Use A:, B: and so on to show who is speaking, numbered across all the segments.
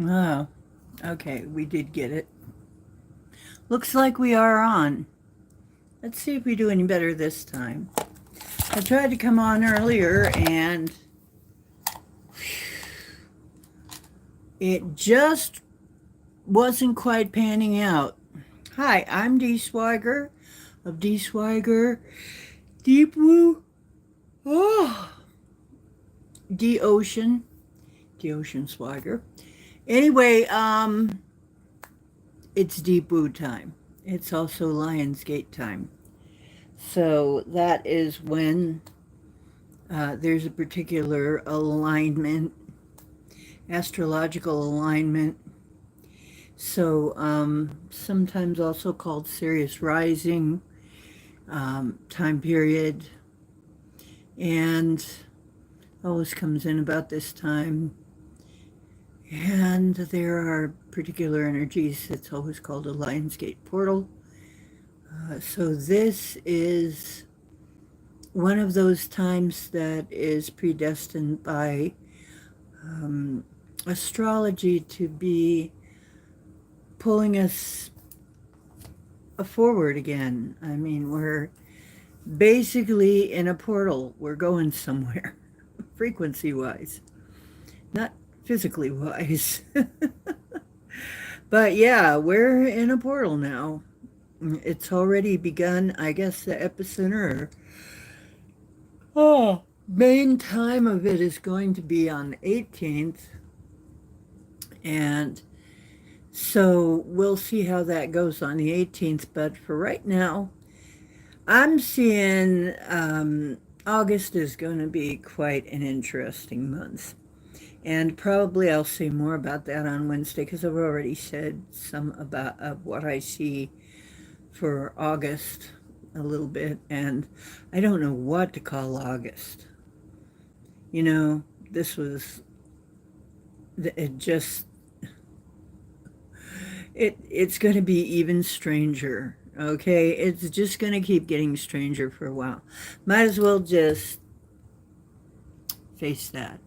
A: Oh, okay, we did get it. Looks like we are on. Let's see if we do any better this time. I tried to come on earlier and it just wasn't quite panning out. Hi, I'm Dee Swiger of Dee Swiger Deep Woo. Oh, D Ocean. D Ocean Swiger. Anyway, it's Deep Woo time. It's also Lionsgate time. So that is when there's a particular alignment, astrological alignment. So sometimes also called Sirius Rising time period, and always comes in about this time. And there are particular energies. It's always called a Lionsgate portal. So this is one of those times that is predestined by astrology to be pulling us forward again. I mean, we're basically in a portal. We're going somewhere, frequency wise, not physically wise. But yeah, we're in a portal now. It's already begun. I guess the epicenter, main time of it is going to be on the 18th. And so we'll see how that goes on the 18th. But for right now, I'm seeing August is going to be quite an interesting month. And probably I'll say more about that on Wednesday because I've already said some about of what I see for August a little bit. And I don't know what to call August. You know, this was, it just, it's going to be even stranger. Okay, it's just going to keep getting stranger for a while. Might as well just face that.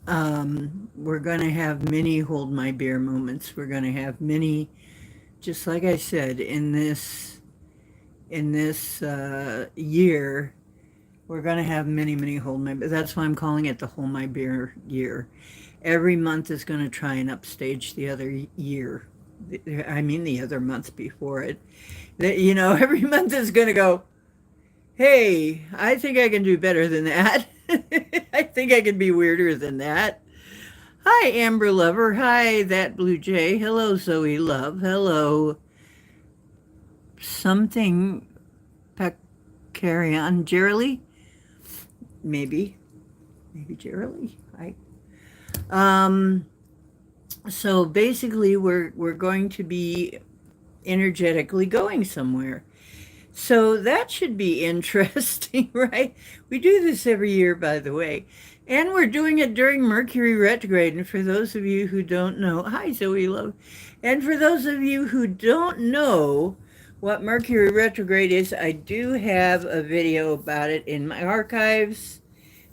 A: We're going to have many hold my beer moments. We're going to have many, just like I said, in this year, we're going to have many hold my beer. That's why I'm calling it the hold my beer year. Every month is going to try and upstage the other year. I mean, the other months before it. You know, every month is going to go, hey, I think I can do better than that. I think I can be weirder than that. Hi, Amber Lover. Hi, That Blue Jay. Hello, Zoe Love. Hello, something Carry on. Jerry? Maybe. Maybe Jerry. Um, so basically, we're going to be energetically going somewhere. So that should be interesting, right? We do this every year, by the way. And we're doing it during Mercury retrograde. And for those of you who don't know, hi, Zoe Love. And for those of you who don't know what Mercury retrograde is, I do have a video about it in my archives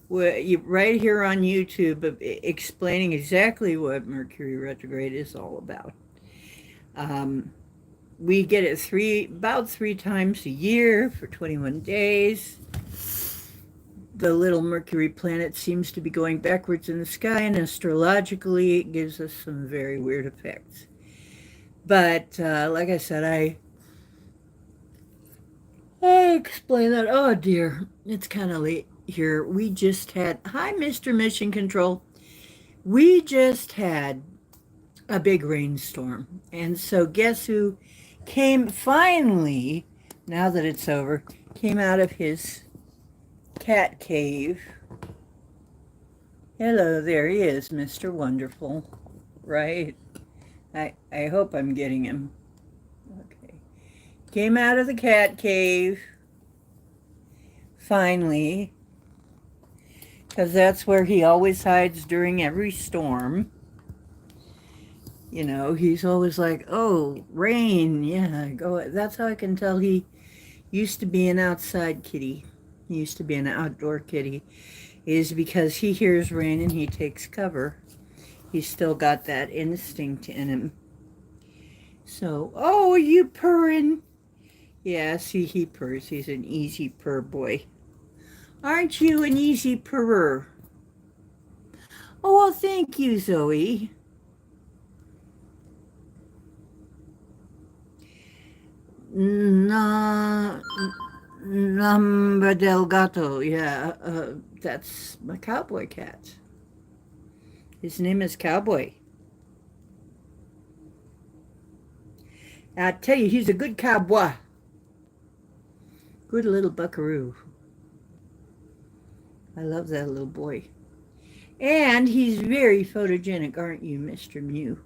A: right here on YouTube explaining exactly what Mercury retrograde is all about. Um, we get it about three times a year for 21 days. The little Mercury planet seems to be going backwards in the sky, and astrologically, it gives us some very weird effects. But like I said, I explain that. Oh dear, it's kind of late here. We just had, hi, Mr. Mission Control. We just had a big rainstorm. And so, guess who came finally, now that it's over, came out of his cat cave. Hello, there he is, Mr. Wonderful. Right? I hope I'm getting him. Okay. Came out of the cat cave. Finally. Because that's where he always hides during every storm. You know, he's always like, oh, rain. Yeah, go. That's how I can tell he used to be an outside kitty. He used to be an outdoor kitty. Is because he hears rain and he takes cover. He's still got that instinct in him. So, oh, are you purring? Yeah, see, he purrs. He's an easy purr boy. Aren't you an easy purrer? Oh, well, thank you, Zoe. Na, Number del Gato. Yeah, that's my cowboy cat. His name is Cowboy. I tell you, he's a good cowboy. Good little buckaroo. I love that little boy. And he's very photogenic, aren't you, Mr. Mew?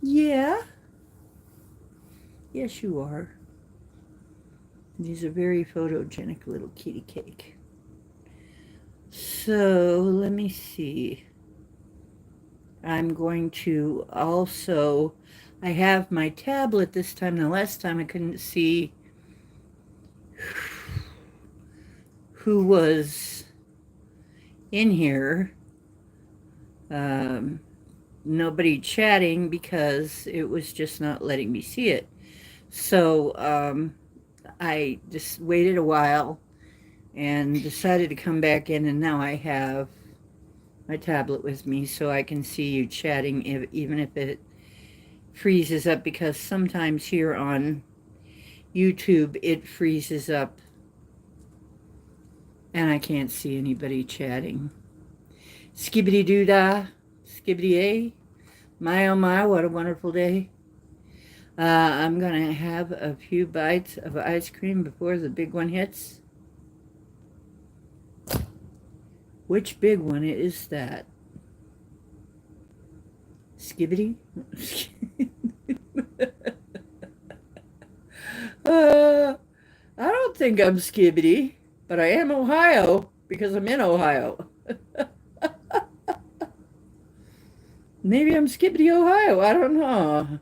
A: Yeah? Yes, you are. He's a very photogenic little kitty cake. So, let me see. I'm going to also, I have my tablet this time. The last time I couldn't see who was in here. Nobody chatting because it was just not letting me see it. So I just waited a while and decided to come back in, and now I have my tablet with me so I can see you chatting, even if it freezes up, because sometimes here on YouTube it freezes up and I can't see anybody chatting. Skibbity doo dah, skibbity a. My oh my, what a wonderful day. I'm gonna have a few bites of ice cream before the big one hits. Which big one is that? Skibbity? I don't think I'm Skibbity, but I am Ohio because I'm in Ohio. Maybe I'm Skibbity, Ohio. I don't know.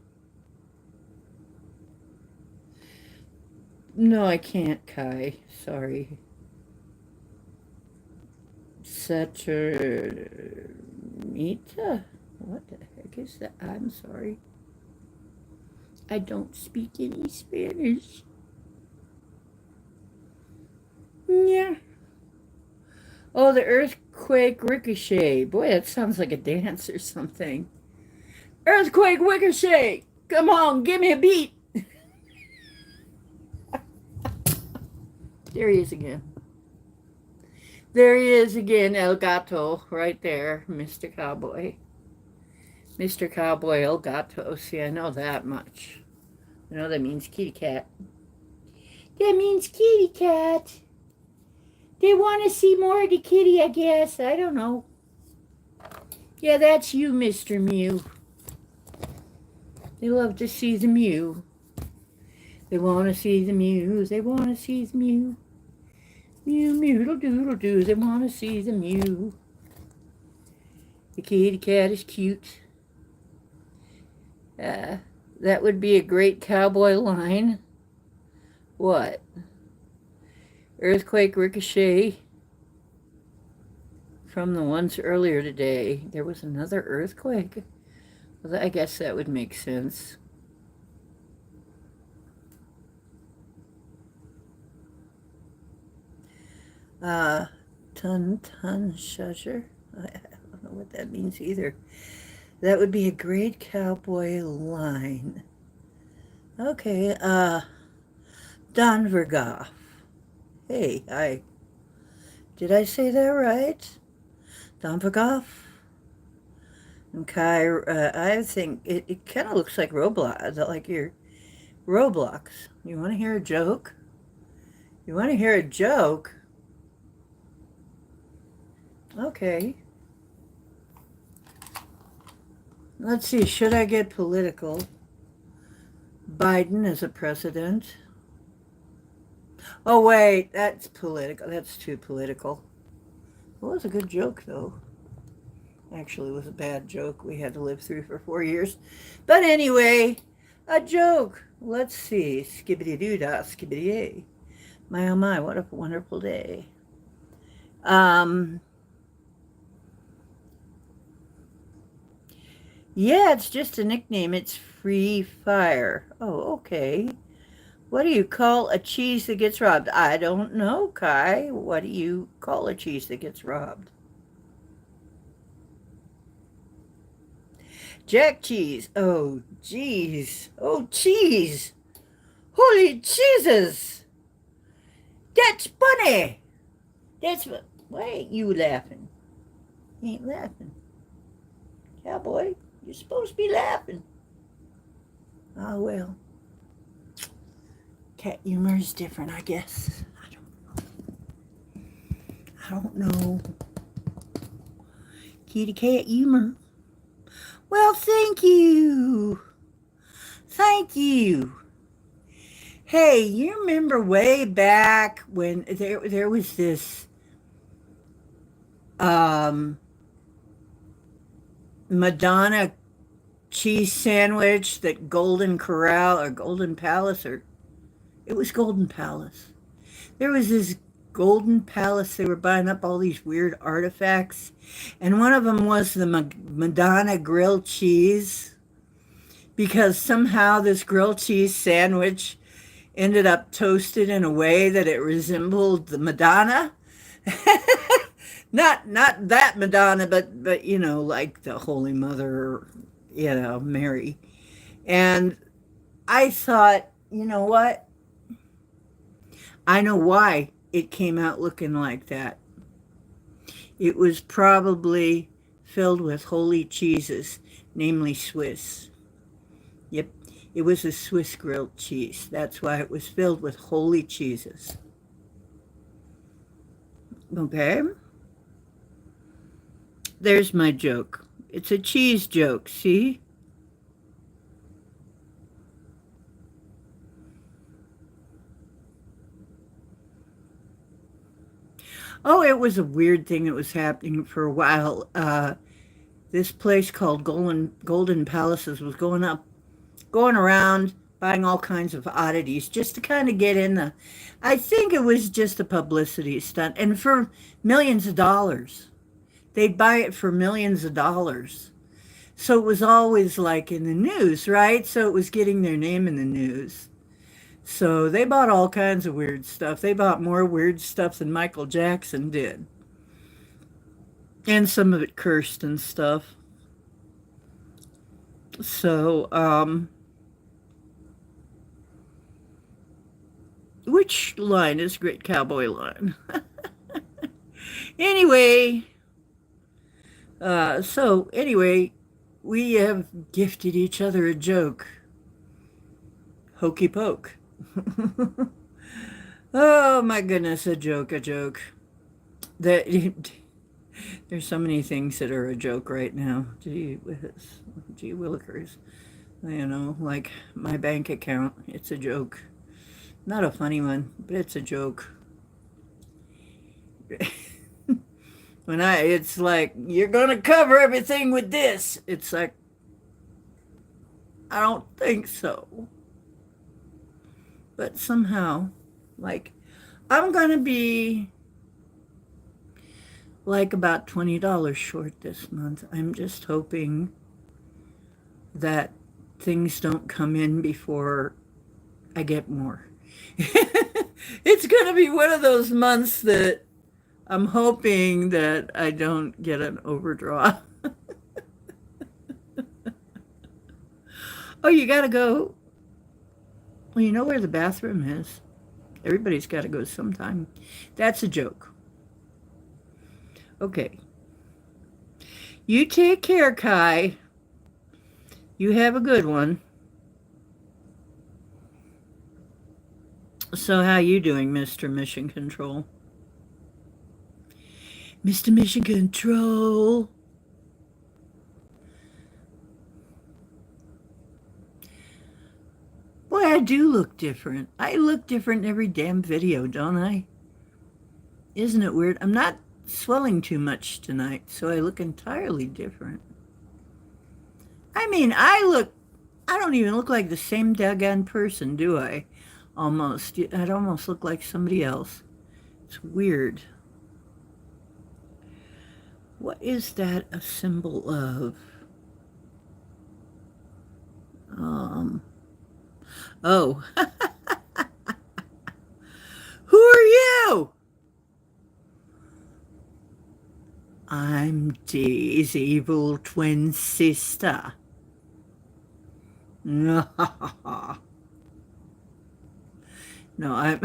A: No, I can't, Kai. Sorry. Saturnita? What the heck is that? I'm sorry. I don't speak any Spanish. Yeah. Oh, the earthquake ricochet. Boy, that sounds like a dance or something. Earthquake ricochet. Come on, give me a beat. There he is again. There he is again, El Gato, right there, Mr. Cowboy. Mr. Cowboy El Gato. See, I know that much. I know that means kitty cat. That means kitty cat. They want to see more of the kitty, I guess. I don't know. Yeah, that's you, Mr. Mew. They love to see the Mew. They want to see the Mew. They want to see the Mew. Mew, mew, doodle doo. They want to see the Mew. The kitty cat is cute. That would be a great cowboy line. What? Earthquake ricochet from the ones earlier today. There was another earthquake. Well, I guess that would make sense. Ton shusher. I don't know what that means either. That would be a great cowboy line. Okay, Don Vergoff. Hey, did I say that right? Don Vergoff? And Kai, I think it kind of looks like Roblox, like your Roblox. You want to hear a joke? You want to hear a joke? Okay. Let's see, should I get political? Biden as a president. Oh, wait, that's political. That's too political. It was a good joke, though. Actually, it was a bad joke we had to live through for 4 years. But anyway, a joke. Let's see. Skibbity-doo-dah, skibbity-a. My, oh my, what a wonderful day. Yeah, it's just a nickname. It's Free Fire. Oh, okay. What do you call a cheese that gets robbed? I don't know, Kai. What do you call a cheese that gets robbed? Jack cheese. Oh, jeez. Oh, cheese. Holy Jesus. That's funny. That's what. Why ain't you laughing? You ain't laughing. Cowboy, you're supposed to be laughing. Oh, well. Cat humor is different, I guess. I don't know. Kitty cat humor. Well, thank you. Thank you. Hey, you remember way back when there was this Madonna cheese sandwich that Golden Corral or Golden Palace, or it was Golden Palace. There was this Golden Palace. They were buying up all these weird artifacts, and one of them was the Madonna grilled cheese, because somehow this grilled cheese sandwich ended up toasted in a way that it resembled the Madonna. Not that Madonna, but you know, like the Holy Mother, you know, Mary. And I thought, you know what? I know why it came out looking like that. It was probably filled with holy cheeses, namely Swiss. Yep, it was a Swiss grilled cheese. That's why it was filled with holy cheeses. Okay? There's my joke. It's a cheese joke, see? Oh, it was a weird thing that was happening for a while. This place called Golden Palaces was going around buying all kinds of oddities just to kind of get in the. I think it was just a publicity stunt, and for millions of dollars. They'd buy it for millions of dollars. So it was always like in the news, right? So it was getting their name in the news. So they bought all kinds of weird stuff. They bought more weird stuff than Michael Jackson did. And some of it cursed and stuff. So, which line is Great Cowboy line? Anyway, anyway, we have gifted each other a joke. Hokey poke. Oh my goodness, a joke, a joke. That there's so many things that are a joke right now. Gee willikers. You know, like my bank account, it's a joke. Not a funny one, but it's a joke. It's like, you're gonna cover everything with this. It's like, I don't think so. But somehow, like, I'm gonna be like about $20 short this month. I'm just hoping that things don't come in before I get more. It's gonna be one of those months that I'm hoping that I don't get an overdraw. Oh, you gotta go. Well, you know where the bathroom is. Everybody's got to go sometime. That's a joke. Okay. You take care, Kai. You have a good one. So how you doing, Mr. Mission Control? Mr. Mission Control. Boy, I do look different. I look different in every damn video, don't I? Isn't it weird? I'm not swelling too much tonight, so I look entirely different. I mean, I don't even look like the same daggone person, do I? Almost. I'd almost look like somebody else. It's weird. What is that a symbol of? Um, oh, who are you? I'm Dee's evil twin sister. No, no, I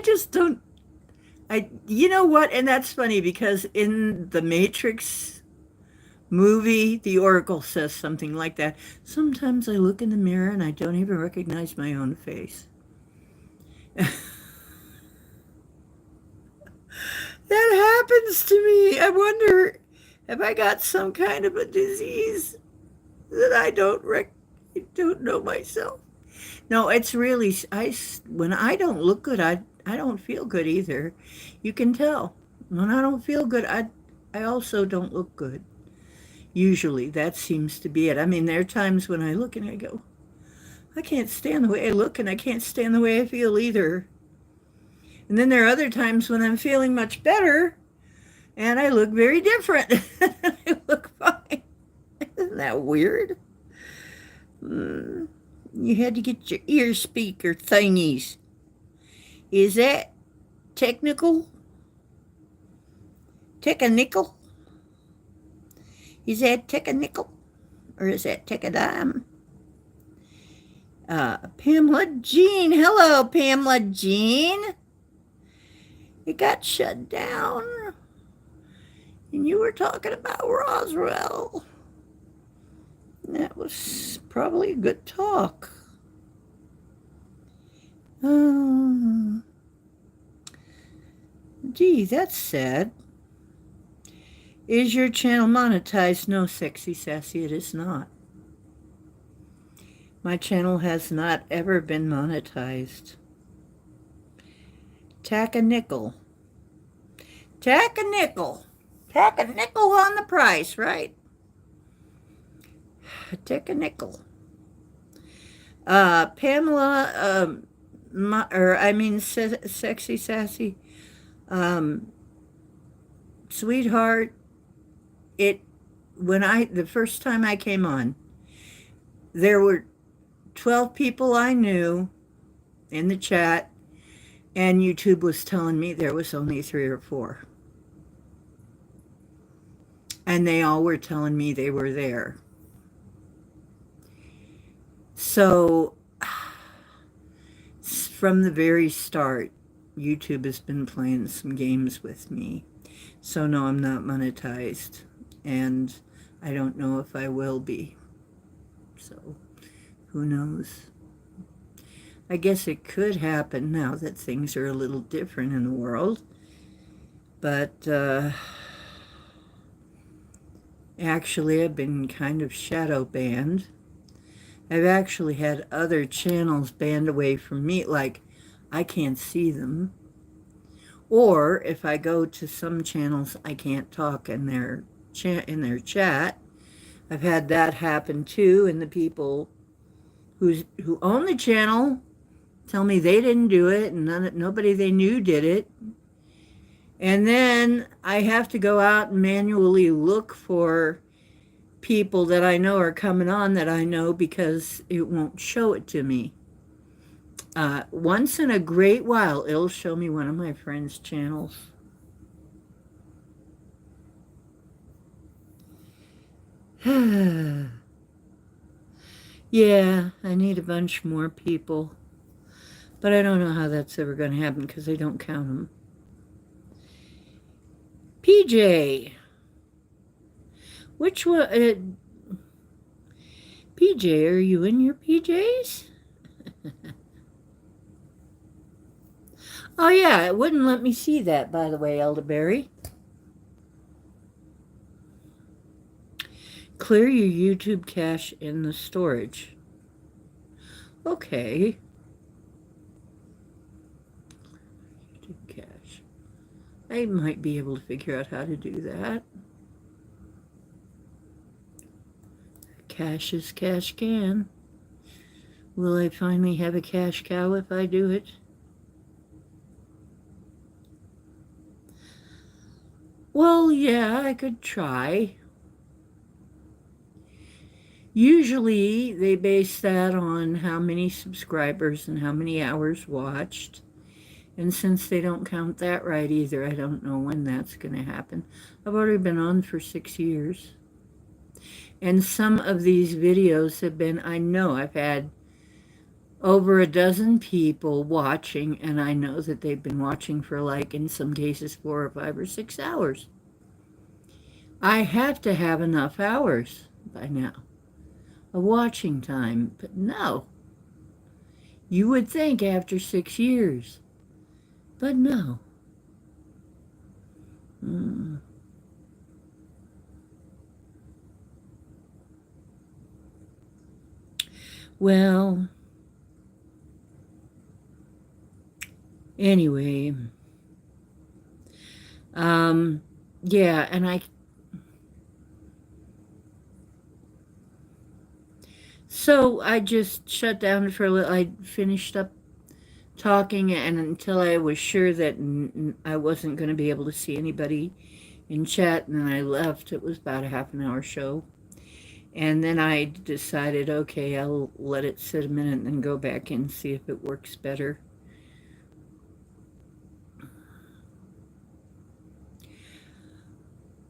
A: just don't. You know what? And that's funny because in the Matrix movie, the Oracle says something like that. Sometimes I look in the mirror and I don't even recognize my own face. That happens to me. I wonder, have I got some kind of a disease that I don't know myself? No, it's really, when I don't look good, I don't feel good either. You can tell. When I don't feel good, I also don't look good. Usually, that seems to be it. I mean, there are times when I look and I go, I can't stand the way I look and I can't stand the way I feel either. And then there are other times when I'm feeling much better and I look very different. I look fine. Isn't that weird? You had to get your ear speaker thingies. Is that technical? Technical? Is that technical? Or is that tech a dime? Pamela Jean. Hello, Pamela Jean. It got shut down. And you were talking about Roswell. That was probably a good talk. Gee, that's sad. Is your channel monetized? No, Sexy Sassy, it is not. My channel has not ever been monetized. Tack a nickel. Tack a nickel. Tack a nickel on the price, right? Tack a nickel. Pamela, Sexy Sassy, sweetheart, the first time I came on, there were 12 people I knew in the chat, and YouTube was telling me there was only 3 or 4. And they all were telling me they were there. So, from the very start, YouTube has been playing some games with me. So no, I'm not monetized. And I don't know if I will be. So, who knows? I guess it could happen now that things are a little different in the world. But, actually, I've been kind of shadow banned. I've actually had other channels banned away from me, like I can't see them. Or if I go to some channels, I can't talk in their chat. I've had that happen too, and the people who own the channel tell me they didn't do it, and nobody they knew did it. And then I have to go out and manually look for people that I know are coming on that I know because it won't show it to me. Once in a great while, it'll show me one of my friends' channels. Yeah, I need a bunch more people. But I don't know how that's ever going to happen because I don't count them. PJ. Which one? PJ, are you in your PJs? Oh, yeah, it wouldn't let me see that, by the way, Elderberry. Clear your YouTube cache in the storage. Okay. YouTube cache. I might be able to figure out how to do that. Cash as cash can. Will I finally have a cash cow if I do it? Well, yeah, I could try. Usually they base that on how many subscribers and how many hours watched. And since they don't count that right either, I don't know when that's going to happen. I've already been on for 6 years. And some of these videos have been, I know I've had over a dozen people watching, and I know that they've been watching for, like, in some cases 4 or 5 or 6 hours. I have to have enough hours by now of watching time, but no. You would think after 6 years, but no. Mm. Well, anyway, yeah, and so I just shut down for a little. I finished up talking, and until I was sure that I wasn't going to be able to see anybody in chat, and then I left. It was about a half an hour show. And then I decided, okay, I'll let it sit a minute and then go back and see if it works better.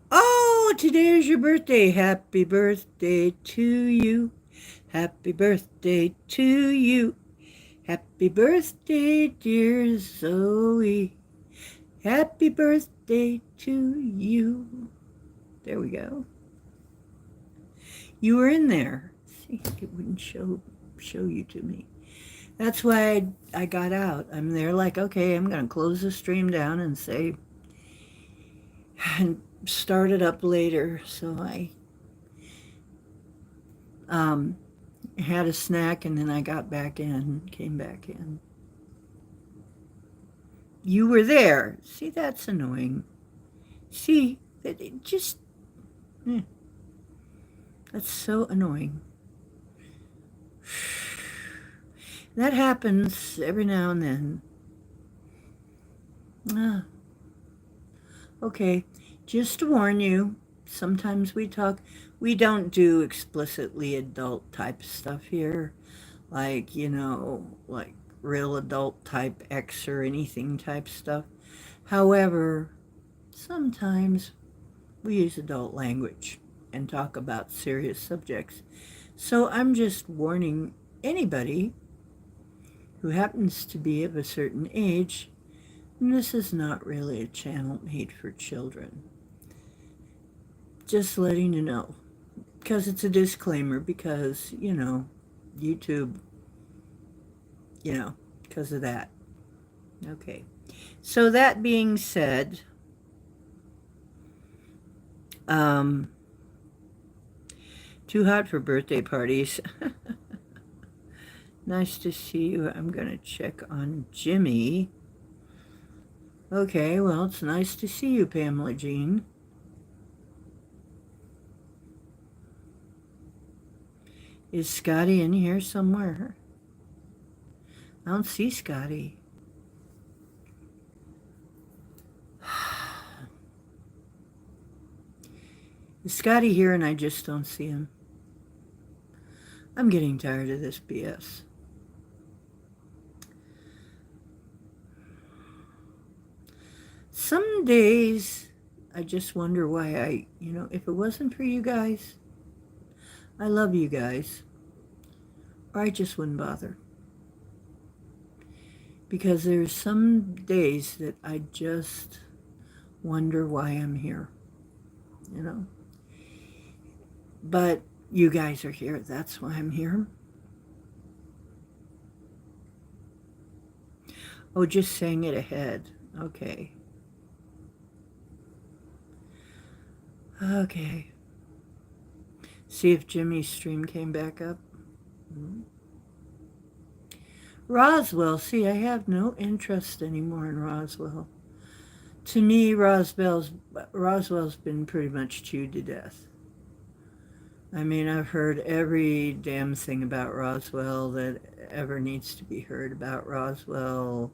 A: Oh, today is your birthday. Happy birthday to you. Happy birthday to you. Happy birthday, dear Zoe. Happy birthday to you. There we go. You were in there. See, it wouldn't show you to me. That's why I got out. I'm there like, okay, I'm going to close the stream down and say, and start it up later. So I had a snack, and then I got back in, came back in. You were there. See, that's annoying. See, it just, that's so annoying. That happens every now and then. Okay, just to warn you, sometimes we don't do explicitly adult type stuff here, like, like real adult type X or anything type stuff. However, sometimes we use adult language and talk about serious subjects. So I'm just warning anybody who happens to be of a certain age, this is not really a channel made for children. Just letting you know, because it's a disclaimer, because, YouTube, because of that. Okay. So that being said, too hot for birthday parties. Nice to see you. I'm going to check on Jimmy. Okay, well, it's nice to see you, Pamela Jean. Is Scotty in here somewhere? I don't see Scotty. Is Scotty here and I just don't see him? I'm getting tired of this BS. Some days I just wonder why if it wasn't for you guys, I love you guys, or I just wouldn't bother. Because there's some days that I just wonder why I'm here, But you guys are here, that's why I'm here. Oh, just saying it ahead. Okay. Okay. See if Jimmy's stream came back up. Roswell. See, I have no interest anymore in Roswell. To me, Roswell's been pretty much chewed to death. I mean, I've heard every damn thing about Roswell that ever needs to be heard about Roswell.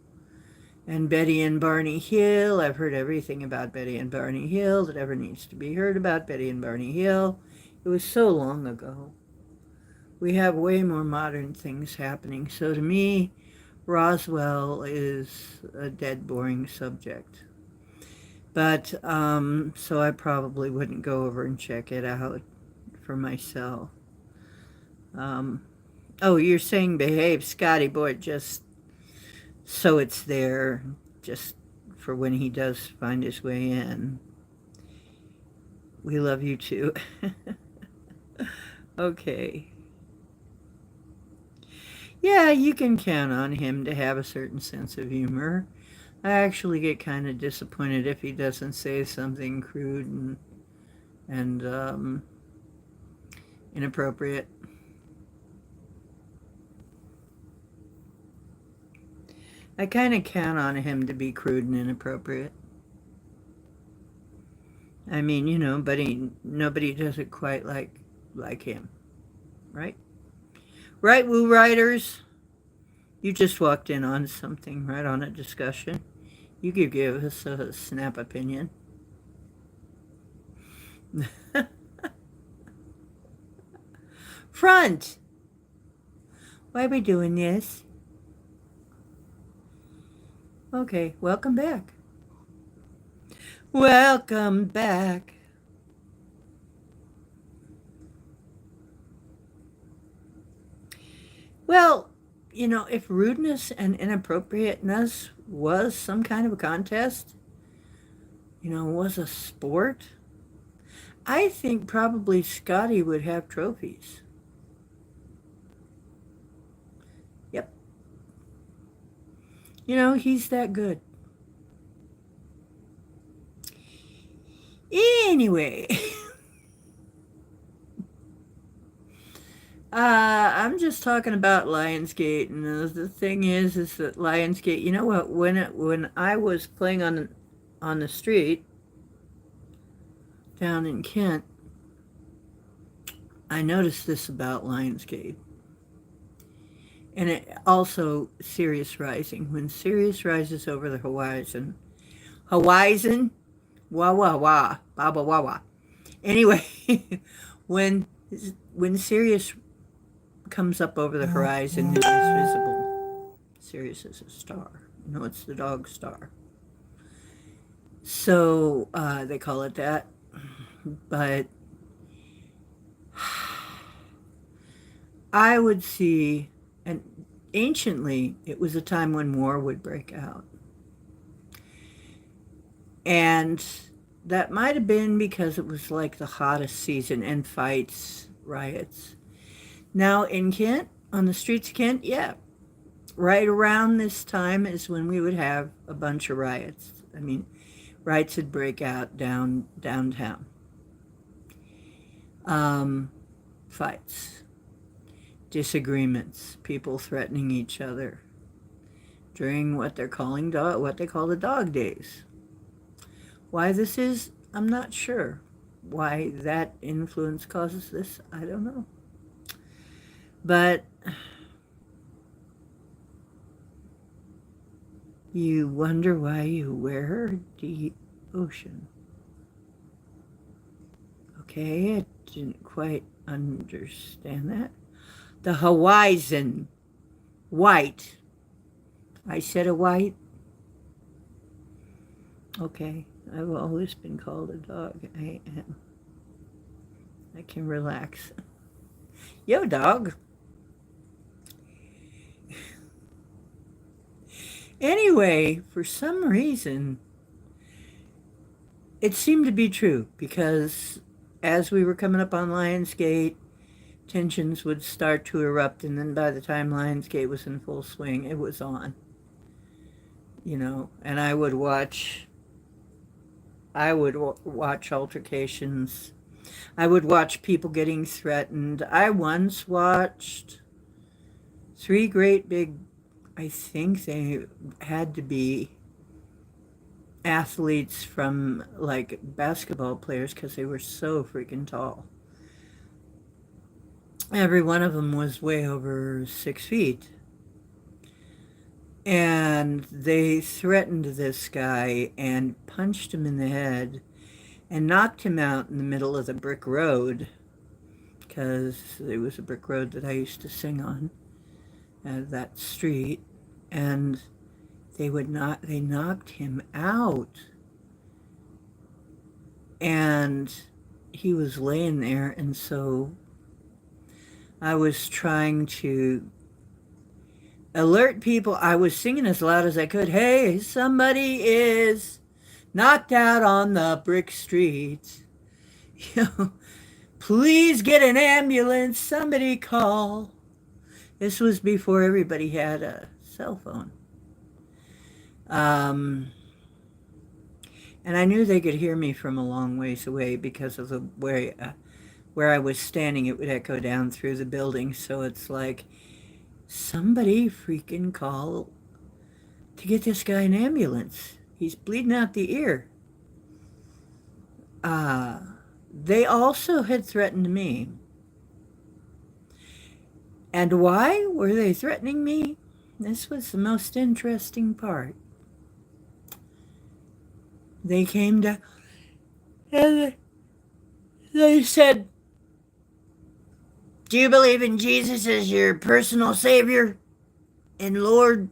A: And Betty and Barney Hill, I've heard everything about Betty and Barney Hill that ever needs to be heard about Betty and Barney Hill. It was so long ago. We have way more modern things happening. So to me, Roswell is a dead boring subject. But so I probably wouldn't go over and check it out for myself. Um, oh, you're saying behave, Scotty boy, just so it's there, just for when he does find his way in. We love you too. Okay. Yeah, you can count on him to have a certain sense of humor. I actually get kind of disappointed if he doesn't say something crude and inappropriate. I kind of count on him to be crude and inappropriate. I mean, but nobody does it quite like him, right? Right, Woo Riders? You just walked in on something, right, on a discussion. You could give us a snap opinion. Front! Why are we doing this? Okay, welcome back. Welcome back. Well, if rudeness and inappropriateness was some kind of a contest, was a sport, I think probably Scotty would have trophies. Yep. He's that good. Anyway, I'm just talking about Lionsgate, and the thing is that Lionsgate. You know what? When I was playing on the street down in Kent, I noticed this about Lionsgate, and it also Sirius Rising. When Sirius rises over the horizon, wah wah wah, ba ba wah wah. Anyway, when Sirius comes up over the horizon and is visible, Sirius is a star. It's the dog star. So they call it that. But I would see, and anciently, it was a time when war would break out. And that might have been because it was like the hottest season, and fights, riots. Now in Kent, on the streets of Kent, yeah, right around this time is when we would have a bunch of riots. I mean, riots would break out downtown. Fights, disagreements, people threatening each other during what they call the dog days. Why this is, I'm not sure. Why that influence causes this, I don't know. But you wonder why you wear the ocean. Okay, I didn't quite understand that. The Hawaiian white. I said a white. Okay, I've always been called a dog. I am. I can relax. Yo, dog. Anyway, for some reason, it seemed to be true because as we were coming up on Lionsgate, tensions would start to erupt, and then by the time Lionsgate was in full swing, it was on. And I would watch altercations. I would watch people getting threatened. I once watched 3 great big, I think they had to be athletes from like basketball players because they were so freaking tall. Every one of them was way over 6 feet. And they threatened this guy and punched him in the head and knocked him out in the middle of the brick road because there was a brick road that I used to sing on, that street, and they knocked him out, and he was laying there, and so I was trying to alert people. I was singing as loud as I could. Hey, somebody is knocked out on the brick streets. You know, please get an ambulance. Somebody call. This was before everybody had a cell phone. And I knew they could hear me from a long ways away because of the way where I was standing. It would echo down through the building. So it's like, somebody freaking call to get this guy an ambulance. He's bleeding out the ear. They also had threatened me. And why were they threatening me? This was the most interesting part. They came down and they said, do you believe in Jesus as your personal Savior and Lord?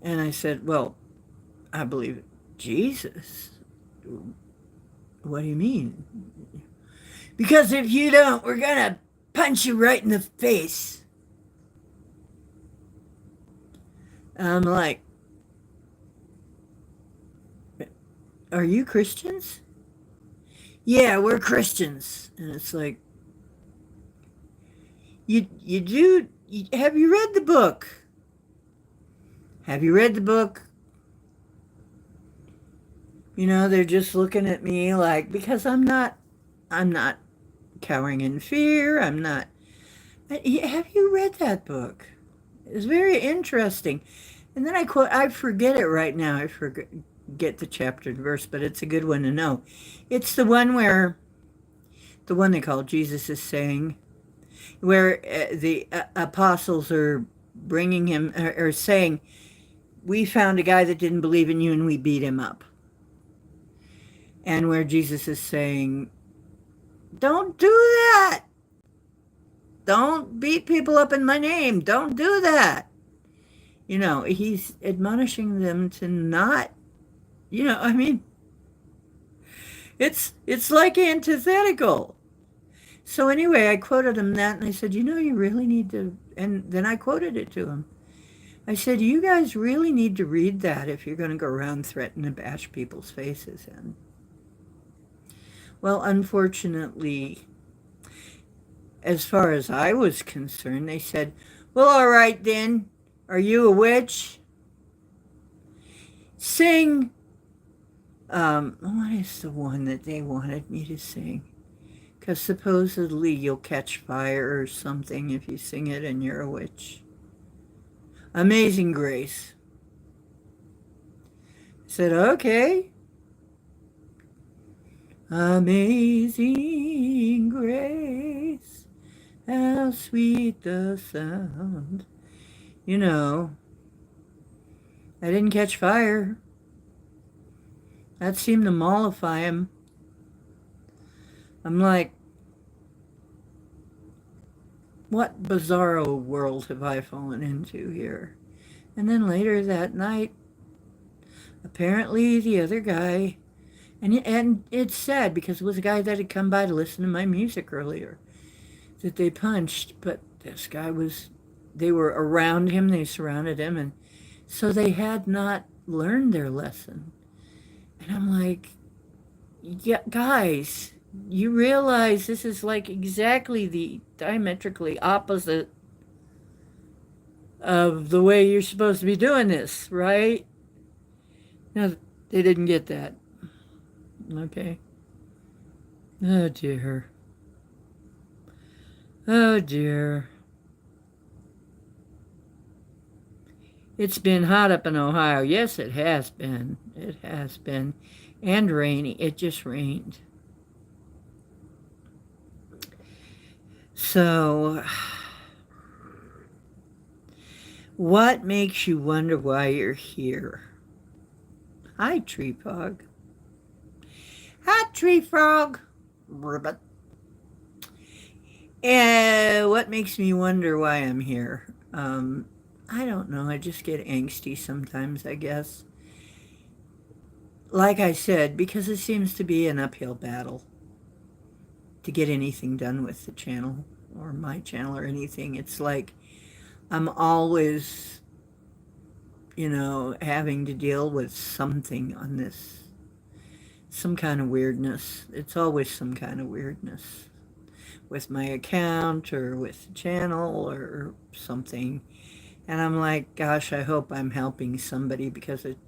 A: And I said, well, I believe in Jesus. What do you mean? Because if you don't, we're going to punch you right in the face. I'm like, are you Christians? Yeah, we're Christians. And it's like, have you read the book? Have you read the book? You know, they're just looking at me like, because I'm not cowering in fear. I'm not. Have you read that book? It's very interesting. And then I forget it right now. I forget the chapter and verse, but it's a good one to know. It's the one they call Jesus is saying, where the apostles are bringing him, or saying, we found a guy that didn't believe in you and we beat him up. And where Jesus is saying, don't do that. Don't beat people up in my name. Don't do that. You know, he's admonishing them to not, you know, I mean, it's like antithetical. So anyway, I quoted him that, and I said, you know, you really need to, and then I quoted it to him. I said, you guys really need to read that if you're going to go around threatening to bash people's faces in. Well, unfortunately, as far as I was concerned, they said, well, all right then, are you a witch? Sing, what is the one that they wanted me to sing? Because supposedly you'll catch fire or something if you sing it and you're a witch. Amazing Grace. I said, okay. Amazing grace, how sweet the sound. You know, I didn't catch fire. That seemed to mollify him. I'm like, what bizarro world have I fallen into here? And then later that night, apparently the other guy, and it's sad because it was a guy that had come by to listen to my music earlier that they punched, but this guy they were around him, they surrounded him, and so they had not learned their lesson. And I'm like, yeah, guys, you realize this is like exactly the diametrically opposite of the way you're supposed to be doing this, right? No, they didn't get that. Okay. Oh, dear. Oh, dear. It's been hot up in Ohio. Yes, it has been. It has been. And rainy. It just rained. So, what makes you wonder why you're here? Hi, Tree Frog. Hi, Tree Frog. ribbit. And what makes me wonder why I'm here? I don't know. I just get angsty sometimes, I guess. Like I said, because it seems to be an uphill battle to get anything done with the channel or my channel or anything. It's like I'm always, having to deal with something on this, some kind of weirdness. It's always some kind of weirdness with my account or with the channel or something. And I'm like, gosh, I hope I'm helping somebody because it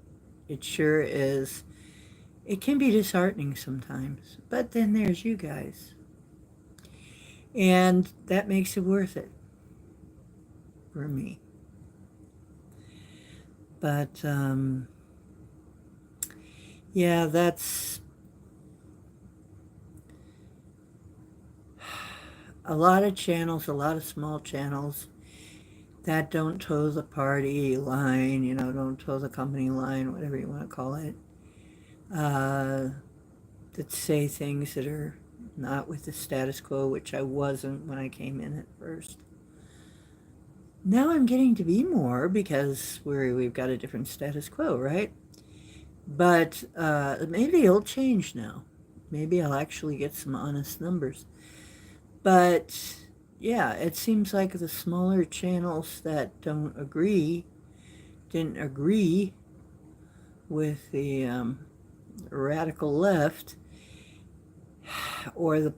A: sure is. It can be disheartening sometimes. But then there's you guys. And that makes it worth it for me. But, yeah, that's a lot of channels, a lot of small channels that don't toe the party line, don't toe the company line, whatever you want to call it, that say things that are not with the status quo, which I wasn't when I came in at first. Now I'm getting to be more because we've got a different status quo, right? But maybe it'll change now. Maybe I'll actually get some honest numbers. But yeah, it seems like the smaller channels that didn't agree with the radical left or the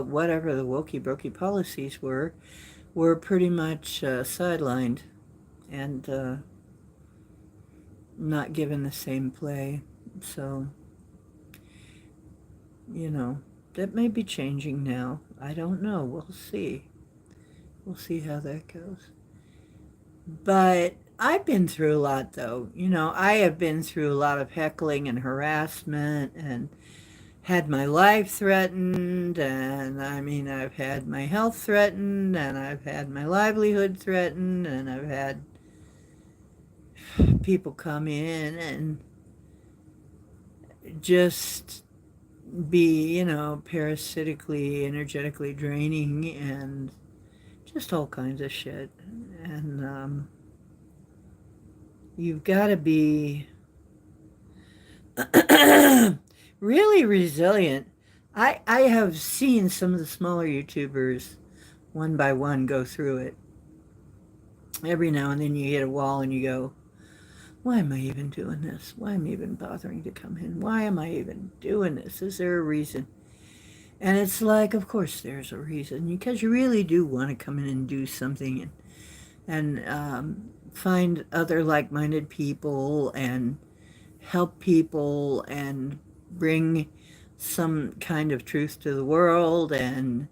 A: whatever the wokey brokey policies were pretty much sidelined and not given the same play. So, that may be changing now. I don't know. We'll see. We'll see how that goes. But I've been through a lot, though. I have been through a lot of heckling and harassment and had my life threatened, and I've had my health threatened, and I've had my livelihood threatened, and I've had people come in and just be, parasitically, energetically draining and just all kinds of shit. And you've got to be really resilient. I have seen some of the smaller YouTubers one by one go through it. Every now and then you hit a wall and you go, why am I even doing this? Why am I even bothering to come in? Why am I even doing this? Is there a reason? And it's like, of course there's a reason, because you really do want to come in and do something and find other like-minded people and help people and bring some kind of truth to the world and,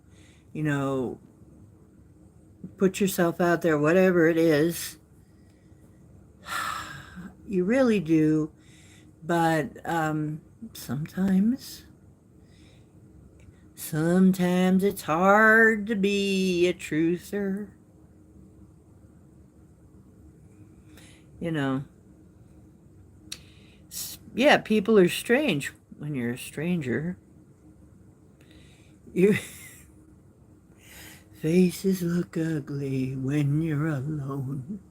A: put yourself out there, whatever it is. You really do. But sometimes it's hard to be a truther. Yeah, people are strange when you're a stranger. You faces look ugly when you're alone.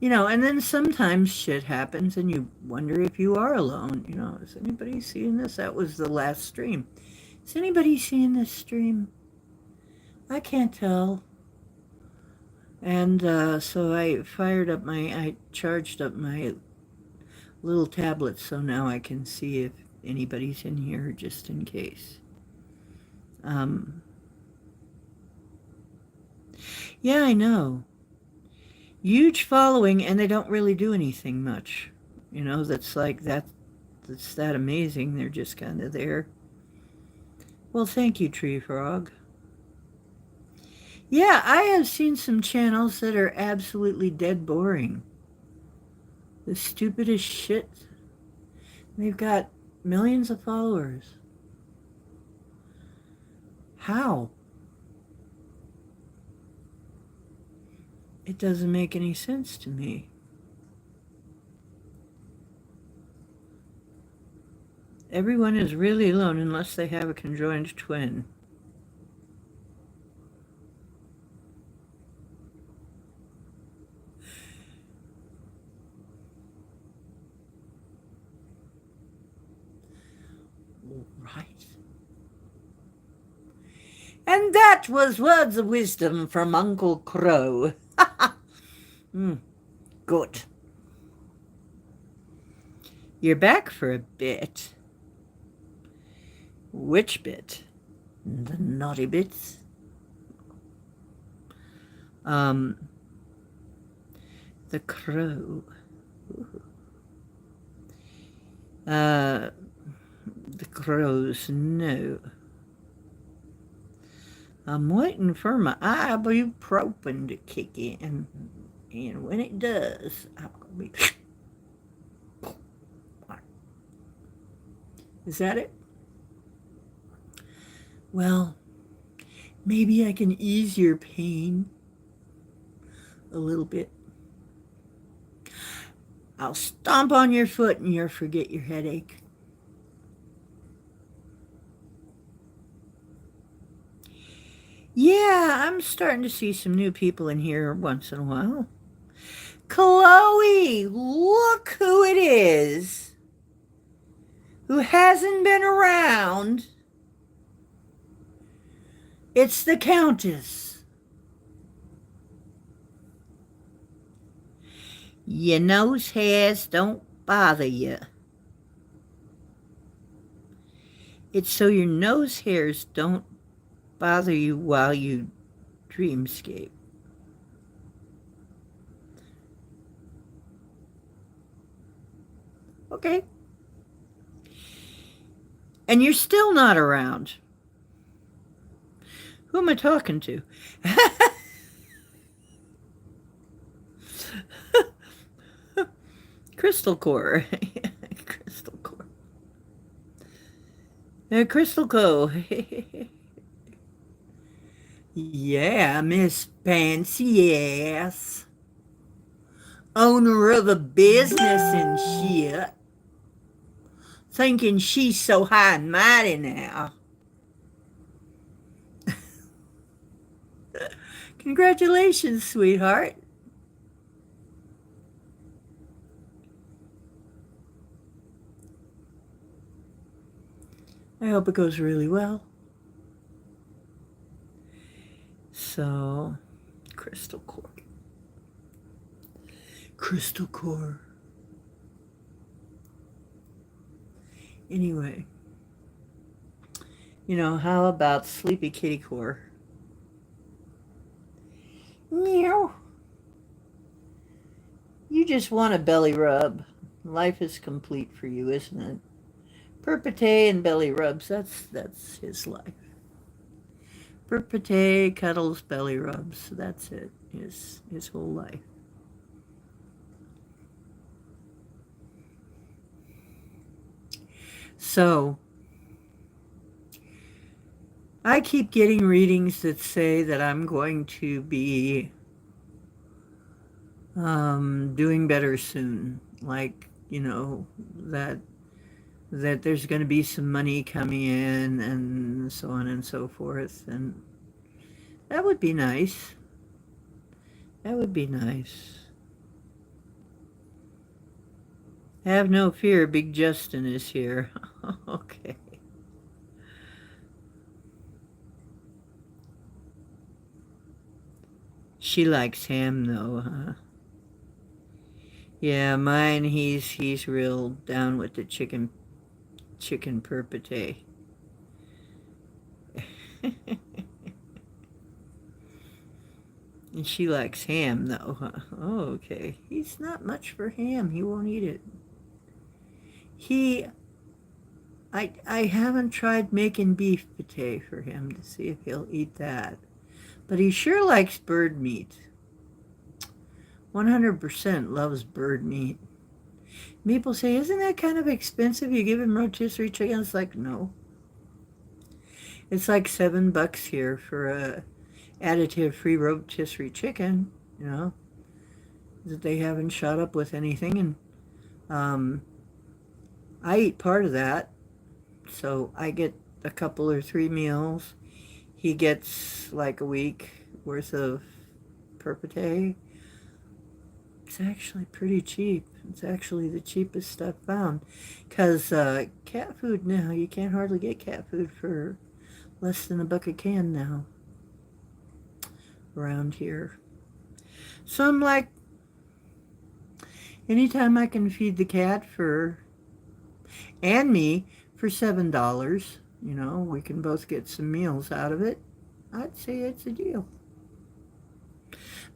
A: And then sometimes shit happens and you wonder if you are alone. Is anybody seeing this? That was the last stream. Is anybody seeing this stream? I can't tell. And so I charged up my little tablet so now I can see if anybody's in here just in case. Yeah, I know. Huge following, and they don't really do anything much. That's like that's that amazing. They're just kind of there. Well, thank you, Tree Frog. Yeah, I have seen some channels that are absolutely dead boring. The stupidest shit. They've got millions of followers. How? It doesn't make any sense to me. Everyone is really alone unless they have a conjoined twin. Right. And that was words of wisdom from Uncle Crow. Good. You're back for a bit. Which bit? The naughty bits? The crow. The crow's no. I'm waiting for my ibuprofen to kick in, and when it does, I'll be... Is that it? Well, maybe I can ease your pain a little bit. I'll stomp on your foot and you'll forget your headache. Yeah, I'm starting to see some new people in here once in a while. Chloe, look who it is. Who hasn't been around. It's the Countess. Your nose hairs don't bother you. It's so your nose hairs don't bother you while you dreamscape. Okay. And you're still not around. Who am I talking to? Crystal Core. Crystal Core. Crystal Co. Yeah, Miss Fancy Ass. Owner of a business and shit. Thinking she's so high and mighty now. Congratulations, sweetheart. I hope it goes really well. So, Crystal Core. Crystal Core. Anyway, how about Sleepy Kitty Core? Meow. You just want a belly rub. Life is complete for you, isn't it? Perpete and belly rubs, that's his life. Perpete, cuddles, belly rubs, that's it, his whole life. So, I keep getting readings that say that I'm going to be doing better soon. Like, that there's going to be some money coming in and so on and so forth. And that would be nice. That would be nice. Have no fear, Big Justin is here. Okay. She likes ham though, huh? Yeah, mine, he's real down with the chicken perpete. And she likes ham though, huh? Oh, okay. He's not much for ham. He won't eat it. I haven't tried making beef pate for him to see if he'll eat that. But he sure likes bird meat. 100% loves bird meat. People say, isn't that kind of expensive? You give him rotisserie chicken? It's like, no. It's like $7 here for a additive-free rotisserie chicken, that they haven't shot up with anything. And I eat part of that. So I get a couple or three meals. He gets like a week worth of Perpite. It's actually pretty cheap. It's actually the cheapest stuff found. Because cat food now, you can't hardly get cat food for less than $1 a can now around here. So I'm like, anytime I can feed the cat and me for $7, we can both get some meals out of it. I'd say it's a deal.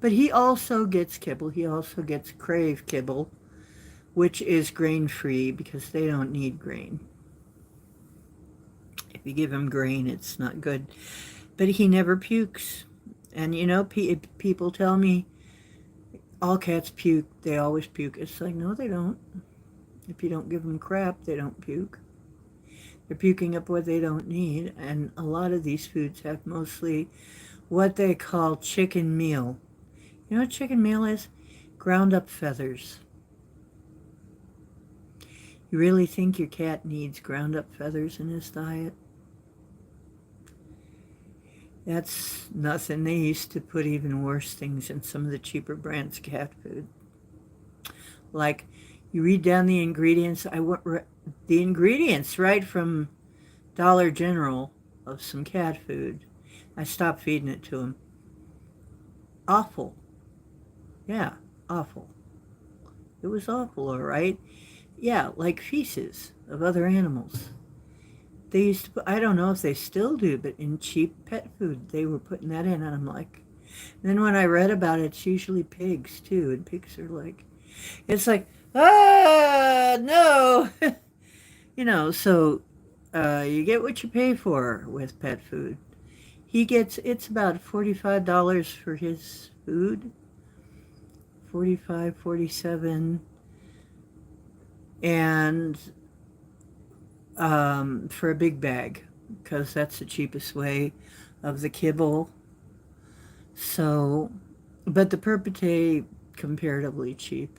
A: But he also gets kibble. He also gets Crave kibble, which is grain-free because they don't need grain. If you give him grain, it's not good. But he never pukes. And people tell me all cats puke. They always puke. It's like, no, they don't. If you don't give them crap, they don't puke. They're puking up what they don't need. And a lot of these foods have mostly what they call chicken meal. You know what chicken meal is? Ground up feathers. You really think your cat needs ground up feathers in his diet? That's nothing. They used to put even worse things in some of the cheaper brands of cat food. Like, you read down the ingredients. The ingredients right from Dollar General of some cat food. I stopped feeding it to him. Awful. Yeah, awful. It was awful, all right. Yeah, like feces of other animals. They used to put, I don't know if they still do, but in cheap pet food, they were putting that in, and I'm like, and then when I read about it, it's usually pigs, too, and pigs are like, it's like, no! So you get what you pay for with pet food. It's about $45 for his food, 45, 47, and for a big bag, because that's the cheapest way of the kibble. So, but the Perpite, comparatively cheap.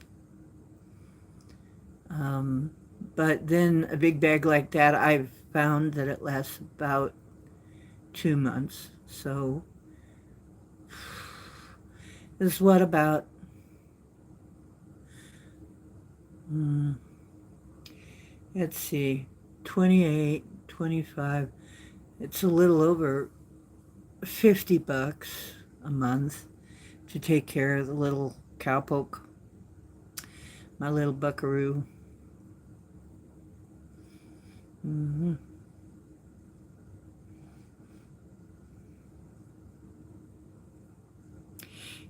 A: But then a big bag like that, I've found that it lasts about 2 months. So, this is what about, let's see, 28, 25. It's a little over $50 a month to take care of the little cowpoke, my little buckaroo.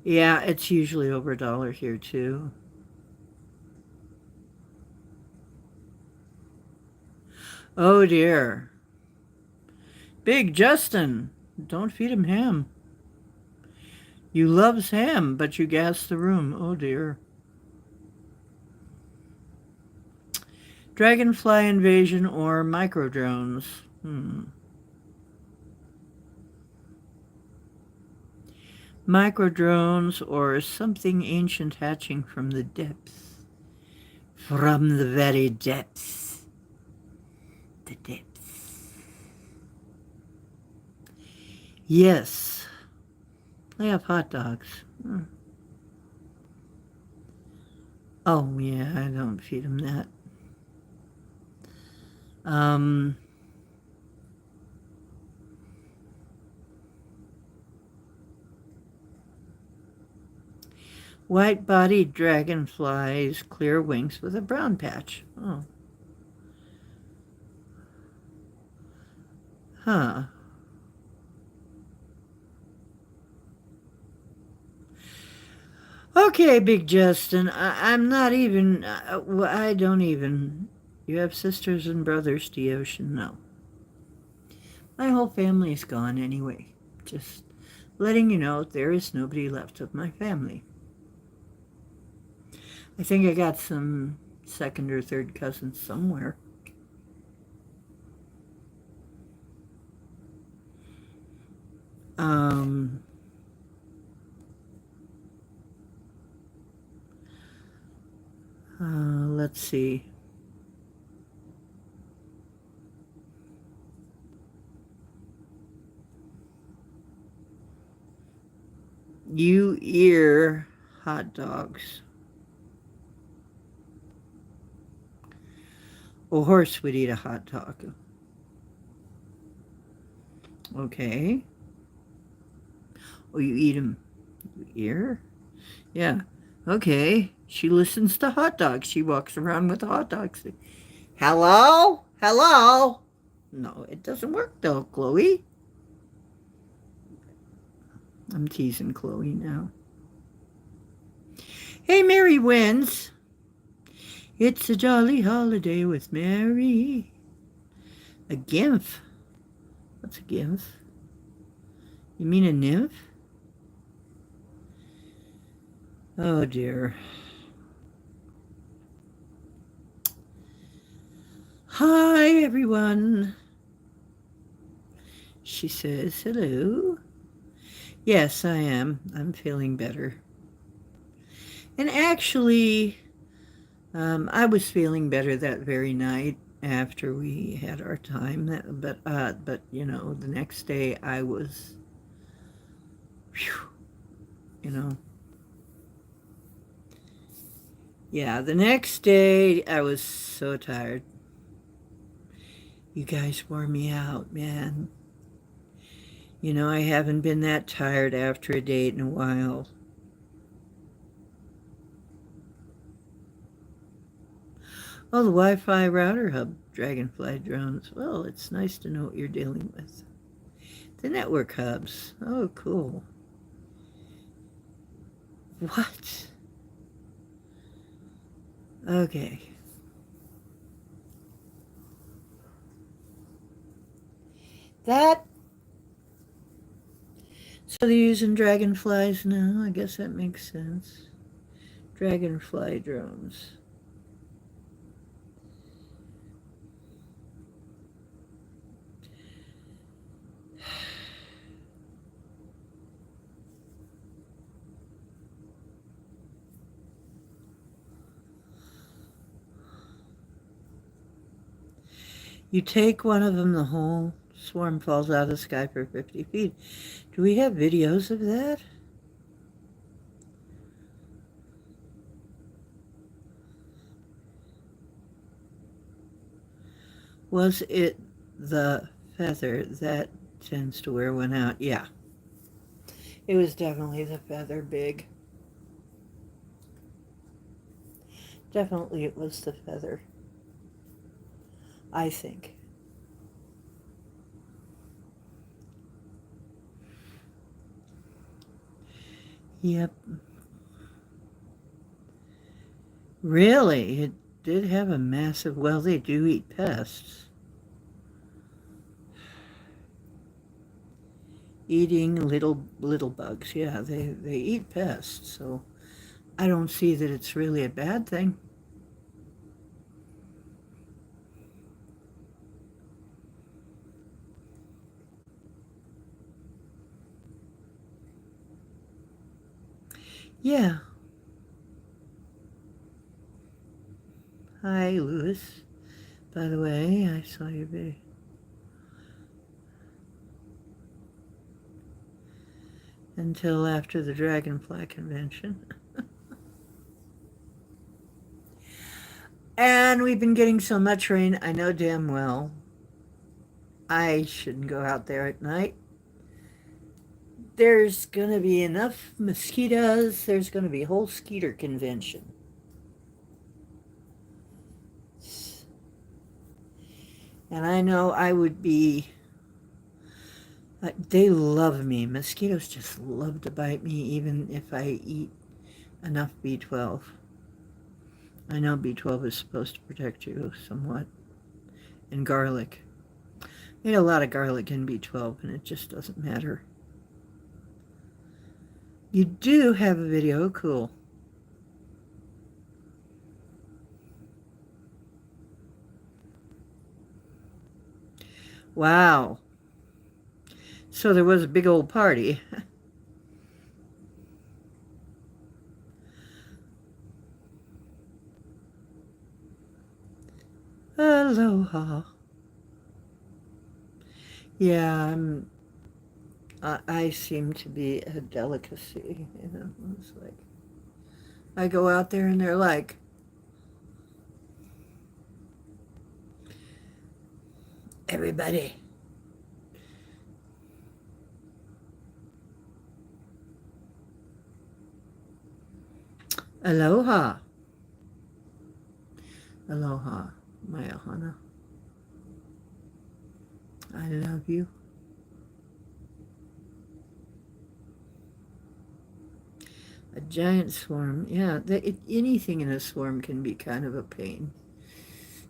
A: Yeah, it's usually over $1 here too. Oh dear. Big Justin, don't feed him ham. You loves ham, but you gas the room. Oh dear. Dragonfly invasion or microdrones? Microdrones or something ancient hatching from the depths. From the very depths. The depths. Yes. They have hot dogs. Oh, yeah, I don't feed them that. White-bodied dragonflies, clear wings with a brown patch. Oh. Huh. Okay, Big Justin, I'm not even, I don't even, you have sisters and brothers, Deocean? No. My whole family is gone anyway. Just letting you know there is nobody left of my family. I think I got some second or third cousins somewhere. Let's see. You ear hot dogs. A horse would eat a hot dog. Okay. Oh, you eat them. You ear? Yeah. Okay. She listens to hot dogs. She walks around with hot dogs. Hello? Hello? No, it doesn't work though, Chloe. I'm teasing Chloe now. Hey, Mary wins. It's a jolly holiday with Mary. A gymph? What's a gymph? You mean a nymph? Oh dear. Hi everyone. She says hello. Yes, I am. I'm feeling better. And actually, I was feeling better that very night after we had our time. But you know, the next day I was, whew, you know, yeah. The next day I was so tired. You guys wore me out, man. You know, I haven't been that tired after a date in a while. Oh, the Wi-Fi router hub, Dragonfly drones. Well, it's nice to know what you're dealing with. The network hubs. Oh, cool. What? Okay. That. So they're using dragonflies now. I guess that makes sense. Dragonfly drones. You take one of them, the whole swarm falls out of the sky for 50 feet. Do we have videos of that? Was it the feather that tends to wear one out? Yeah. It was definitely the feather big. Definitely it was the feather. I think. Yep. Really? It did have a massive, well, they do eat pests. Eating little bugs. Yeah, they eat pests, so I don't see that it's really a bad thing. Yeah. Hi, Lewis. By the way, I saw your video. Until after the Dragonfly convention. And we've been getting so much rain, I know damn well I shouldn't go out there at night. There's going to be enough mosquitoes. There's going to be a whole skeeter convention. And I know I would be, they love me. Mosquitoes just love to bite me, even if I eat enough B12. I know B12 is supposed to protect you somewhat. And garlic. I eat a lot of garlic in B12, and it just doesn't matter. You do have a video, cool. Wow. So there was a big old party. Aloha. Yeah, I seem to be a delicacy, you know. It's like I go out there and they're like, everybody, aloha, aloha, my ohana. I love you. A giant swarm, yeah. Anything in a swarm can be kind of a pain.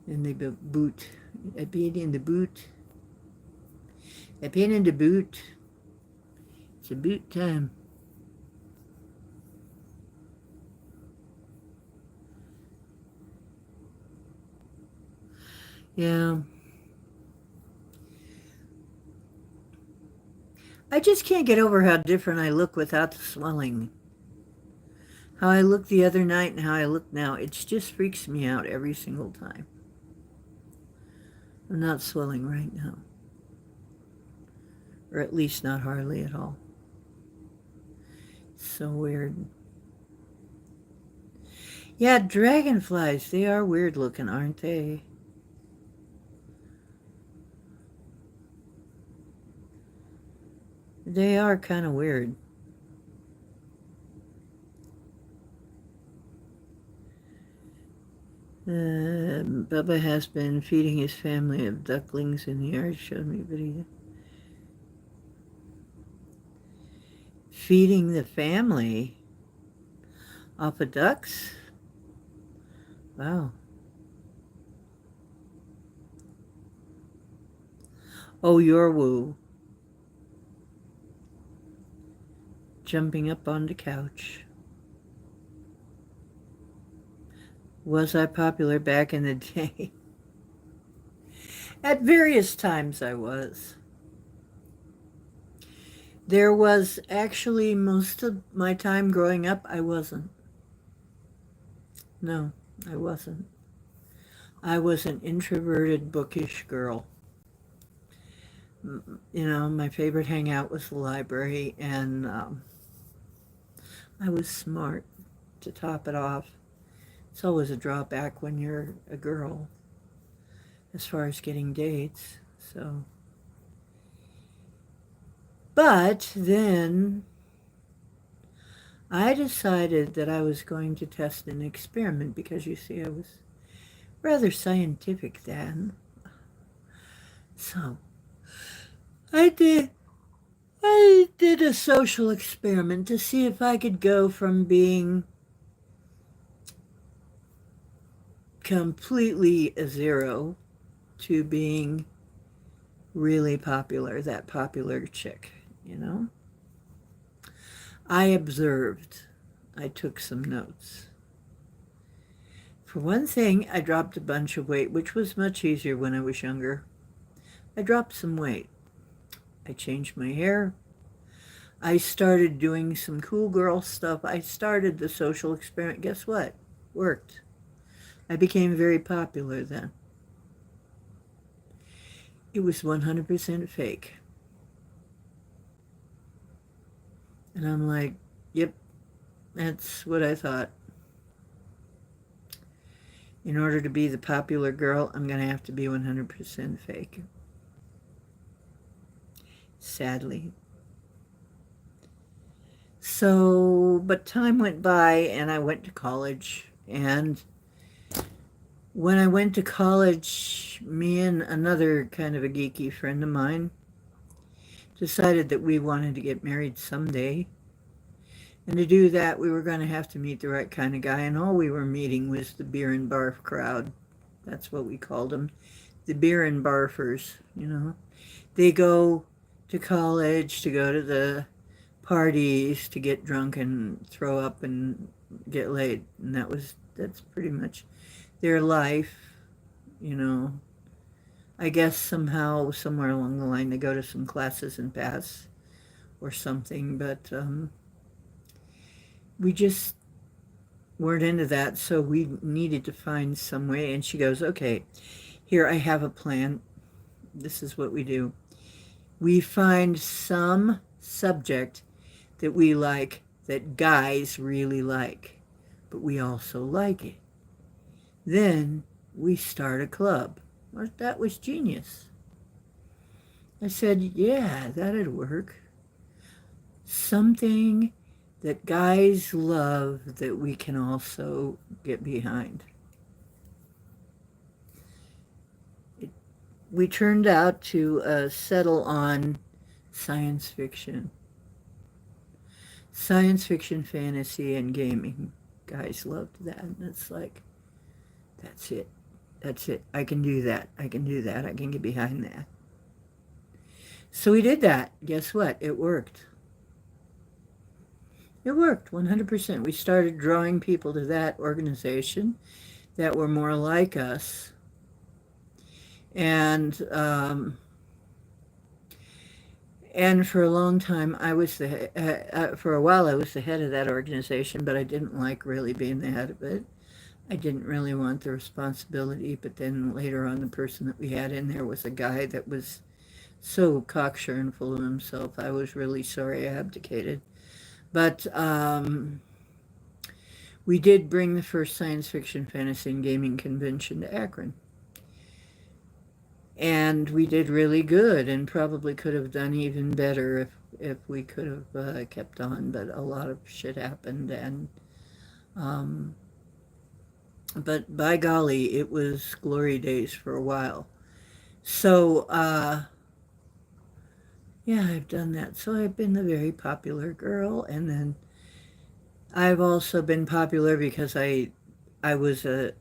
A: And they boot, a pain in the boot, a pain in the boot. It's a boot time. Yeah. I just can't get over how different I look without the swelling. How I looked the other night and how I look now, it just freaks me out every single time. I'm not swelling right now. Or at least not hardly at all. So weird. Yeah, dragonflies, they are weird looking, aren't they? They are kind of weird. Bubba has been feeding his family of ducklings in the yard. Showed me video. Feeding the family off of ducks? Wow. Oh, your woo. Jumping up on the couch. Was I popular back in the day? At various times I was. There was actually most of my time growing up, I wasn't. No, I wasn't. I was an introverted, bookish girl. You know, my favorite hangout was the library, and I was smart to top it off. It's always a drawback when you're a girl as far as getting dates, so. But then I decided that I was going to test an experiment because you see I was rather scientific then. So I did a social experiment to see if I could go from being completely a zero to being really popular, that popular chick, you know? I observed. I took some notes. For one thing, I dropped a bunch of weight, which was much easier when I was younger. I dropped some weight. I changed my hair. I started doing some cool girl stuff. I started the social experiment. Guess what? Worked. I became very popular then. It was 100% fake. And I'm like, yep, that's what I thought. In order to be the popular girl, I'm going to have to be 100% fake. Sadly. So, but time went by and I went to college. And when I went to college, me and another kind of a geeky friend of mine decided that we wanted to get married someday. And to do that, we were going to have to meet the right kind of guy. And all we were meeting was the beer and barf crowd. That's what we called them. The beer and barfers, you know. They go to college to go to the parties to get drunk and throw up and get laid. And that's pretty much their life, you know. I guess somehow, somewhere along the line, they go to some classes and pass or something. But we just weren't into that, so we needed to find some way. And she goes, okay, here, I have a plan. This is what we do. We find some subject that we like, that guys really like, but we also like it. Then we start a club. Well, that was genius. I said, yeah, that'd work. Something that guys love that we can also get behind. We turned out to settle on science fiction. Science fiction, fantasy, and gaming. Guys loved that. And it's like, that's it. That's it. I can do that. I can do that. I can get behind that. So we did that. Guess what? It worked. It worked 100%. We started drawing people to that organization that were more like us. And for a long time, I was for a while, I was the head of that organization, but I didn't like really being the head of it. I didn't really want the responsibility, but then later on, the person that we had in there was a guy that was so cocksure and full of himself. I was really sorry I abdicated. But we did bring the first science fiction, fantasy, and gaming convention to Akron. And we did really good, and probably could have done even better if we could have kept on, but a lot of shit happened. And um, but by golly, it was glory days for a while. So yeah, I've done that. So I've been the very popular girl, and then I've also been popular because I was a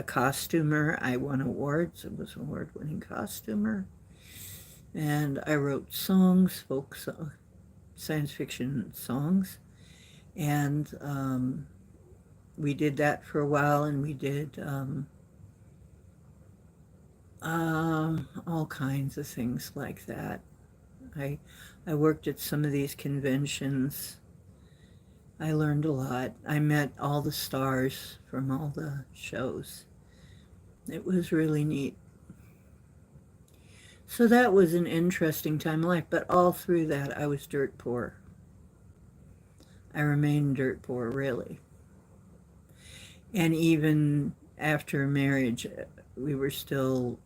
A: costumer. I won awards. I was an award-winning costumer. And I wrote songs, science fiction songs. And we did that for a while, and we did all kinds of things like that. I, I worked at some of these conventions. I learned a lot. I met all the stars from all the shows. It was really neat. So that was an interesting time in life, but all through that I was dirt poor. I remained dirt poor, really. And even after marriage, we were still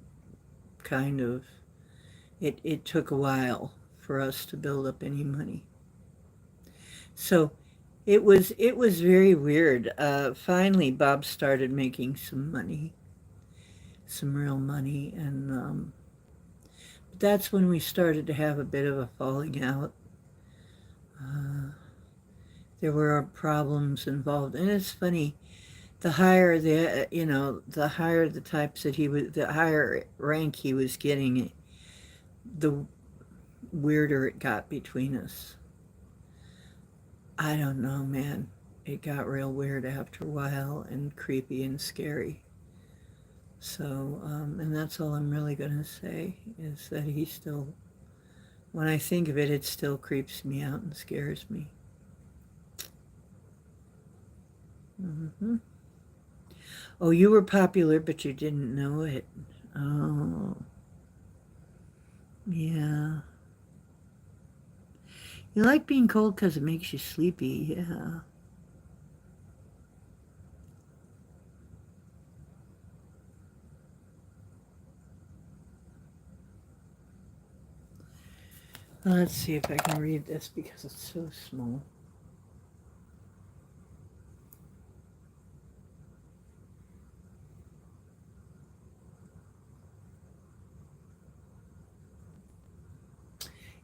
A: kind of, it took a while for us to build up any money. So it was very weird. Finally, Bob started making some money, some real money, and that's when we started to have a bit of a falling out. Uh, there were problems involved, and it's funny. The higher the higher the types that he was, the higher rank he was getting, the weirder it got between us. I don't know, man. It got real weird after a while and creepy and scary. So, and that's all I'm really going to say is that he still, when I think of it, it still creeps me out and scares me. Hmm. Oh, you were popular, but you didn't know it. Oh, yeah. You like being cold because it makes you sleepy, yeah. Let's see if I can read this because it's so small.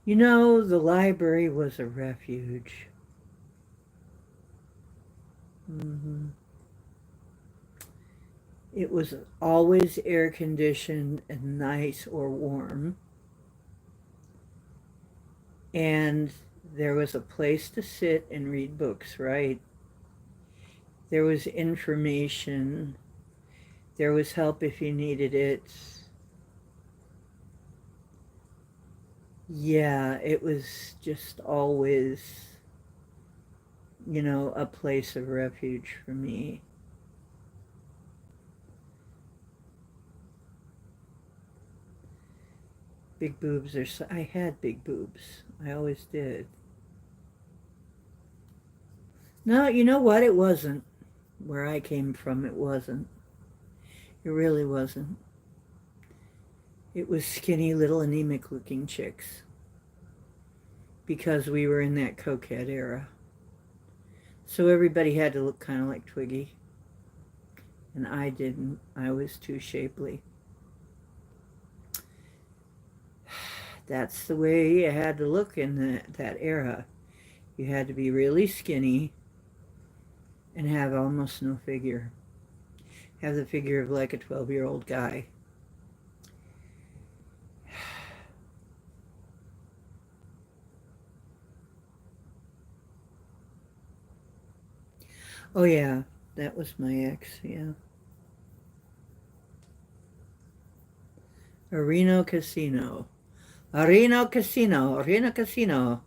A: You know, the library was a refuge. Hmm. It was always air conditioned and nice or warm. And there was a place to sit and read books, right? There was information. There was help if you needed it. Yeah, it was just always, a place of refuge for me. Big boobs are, I had big boobs. I always did. No, you know what? It wasn't. Where I came from, it wasn't. It really wasn't. It was skinny, little, anemic looking chicks. Because we were in that cokehead era. So everybody had to look kind of like Twiggy. And I didn't. I was too shapely. That's the way you had to look in that era. You had to be really skinny and have almost no figure. Have the figure of like a 12-year-old guy. Oh yeah, that was my ex, yeah. Reno Casino. Reno Casino. Reno Casino.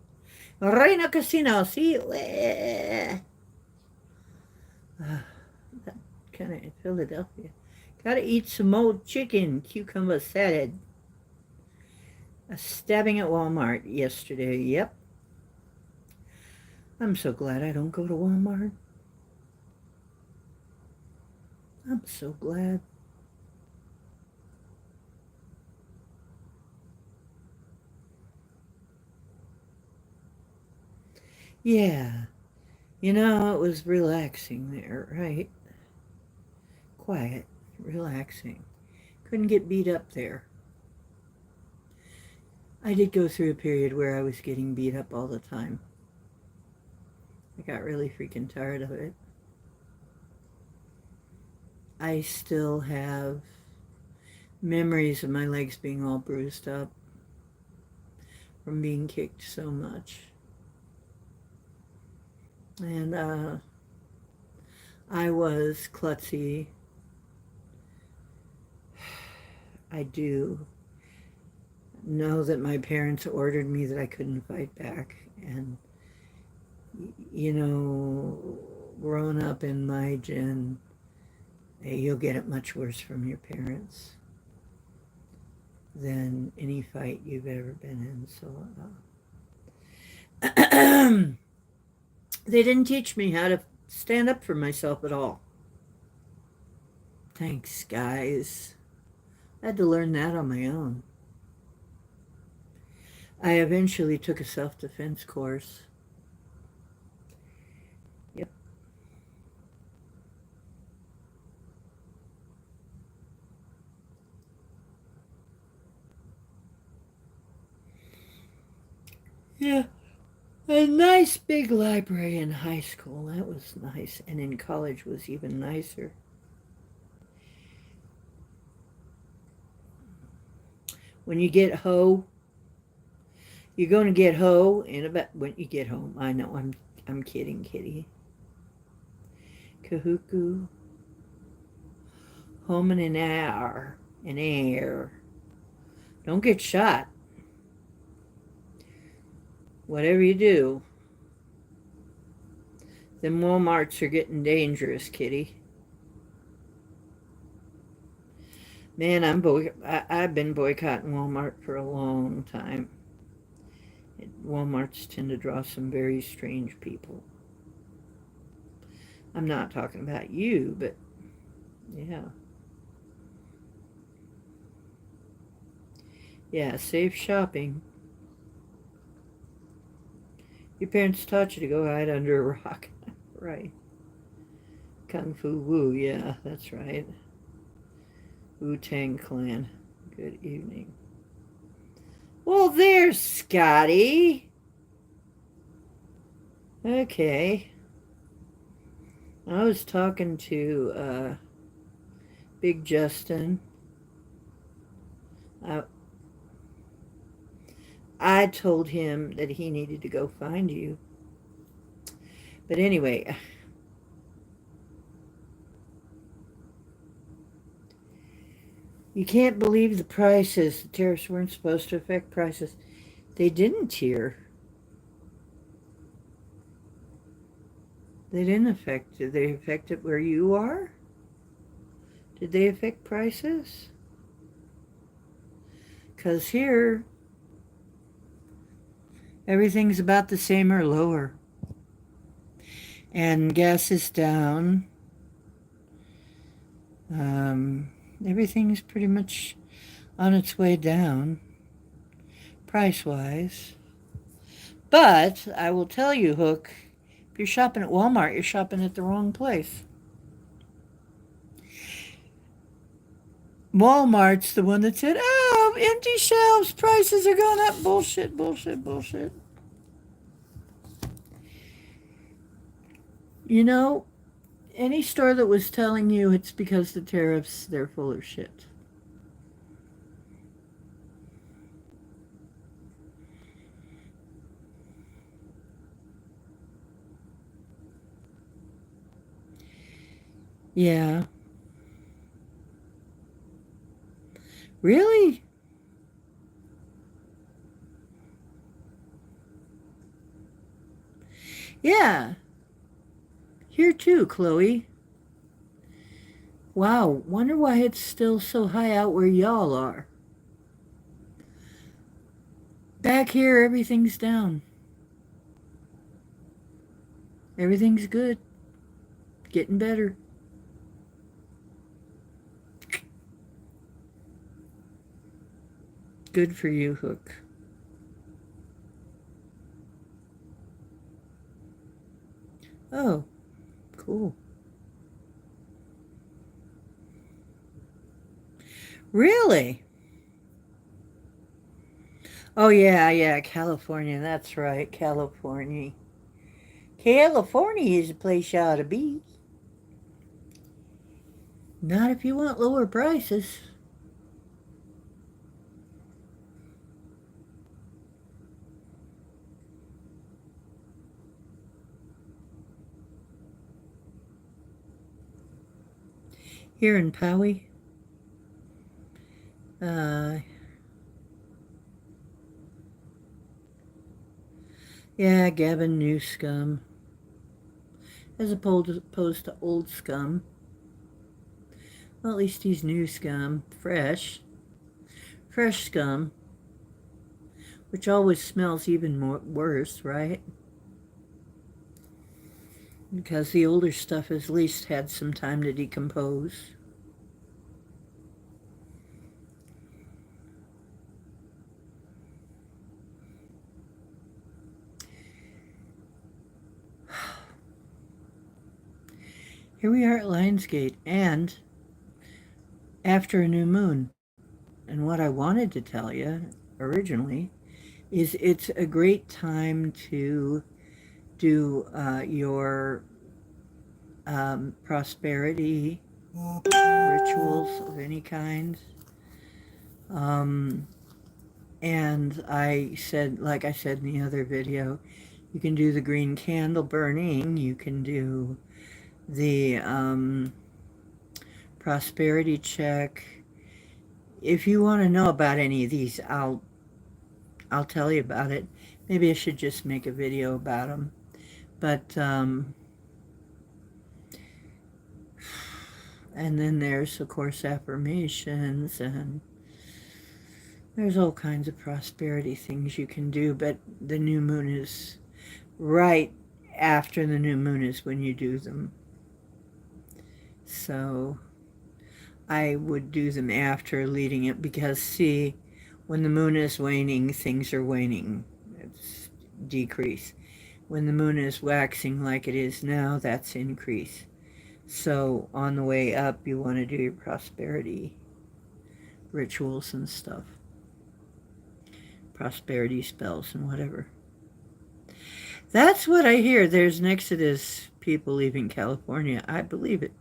A: Reno Casino. See? That kind of in Philadelphia. Gotta eat some more chicken, cucumber salad. A stabbing at Walmart yesterday. Yep. I'm so glad I don't go to Walmart. I'm so glad. Yeah. You know, it was relaxing there, right? Quiet, relaxing. Couldn't get beat up there. I did go through a period where I was getting beat up all the time. I got really freaking tired of it. I still have memories of my legs being all bruised up from being kicked so much. And I was klutzy. I do know that my parents ordered me that I couldn't fight back. And, you know, growing up in my gen, you'll get it much worse from your parents than any fight you've ever been in. So they didn't teach me how to stand up for myself at all. Thanks, guys. I had to learn that on my own. I eventually took a self-defense course. Yep. Yeah. A nice big library in high school. That was nice. And in college was even nicer. When you get you're going to get in about when you get home. I know I'm kidding, kitty. Kahuku. Home in an hour. An air. Don't get shot. Whatever you do. Them Walmarts are getting dangerous, kitty. Man, I've been boycotting Walmart for a long time. Walmarts tend to draw some very strange people. I'm not talking about you, but yeah. Yeah, safe shopping. Your parents taught you to go hide under a rock. Right. Kung Fu Woo, yeah, that's right. Wu-Tang Clan. Good evening. Well, there's Scotty. Okay. I was talking to Big Justin. I told him that he needed to go find you. But anyway, you can't believe the prices. The tariffs weren't supposed to affect prices. They didn't here. They didn't affect. Did they affect it where you are? Did they affect prices? Because here, everything's about the same or lower. And gas is down. Everything's pretty much on its way down, price-wise. But I will tell you, Hook, if you're shopping at Walmart, you're shopping at the wrong place. Walmart's the one that said, oh, empty shelves, prices are going up. Bullshit, bullshit, bullshit. You know, any store that was telling you it's because the tariffs, they're full of shit. Yeah. Really? Yeah. Here too, Chloe. Wow, wonder why it's still so high out where y'all are. Back here, everything's down. Everything's good. Getting better. Good for you, Hook. Oh, cool. Really? Oh, yeah, California. That's right, California. California is a place you ought to be. Not if you want lower prices. Here in Poway, uh, yeah, Gavin Newscum, as opposed to old scum. Well, at least he's new scum, fresh scum, which always smells even worse, right? Because the older stuff has at least had some time to decompose. Here we are at Lionsgate, and after a new moon. And what I wanted to tell you originally is it's a great time to do your prosperity rituals of any kind. Um, and I said, like I said in the other video, you can do the green candle burning, you can do the prosperity check. If you want to know about any of these, I'll tell you about it. Maybe I should just make a video about them. But and then there's of course affirmations, and there's all kinds of prosperity things you can do. But the new moon is right after the new moon is when you do them. So I would do them after leading it, because see, when the moon is waning, things are waning. It's decrease. When the moon is waxing like it is now, that's increase. So on the way up, you want to do your prosperity rituals and stuff. Prosperity spells and whatever. That's what I hear. There's an exodus, people leaving California. I believe it.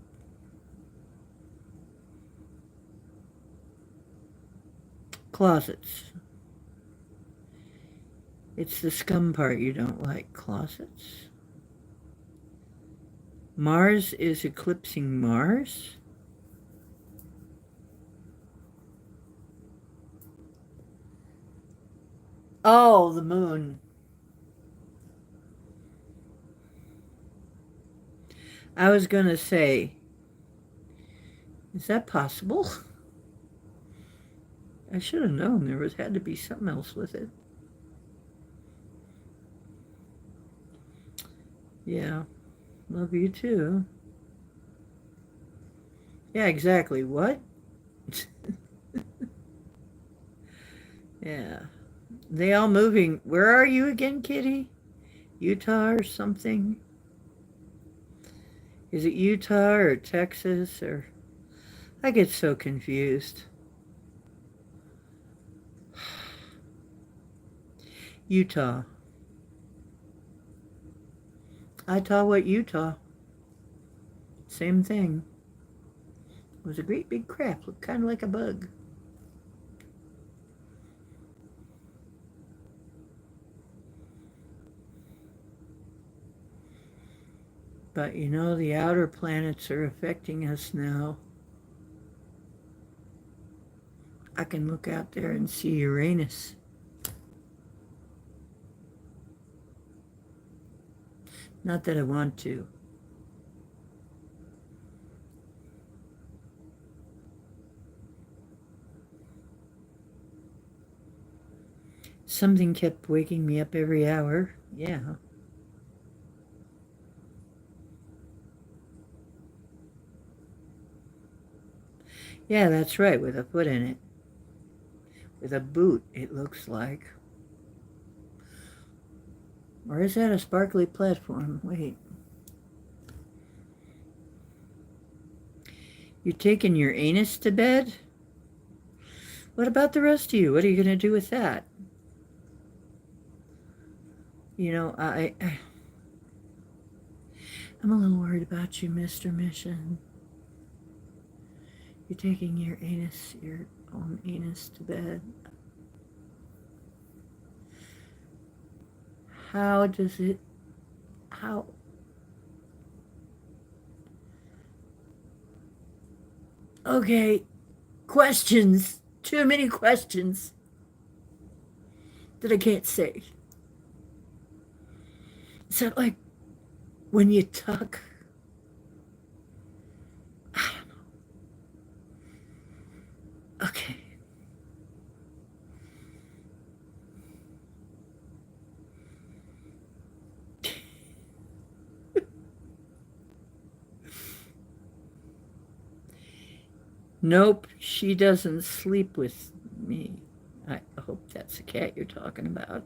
A: Closets. It's the scum part you don't like. Closets. Mars is eclipsing Mars. Oh, the moon. I was going to say, is that possible? I should have known there had to be something else with it. Yeah. Love you too. Yeah, exactly. What? Yeah. They all moving. Where are you again, Kitty? Utah or something? Is it Utah or Texas or... I get so confused. Utah. I taught what Utah. Same thing. It was a great big crap. Looked kind of like a bug. But you know, the outer planets are affecting us now. I can look out there and see Uranus. Not that I want to. Something kept waking me up every hour. Yeah. Yeah, that's right, with a foot in it. With a boot, it looks like. Or is that a sparkly platform? Wait. You taking your anus to bed? What about the rest of you? What are you going to do with that? You know, I'm a little worried about you, Mr. Mission. You're taking your own anus to bed. How does it, how? Okay, questions. Too many questions that I can't say. Is that like when you tuck? I don't know. Okay. Nope, she doesn't sleep with me. I hope that's the cat you're talking about.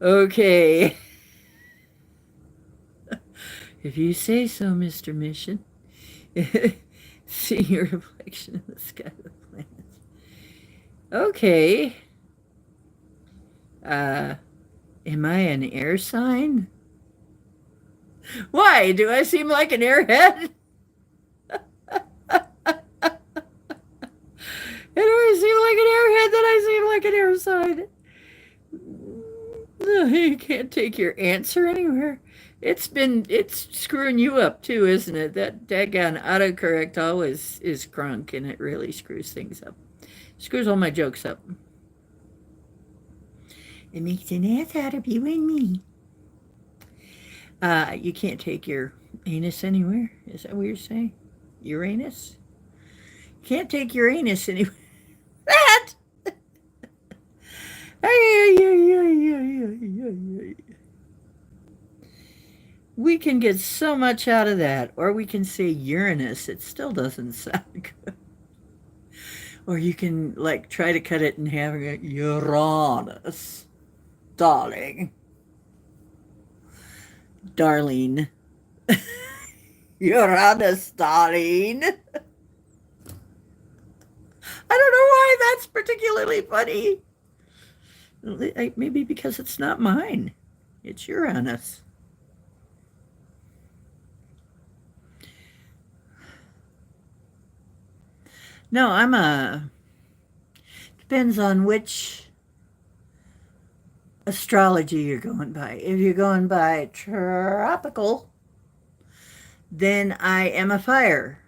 A: Okay. If you say so, Mr. Mission. Seeing your reflection in the sky of the planets. Okay. Am I an air sign? Why? Do I seem like an airhead? Do I seem like an airhead? Then I seem like an air sign. You can't take your answer anywhere. It's screwing you up too, isn't it? That daggone autocorrect always is crunk, and it really screws things up. Screws all my jokes up. It makes an ass out of you and me. You can't take your anus anywhere. Is that what you're saying? Uranus? You can't take your anus anywhere. That! We can get so much out of that. Or we can say Uranus. It still doesn't sound good. Or you can like try to cut it in half and go, Uranus, darling. Darling. Uranus, darling. I don't know why that's particularly funny. Maybe because it's not mine. It's Uranus. No, depends on which astrology you're going by. If you're going by tropical, then I am a fire.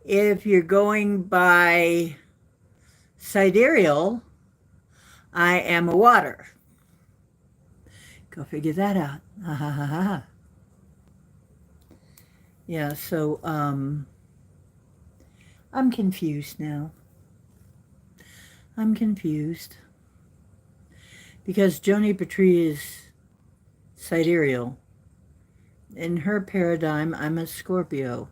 A: If you're going by sidereal, I am a water. Go figure that out. Ha ha ha ha. Yeah, so I'm confused now. I'm confused. because Joni Petrie is sidereal. In her paradigm, I'm a Scorpio.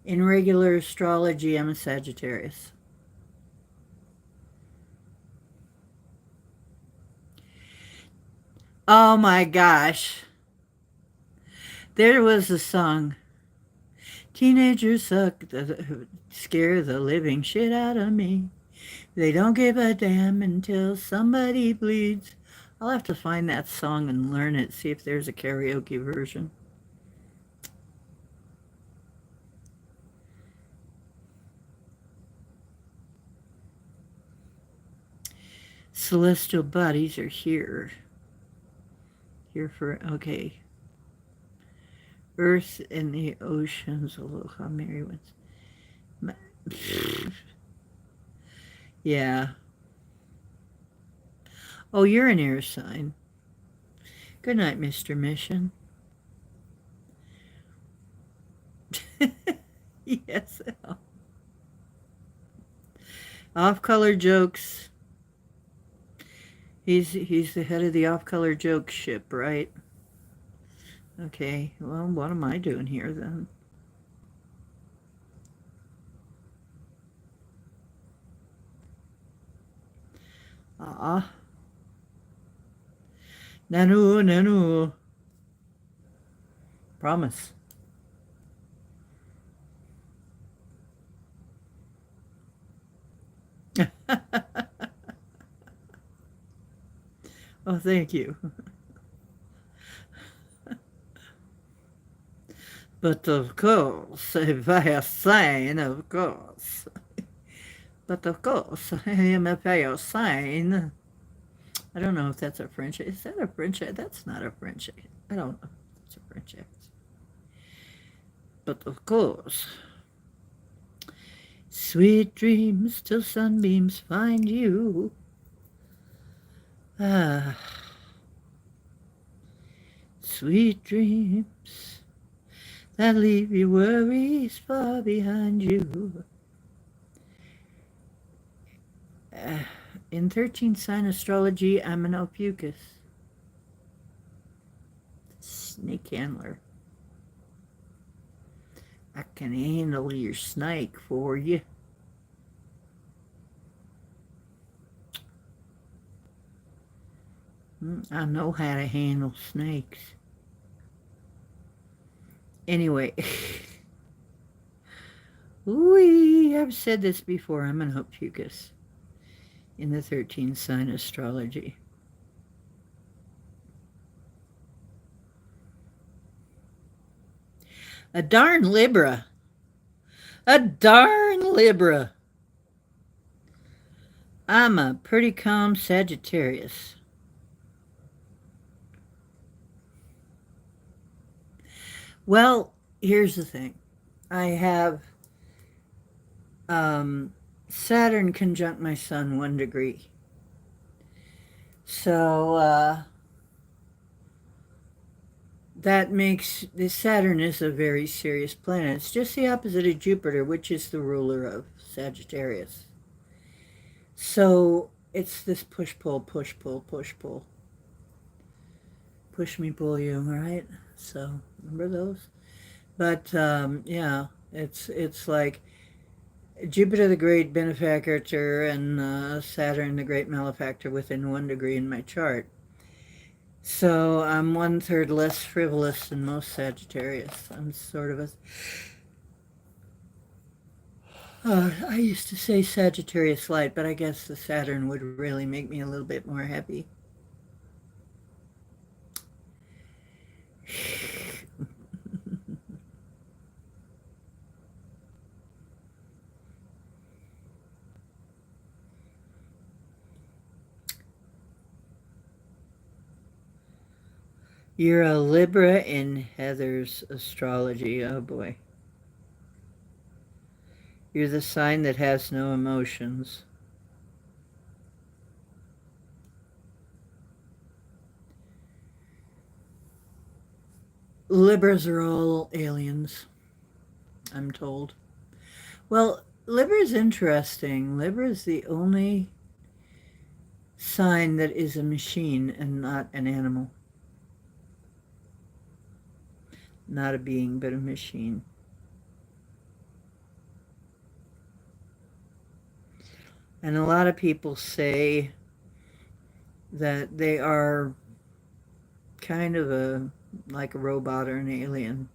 A: In regular astrology, I'm a Sagittarius. Oh my gosh. There was a song. Teenagers suck, scare the living shit out of me. They don't give a damn until somebody bleeds. I'll have to find that song and learn it, see if there's a karaoke version. Celestial bodies are here. Here for, okay. Earth and the oceans. Aloha, Mary Wins. Yeah. Oh, you're an air sign. Good night, Mr. Mission. Yes. Off-color jokes. He's the head of the off-color joke ship, right? Okay. Well, what am I doing here then? Ah. Nanu, nanu. Promise. Oh, thank you. But of course, if I a sign, of course. But of course, I am a pale sign. I don't know if that's a French. Is that a French? That's not a French. I don't know if it's a French accent. But of course, sweet dreams till sunbeams find you. Ah, sweet dreams that leave your worries far behind you. In 13 sign astrology, I'm an Ophiuchus. Snake handler. I can handle your snake for you. I know how to handle snakes. Anyway, I've said this before. I'm an Ophiuchus in the 13 sign astrology. A darn Libra. A darn Libra. I'm a pretty calm Sagittarius. Well, here's the thing. I have Saturn conjunct my sun 1 degree. So that makes Saturn is a very serious planet. It's just the opposite of Jupiter, which is the ruler of Sagittarius. So it's this push pull, push pull, push pull. Push me, pull you, right? So remember those? But yeah, it's like Jupiter the great benefactor and Saturn the great malefactor within 1 degree in my chart. So I'm 1/3 less frivolous than most Sagittarius. I'm sort of a I used to say Sagittarius light, but I guess the Saturn would really make me a little bit more happy. You're a Libra in Heather's astrology. Oh boy. You're the sign that has no emotions. Libras are all aliens, I'm told. Well, Libra's interesting. Libra is the only sign that is a machine and not an animal. Not a being, but a machine. And a lot of people say that they are kind of like a robot or an alien.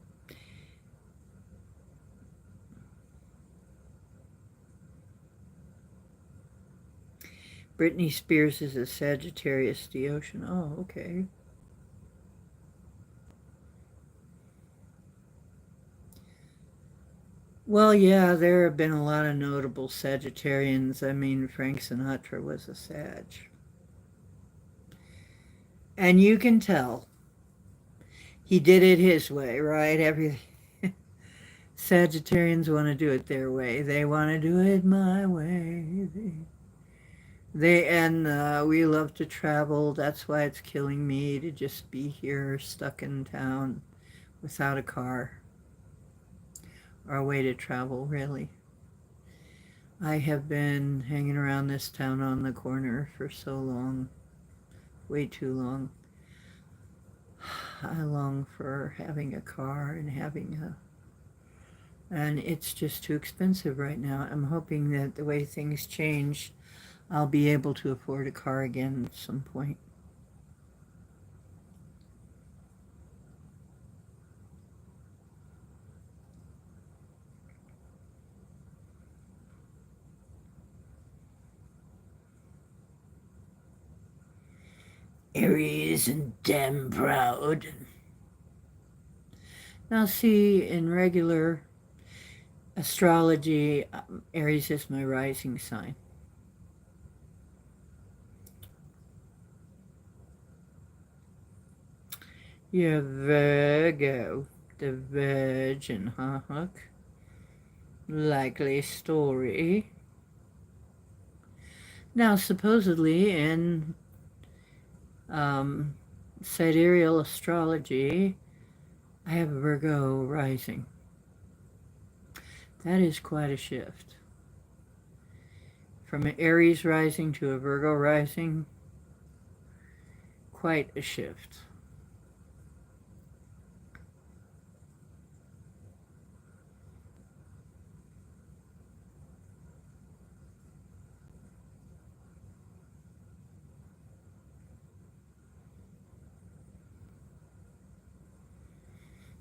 A: Britney Spears is a Sagittarius the ocean. Oh, okay. Well, yeah, there have been a lot of notable Sagittarians. I mean, Frank Sinatra was a Sag. And you can tell he did it his way, right? Every Sagittarians want to do it their way. They want to do it my way. We love to travel. That's why it's killing me to just be here stuck in town without a car or a way to travel, really. I have been hanging around this town on the corner for so long, way too long. I long for having a car and and it's just too expensive right now. I'm hoping that the way things change, I'll be able to afford a car again at some point. Aries and damn proud. Now, see, in regular astrology, Aries is my rising sign. You're Virgo, the Virgin, huh, Huck? Likely story. Now, supposedly in sidereal astrology, I have a Virgo rising. That is quite a shift. From an Aries rising to a Virgo rising, quite a shift.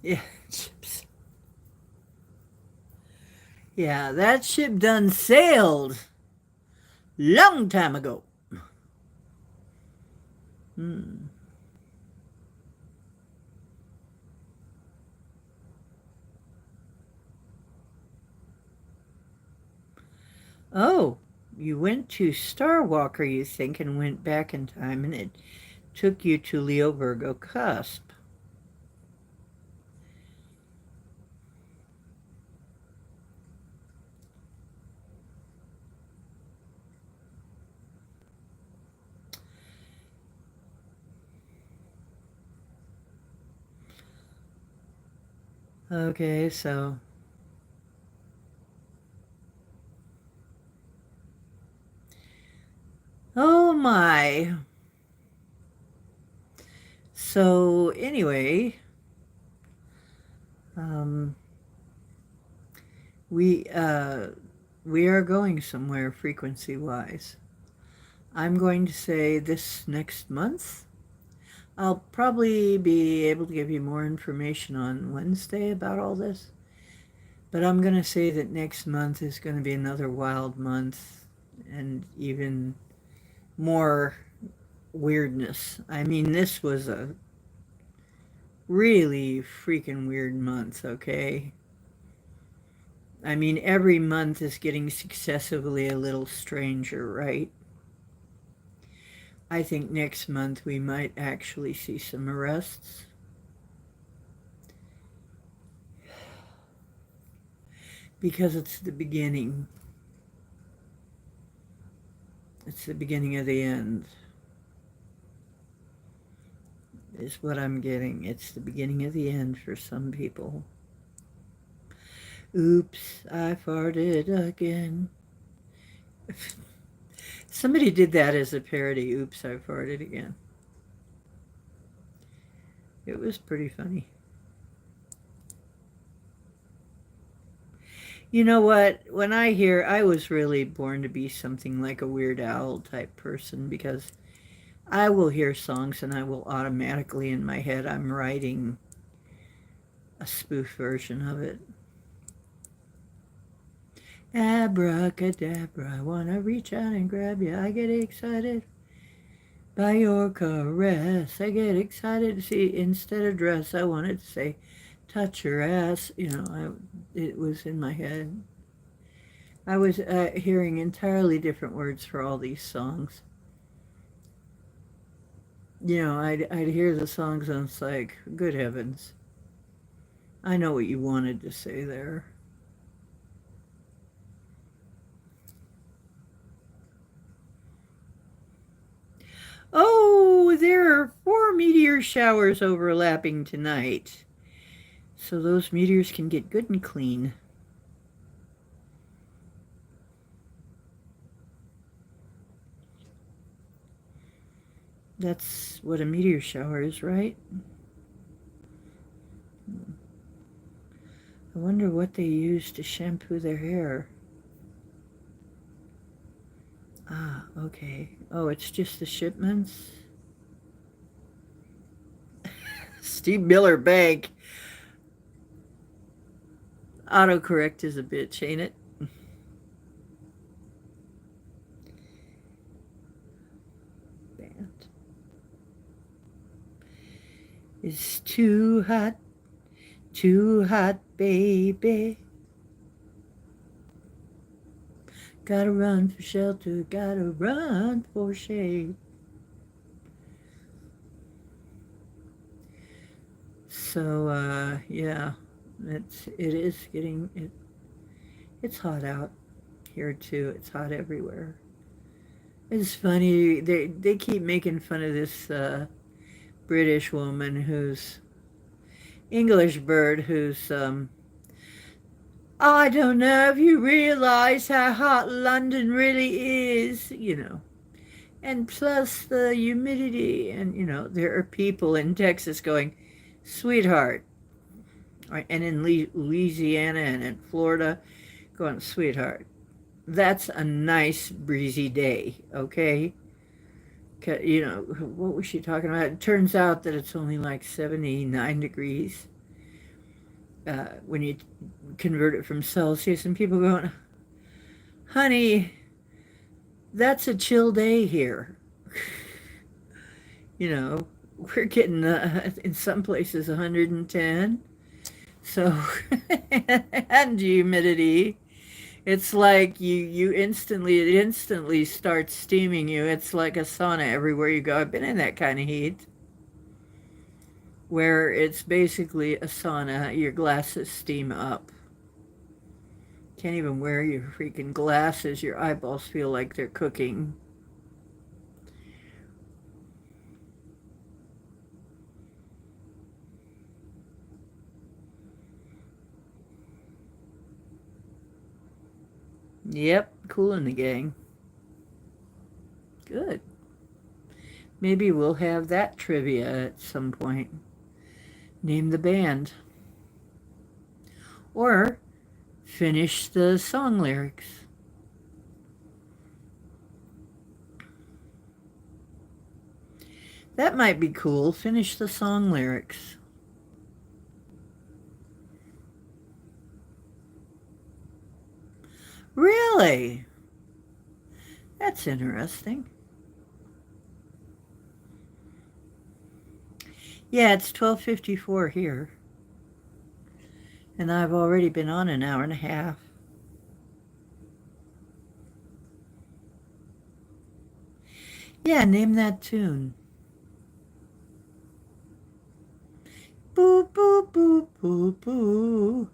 A: Yeah, ships. Yeah, that ship done sailed long time ago. Hmm. Oh, you went to Starwalker, you think, and went back in time, and it took you to Leo Virgo cusp. Okay, so oh my. So anyway, um, we uh, we are going somewhere frequency wise. I'm going to say this next month. I'll probably be able to give you more information on Wednesday about all this. But I'm going to say that next month is going to be another wild month and even more weirdness. I mean, this was a really freaking weird month, okay? I mean, every month is getting successively a little stranger, right? I think next month we might actually see some arrests. Because it's the beginning. It's the beginning of the end, is what I'm getting. It's the beginning of the end for some people. Oops, I farted again. Somebody did that as a parody. Oops, I farted again. It was pretty funny. You know what? When I was really born to be something like a Weird Al type person because I will hear songs and I will automatically in my head, I'm writing a spoof version of it. Abracadabra, I wanna reach out and grab you. I get excited by your caress. I get excited to see, instead of dress, I wanted to say, touch your ass. It was in my head. I was hearing entirely different words for all these songs. I'd hear the songs and it's like, good heavens, I know what you wanted to say there. Oh, there are 4 meteor showers overlapping tonight. So those meteors can get good and clean. That's what a meteor shower is, right? I wonder what they use to shampoo their hair. Ah, okay. Oh, it's just the shipments? Steve Miller Bank. Autocorrect is a bitch, ain't it? Band. It's too hot, baby. Gotta run for shelter, gotta run for shade. So, yeah, it's hot out here too. It's hot everywhere. It's funny, they keep making fun of this British woman who's English bird who's I don't know if you realize how hot London really is. And plus the humidity, and there are people in Texas going, sweetheart, and in Louisiana and in Florida going, sweetheart, that's a nice breezy day, okay? What was she talking about? It turns out that it's only like 79 degrees when you convert it from Celsius, and people going, honey, that's a chill day here. We're getting in some places 110. So, and humidity. It's like it instantly starts steaming you. It's like a sauna everywhere you go. I've been in that kind of heat where it's basically a sauna. Your glasses steam up. Can't even wear your freaking glasses. Your eyeballs feel like they're cooking. Yep, cool in the gang. Good. Maybe we'll have that trivia at some point. Name the band. Or finish the song lyrics. That might be cool. Finish the song lyrics. Really? That's interesting. Yeah, it's 12:54 here. And I've already been on an hour and a half. Yeah, name that tune. Boo, boo, boo, boo, boo.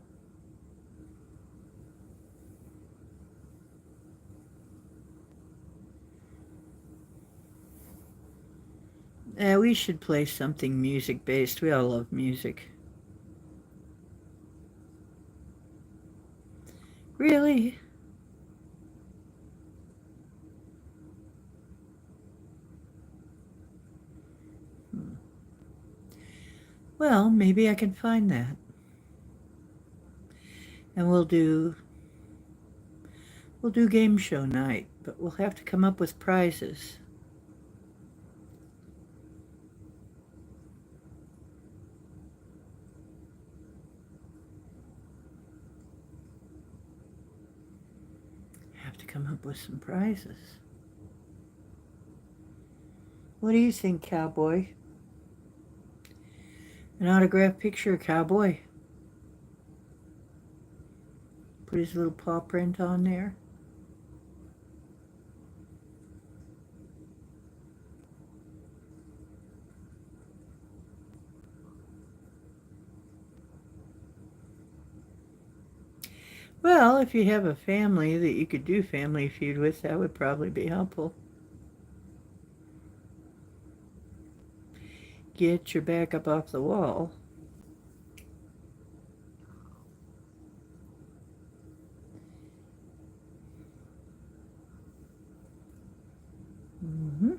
A: We should play something music-based. We all love music. Really? Well, maybe I can find that. And we'll do game show night, but we'll have to come up with prizes. Have to come up with some prizes. What do you think, cowboy? An autographed picture of Cowboy. Put his little paw print on there. Well, if you have a family that you could do Family Feud with, that would probably be helpful. Get your back up off the wall. Mm-hmm.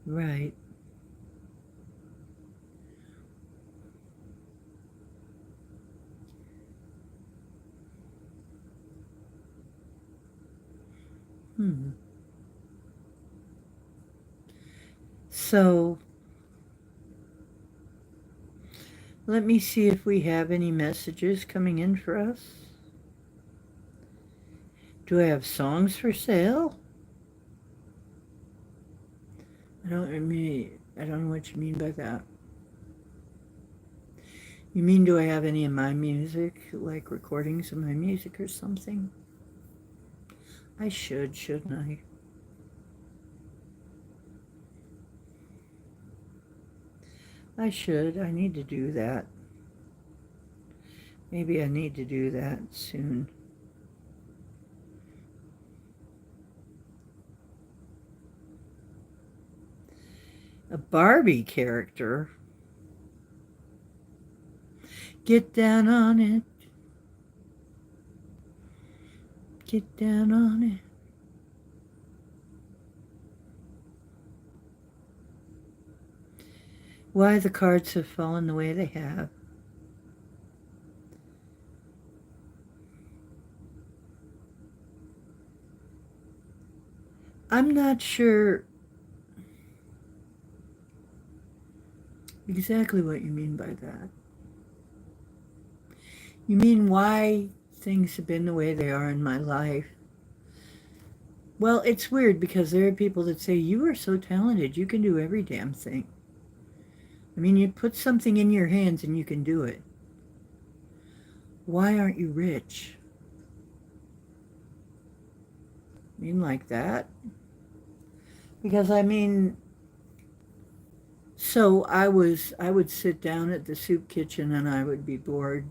A: Right. So let me see if we have any messages coming in for us. Do I have songs for sale? I don't know what you mean by that. You mean, do I have any of my music, like recordings of my music or something? I shouldn't I? I should. I need to do that. Maybe I need to do that soon. A Barbie character? Get down on it. Get down on it. Why the cards have fallen the way they have. I'm not sure exactly what you mean by that. You mean why things have been the way they are in my life? Well, it's weird because there are people that say, you are so talented, you can do every damn thing. I mean, you put something in your hands and you can do it. Why aren't you rich? I mean, like that? Because I mean, so I would sit down at the soup kitchen and I would be bored.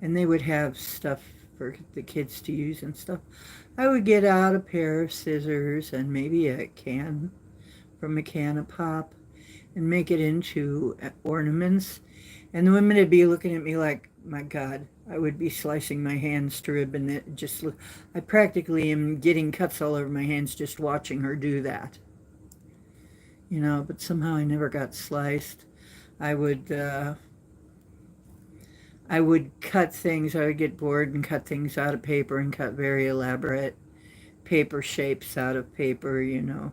A: And they would have stuff for the kids to use and stuff. I would get out a pair of scissors and maybe a can from a can of pop and make it into ornaments. And the women would be looking at me like, my God, I would be slicing my hands to ribbon. It just look, I practically am getting cuts all over my hands just watching her do that. You know, but somehow I never got sliced. I would I would cut things. I would get bored and cut things out of paper and cut very elaborate paper shapes out of paper, you know,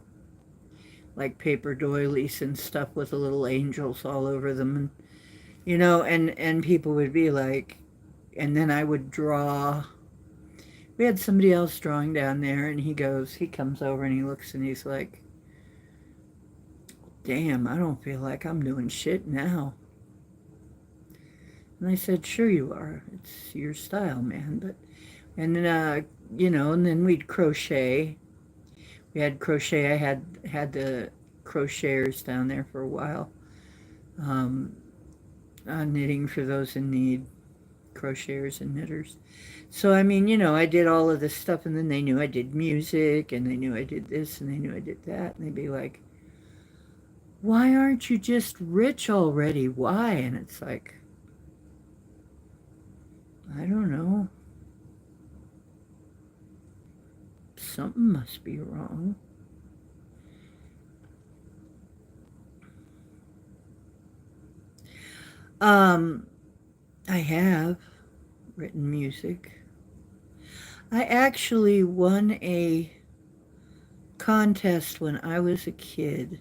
A: like paper doilies and stuff with the little angels all over them, and you know, and people would be like, and then I would draw. We had somebody else drawing down there, and he comes over and he looks and he's like, "Damn, I don't feel like I'm doing shit now." And I said, "Sure you are. It's your style, man." But and then you know, and then we'd crochet. We had crochet. I had the crocheters down there for a while. Um, knitting for those in need, crocheters and knitters. So I mean, you know, I did all of this stuff, and then they knew I did music, and they knew I did this, and they knew I did that, and they'd be like, "Why aren't you just rich already? Why?" And it's like, I don't know. something must be wrong. Um, I have written music. I actually won a contest when I was a kid.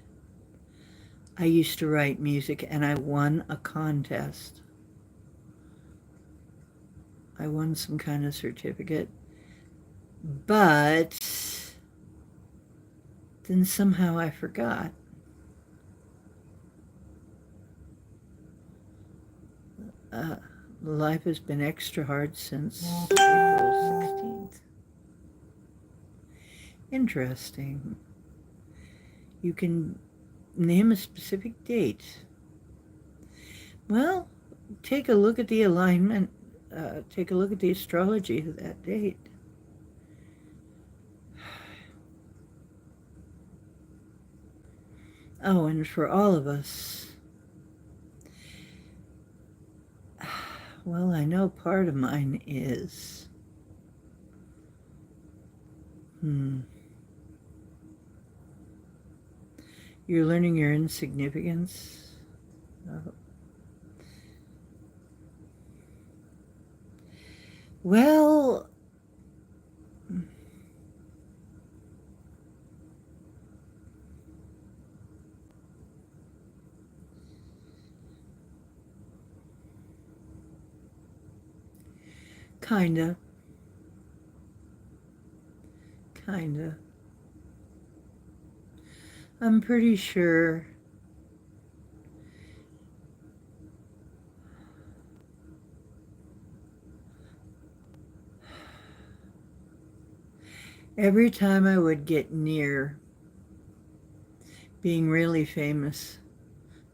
A: I used to write music and I won a contest. I won some kind of certificate. But then somehow I forgot. Uh, Life has been extra hard since April 16th. Interesting. You can name a specific date. Well, take a look at the alignment. Take a look at the astrology of that date. Oh, and for all of us, well, I know part of mine is, you're learning your insignificance. Well, kinda. Kinda. I'm pretty sure every time I would get near being really famous,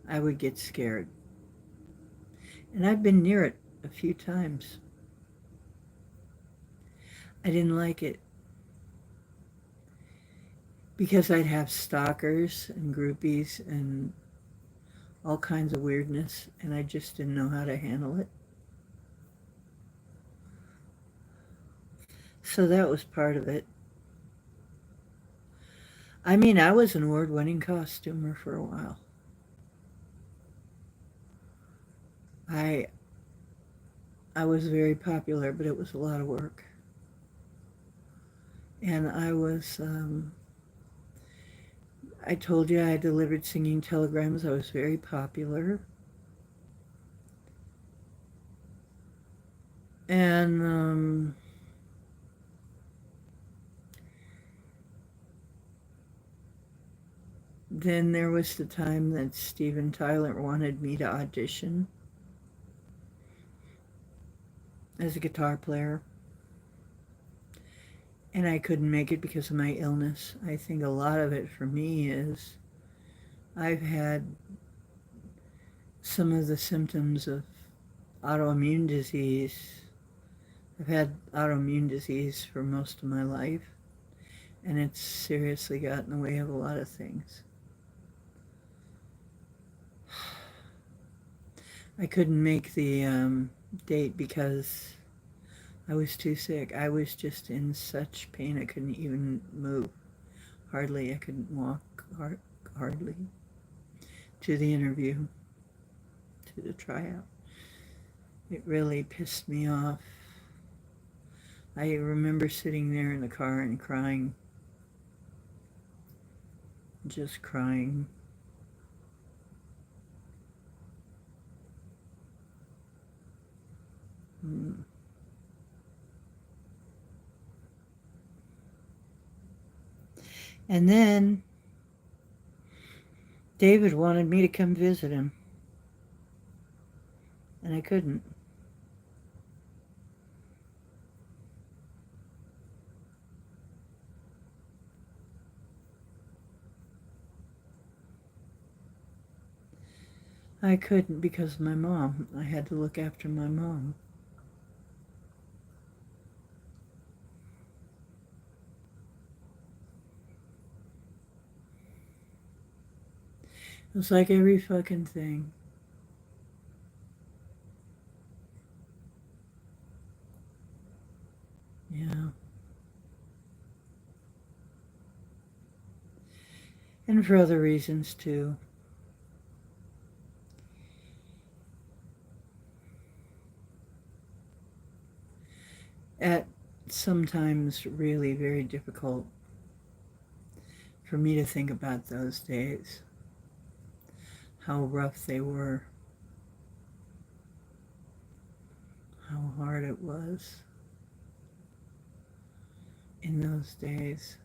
A: I would get scared. And I've been near it a few times. I didn't like it because I'd have stalkers and groupies and all kinds of weirdness, and I just didn't know how to handle it. So that was part of it. I mean, I was an award-winning costumer for a while. I I was very popular, but it was a lot of work. And I told you I delivered singing telegrams. I was very popular. And then there was the time that Steven Tyler wanted me to audition as a guitar player. And I couldn't make it because of my illness. I think a lot of it for me is I've had some of the symptoms of autoimmune disease. I've had autoimmune disease for most of my life, and it's seriously got in the way of a lot of things. I couldn't make the date because I was too sick. I was just in such pain I couldn't even move. Hardly. I couldn't walk hardly to the interview, to the tryout. It really pissed me off. I remember sitting there in the car and crying. Just crying. And then David wanted me to come visit him. And I couldn't. I couldn't because of my mom. I had to look after my mom. It was like every fucking thing. Yeah. and for other reasons too. At sometimes really very difficult for me to think about those days, how rough they were, how hard it was in those days.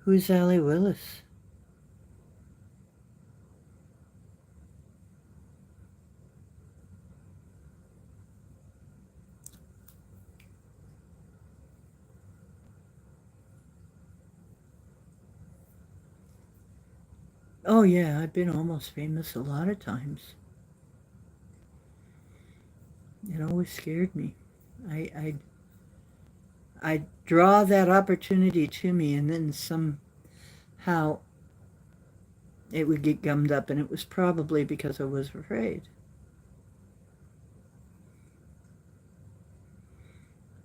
A: Who's Allie Willis? Oh yeah, I've been almost famous a lot of times. It always scared me. I I draw that opportunity to me, and then somehow it would get gummed up, and it was probably because I was afraid.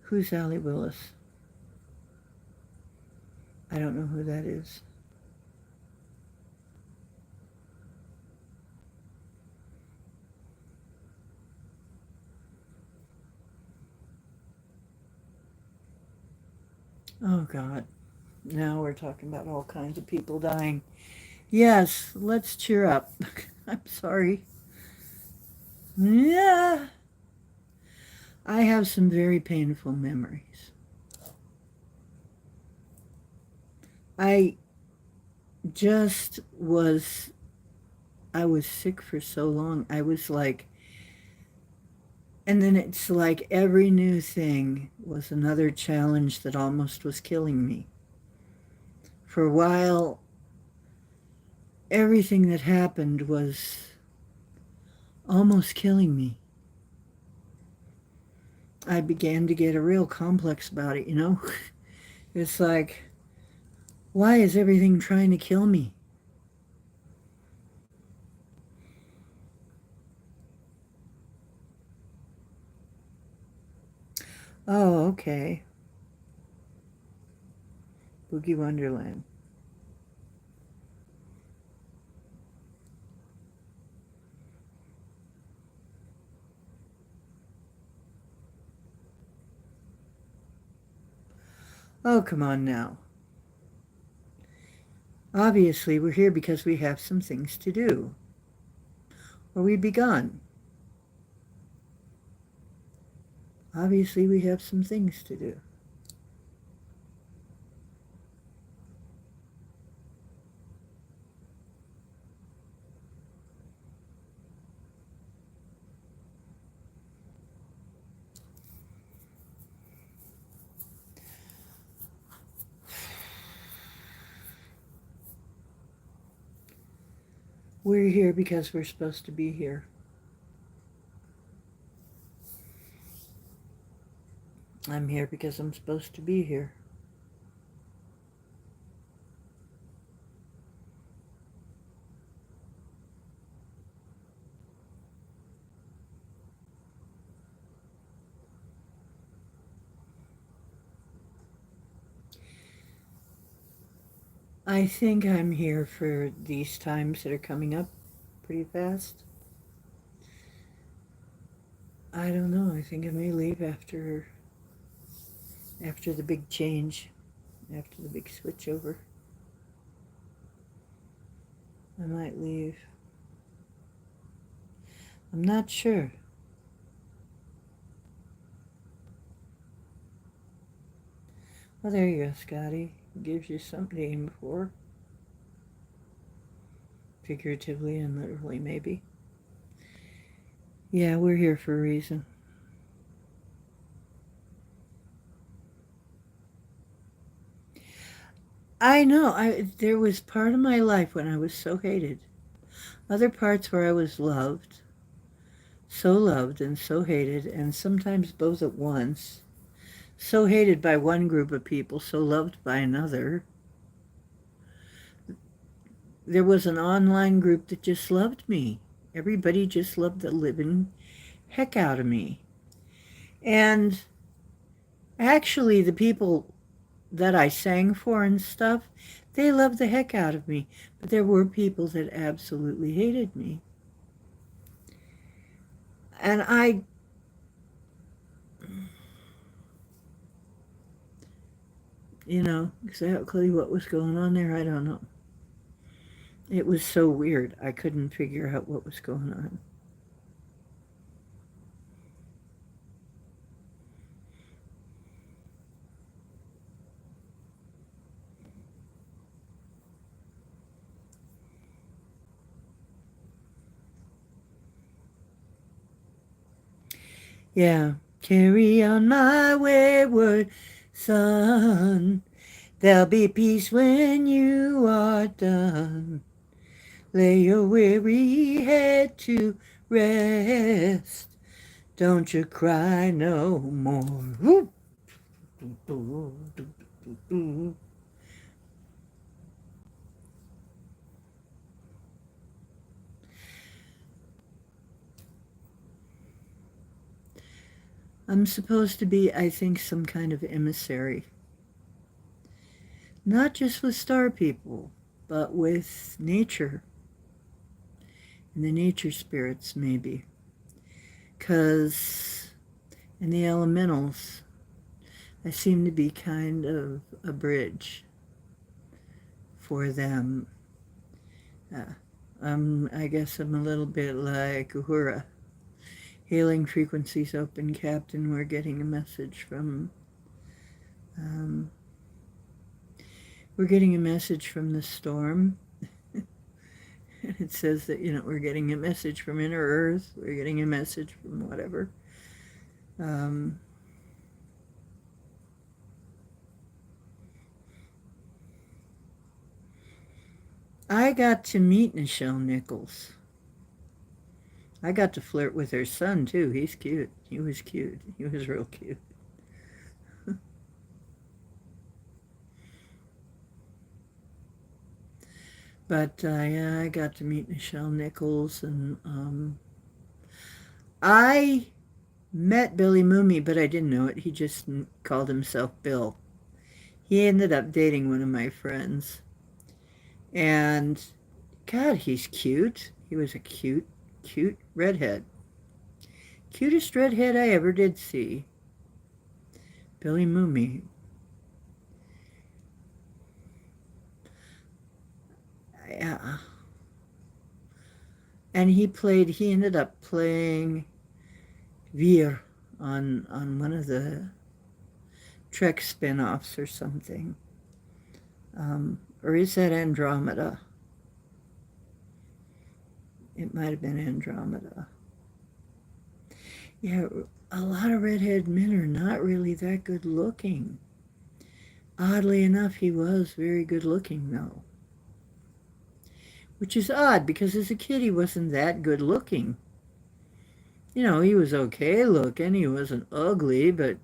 A: Who's Allie Willis? I don't know who that is. Oh God. Now we're talking about all kinds of people dying. Yes, let's cheer up. I'm sorry. Yeah. I have some very painful memories. I just was, I was sick for so long. I was like, and then it's like every new thing was another challenge that almost was killing me. For a while, everything that happened was almost killing me. I began to get a real complex about it, you know? It's like, why is everything trying to kill me? Oh, okay. Boogie Wonderland. Oh, come on now. Obviously, we're here because we have some things to do, or we'd be gone. Obviously, we have some things to do. We're here because we're supposed to be here. I'm here because I'm supposed to be here. I think I'm here for these times that are coming up pretty fast. I don't know. I think I may leave after the big change, after the big switch over. I might leave. I'm not sure. Well, there you go, Scotty. Gives you something to aim for. Figuratively and literally, maybe. Yeah, we're here for a reason. I know. There was part of my life when I was so hated. Other parts where I was loved and so hated, and sometimes both at once. So hated by one group of people, so loved by another. there was an online group that just loved me. Everybody just loved the living heck out of me. And actually, the people that I sang for and stuff, they loved the heck out of me. But there were people that absolutely hated me. And I, exactly what was going on there, I don't know. It was so weird. I couldn't figure out what was going on. Yeah. Carry on my wayward son. There'll be peace when you are done. Lay your weary head to rest. Don't you cry no more. I'm supposed to be, I think, some kind of emissary. Not just with star people, but with nature. And the nature spirits, maybe. Because in the elementals, I seem to be kind of a bridge for them. I guess I'm a little bit like Uhura. Hailing frequencies open, Captain. We're getting a message from... we're getting a message from the storm. It says that, we're getting a message from Inner Earth. We're getting a message from whatever. I got to meet Nichelle Nichols. I got to flirt with her son, too. He's cute. He was cute. He was real cute. But I got to meet Nichelle Nichols, and I met Billy Mooney, but I didn't know it. He just called himself Bill. He ended up dating one of my friends. And, God, he's cute. He was a cute, cute redhead. Cutest redhead I ever did see. Billy Mooney. Yeah. And he ended up playing Vir on one of the Trek spin-offs or something. Or is that Andromeda? It might have been Andromeda. Yeah, a lot of redhead men are not really that good looking. Oddly enough, he was very good looking, though. Which is odd, because as a kid, he wasn't that good looking. He was okay looking. He wasn't ugly, but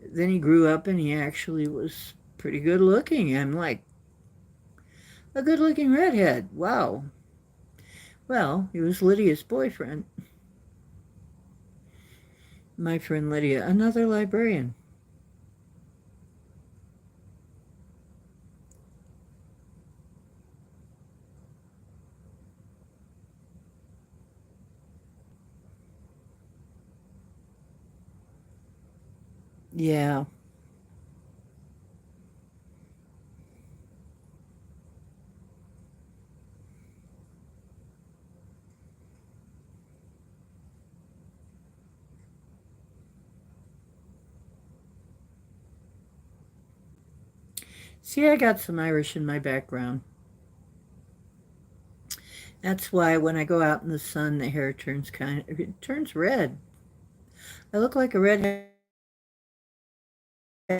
A: then he grew up and he actually was pretty good looking. I'm like, a good looking redhead. Wow. Well, he was Lydia's boyfriend. My friend Lydia, another librarian. Yeah. See, I got some Irish in my background. That's why when I go out in the sun, the hair it turns red. I look like a redhead.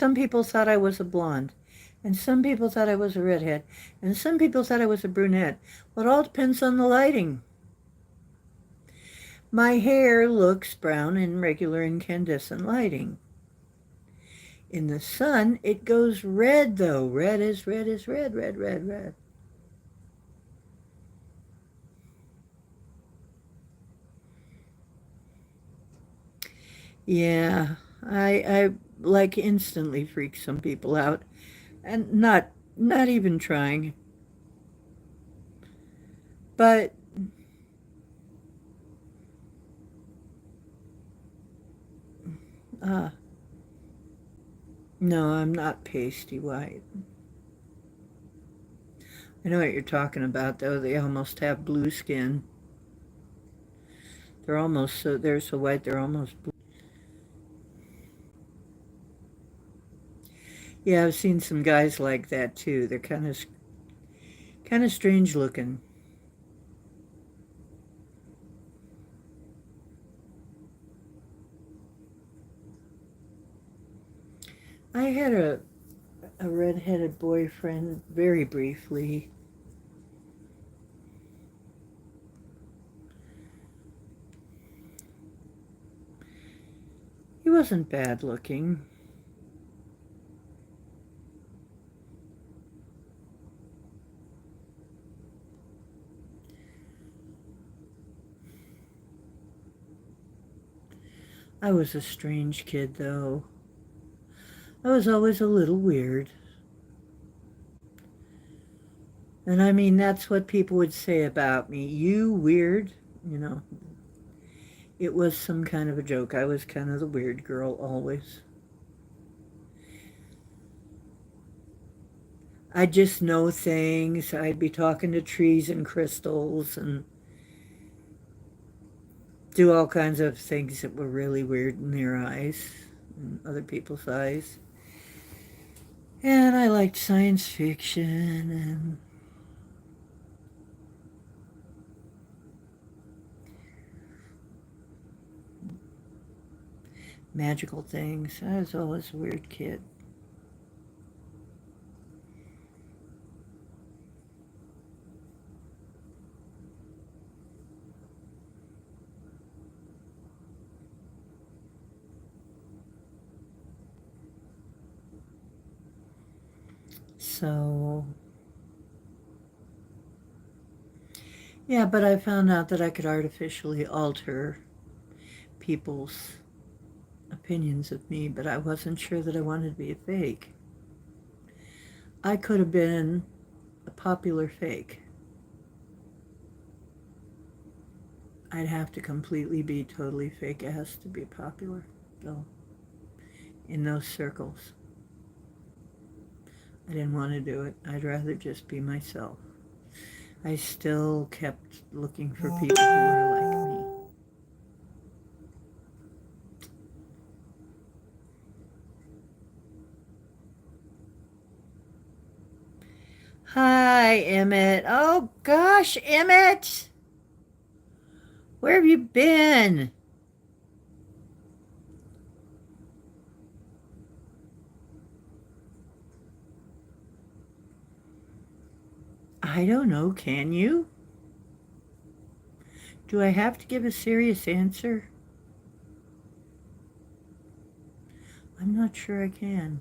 A: Some people thought I was a blonde, and some people thought I was a redhead, and some people thought I was a brunette. Well, it all depends on the lighting. My hair looks brown in regular incandescent lighting. In the sun, it goes red, though. Red is red is red, red, red, red. Yeah, I like instantly freak some people out, and not even trying. But uh, no, I'm not pasty white. I know what you're talking about, though. They almost have blue skin. They're so white they're almost blue. Yeah, I've seen some guys like that too. They're kind of strange looking. I had a redheaded boyfriend very briefly. He wasn't bad looking. I was a strange kid, though. I was always a little weird. And I mean, that's what people would say about me. You weird, you know. It was some kind of a joke. I was kind of the weird girl always. I'd just know things. I'd be talking to trees and crystals and do all kinds of things that were really weird in their eyes and other people's eyes. And I liked science fiction and magical things. I was always a weird kid. So, yeah, but I found out that I could artificially alter people's opinions of me, but I wasn't sure that I wanted to be a fake. I could have been a popular fake. I'd have to completely be totally fake. It has to be popular, though, in those circles. I didn't want to do it. I'd rather just be myself. I still kept looking for people who were like me. Hi, Emmett. Oh, gosh, Emmett! Where have you been? I don't know, can you? Do I have to give a serious answer? I'm not sure I can,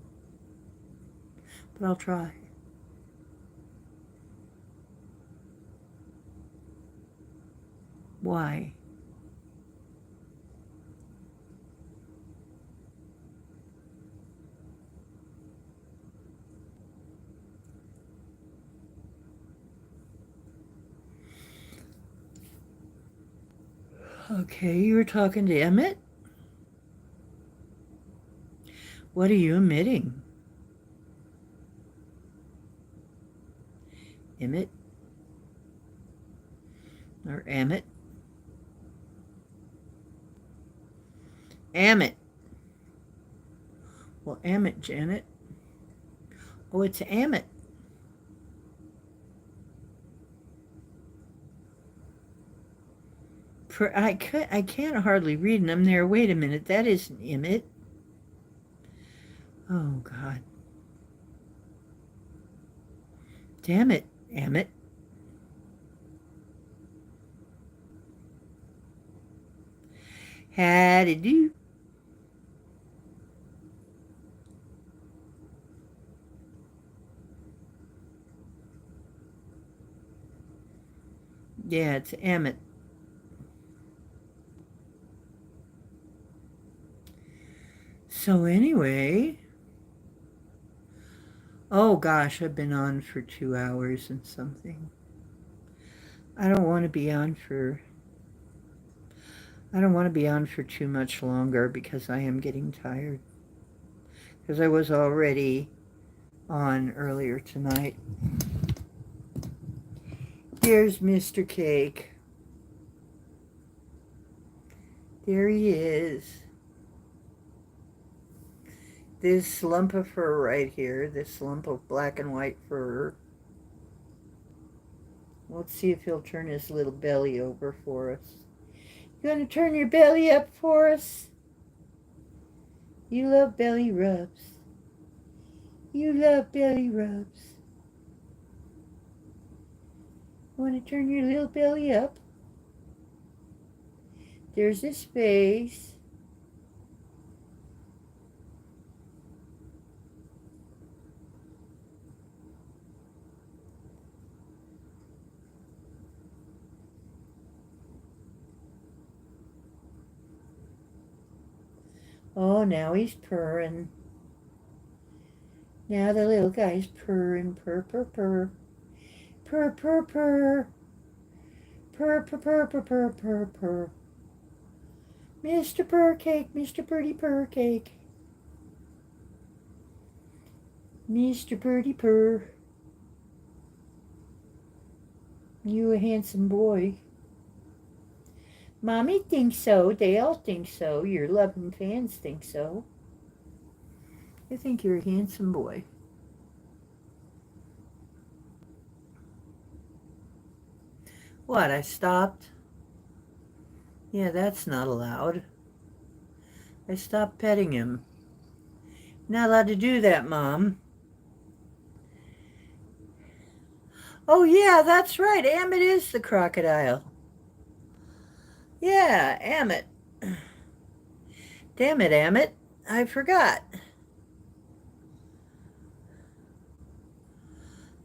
A: but I'll try. Why? Okay, you were talking to Emmett? What are you emitting? Emmett? Or Emmett? Emmett. Well, Emmett, Janet. Oh, it's Emmett. I can't hardly read, and I'm there. Wait a minute, that isn't Emmett. Oh, God. Damn it, Emmett. Howdy do. Yeah, it's Emmett. So anyway, oh gosh, I've been on for 2 hours and something. I don't want to be on for I don't want to be on for too much longer because I am getting tired. Because I was already on earlier tonight. Here's Mr. Cake. There he is. This lump of fur right here, this lump of black and white fur. Let's see if he'll turn his little belly over for us. You want to turn your belly up for us? You love belly rubs. You love belly rubs. Want to turn your little belly up? There's his face. Oh, now he's purring. Now the little guy's purring. Purr, purr, purr. Purr, purr, purr. Purr, purr, purr, purr, purr, purr, purr. Mr. Purrcake, Mr. Birdie Purrcake. Mr. Birdie Purr. You a handsome boy. Mommy thinks so. They all think so. Your loving fans think so. I think you're a handsome boy. What, I stopped? Yeah, that's not allowed. I stopped petting him. Not allowed to do that, Mom. Oh, yeah, that's right. Amit is the crocodile. Yeah, Amit. Damn it, Amit. I forgot.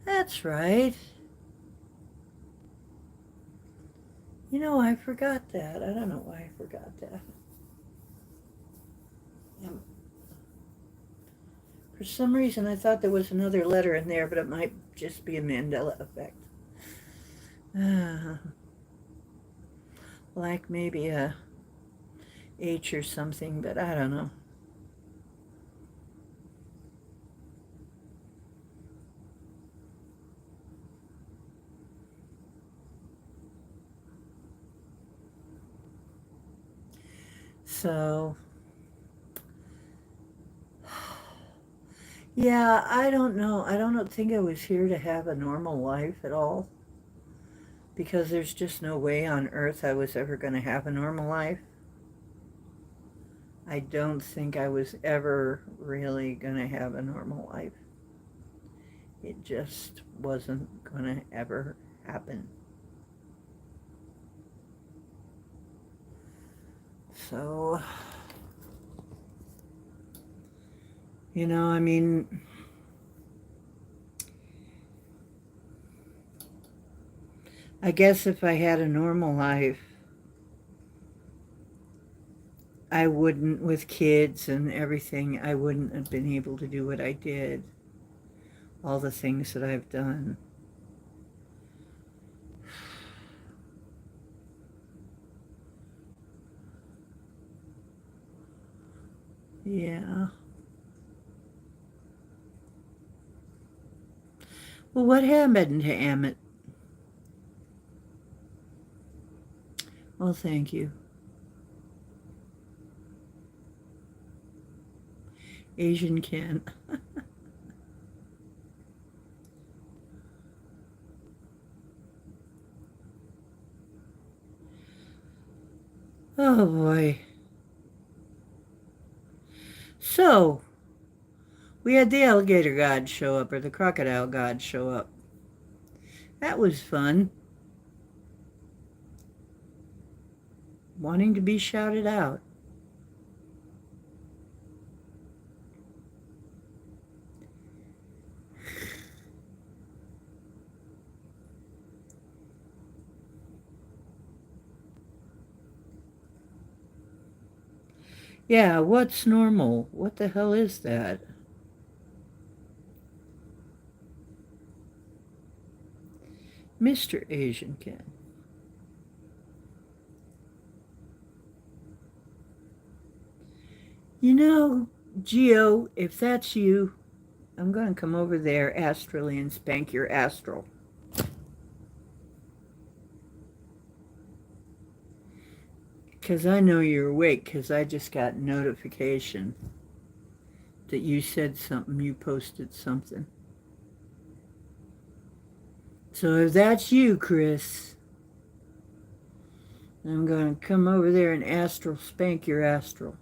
A: That's right. You know, I forgot that. I don't know why I forgot that. For some reason, I thought there was another letter in there, but it might just be a Mandela effect. Like maybe a H or something, but I don't know. So, yeah, I don't know. I don't think I was here to have a normal life at all. Because there's just no way on earth I was ever going to have a normal life. I don't think I was ever really going to have a normal life. It just wasn't going to ever happen. So, you know, I mean, I guess if I had a normal life, I wouldn't, with kids and everything, I wouldn't have been able to do what I did. All the things that I've done. Yeah. Well, what happened to Amit? Well, thank you. Asian Ken. Oh boy. So, we had the alligator god show up, or the crocodile god show up. That was fun. Wanting to be shouted out. Yeah, what's normal? What the hell is that? Mr. Asian Ken. You know, Geo, if that's you, I'm going to come over there astrally and spank your astral. Because I know you're awake, because I just got notification that you said something, you posted something. So if that's you, Chris, I'm going to come over there and astral spank your astral.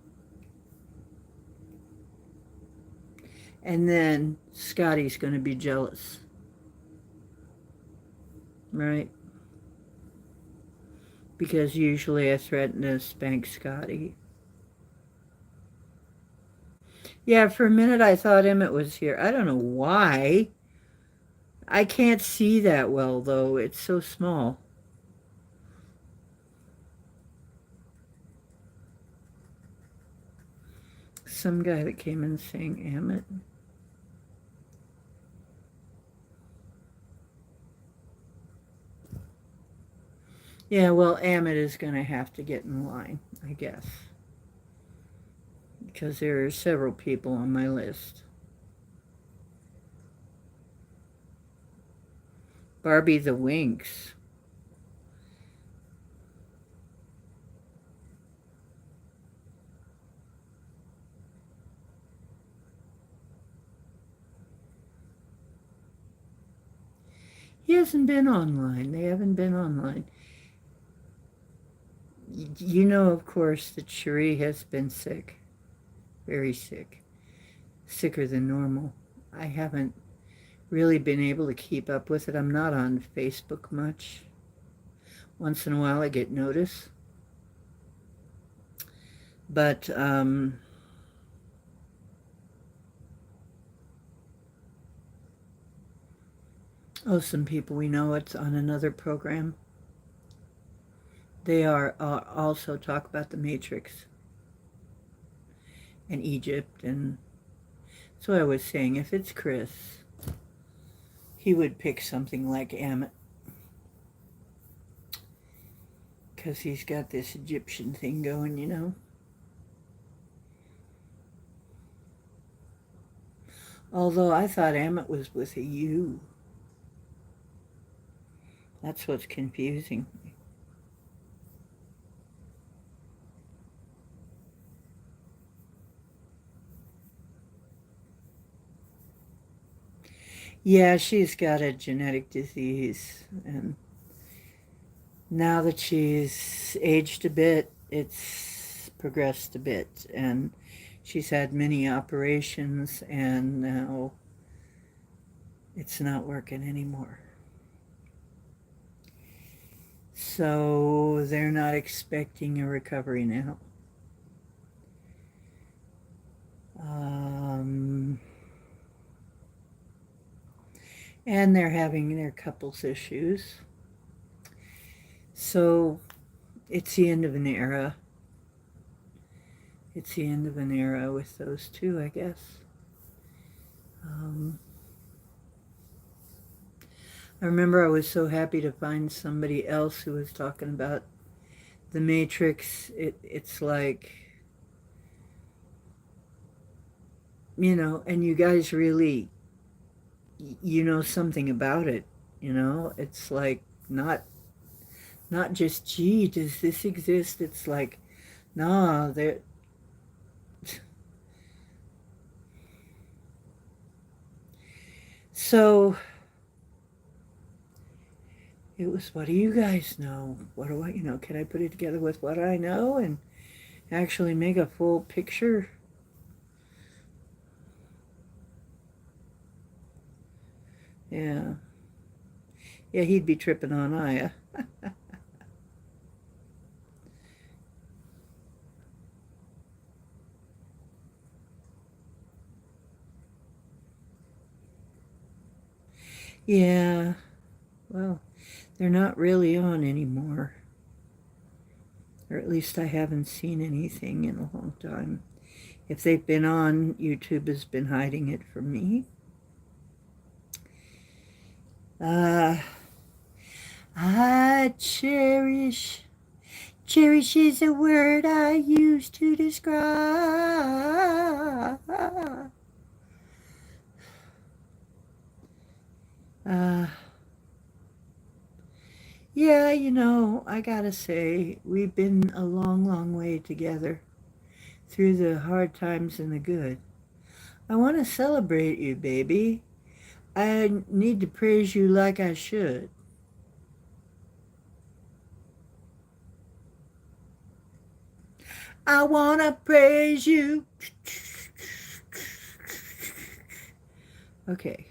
A: And then Scotty's going to be jealous. Right? Because usually I threaten to spank Scotty. Yeah, for a minute I thought Emmett was here. I don't know why. I can't see that well, though. It's so small. Some guy that came in saying Emmett. Yeah, well, Emmett is going to have to get in line, I guess. Because there are several people on my list. Barbie the Winx. He hasn't been online. They haven't been online. You know, of course, that Cherie has been sick. Very sick. Sicker than normal. I haven't really been able to keep up with it. I'm not on Facebook much. Once in a while I get notice. But, oh, some people we know it's on another program. They are also talk about the Matrix and Egypt. And so I was saying, if it's Chris, he would pick something like Amit. Because he's got this Egyptian thing going, you know. Although I thought Amit was with a U. That's what's confusing. Yeah, she's got a genetic disease. And now that she's aged a bit, it's progressed a bit. And she's had many operations, and now it's not working anymore. So they're not expecting a recovery now. And they're having their couples issues. So it's the end of an era. It's the end of an era with those two, I guess. I remember I was so happy to find somebody else who was talking about the Matrix. It's like, you know, and you guys really, you know something about it. You know, it's like not just, gee, does this exist? It's like, nah, there. So it was, what do you guys know? What do I, you know, can I put it together with what I know and actually make a full picture? Yeah. Yeah, he'd be tripping on Aya. Yeah. Well, they're not really on anymore. or at least I haven't seen anything in a long time. If they've been on, YouTube has been hiding it from me. I cherish. Cherish is a word I use to describe. Uh, yeah, I gotta say, we've been a long, long way together through the hard times and the good. I want to celebrate you, baby. I need to praise you like I should. I want to praise you. Okay.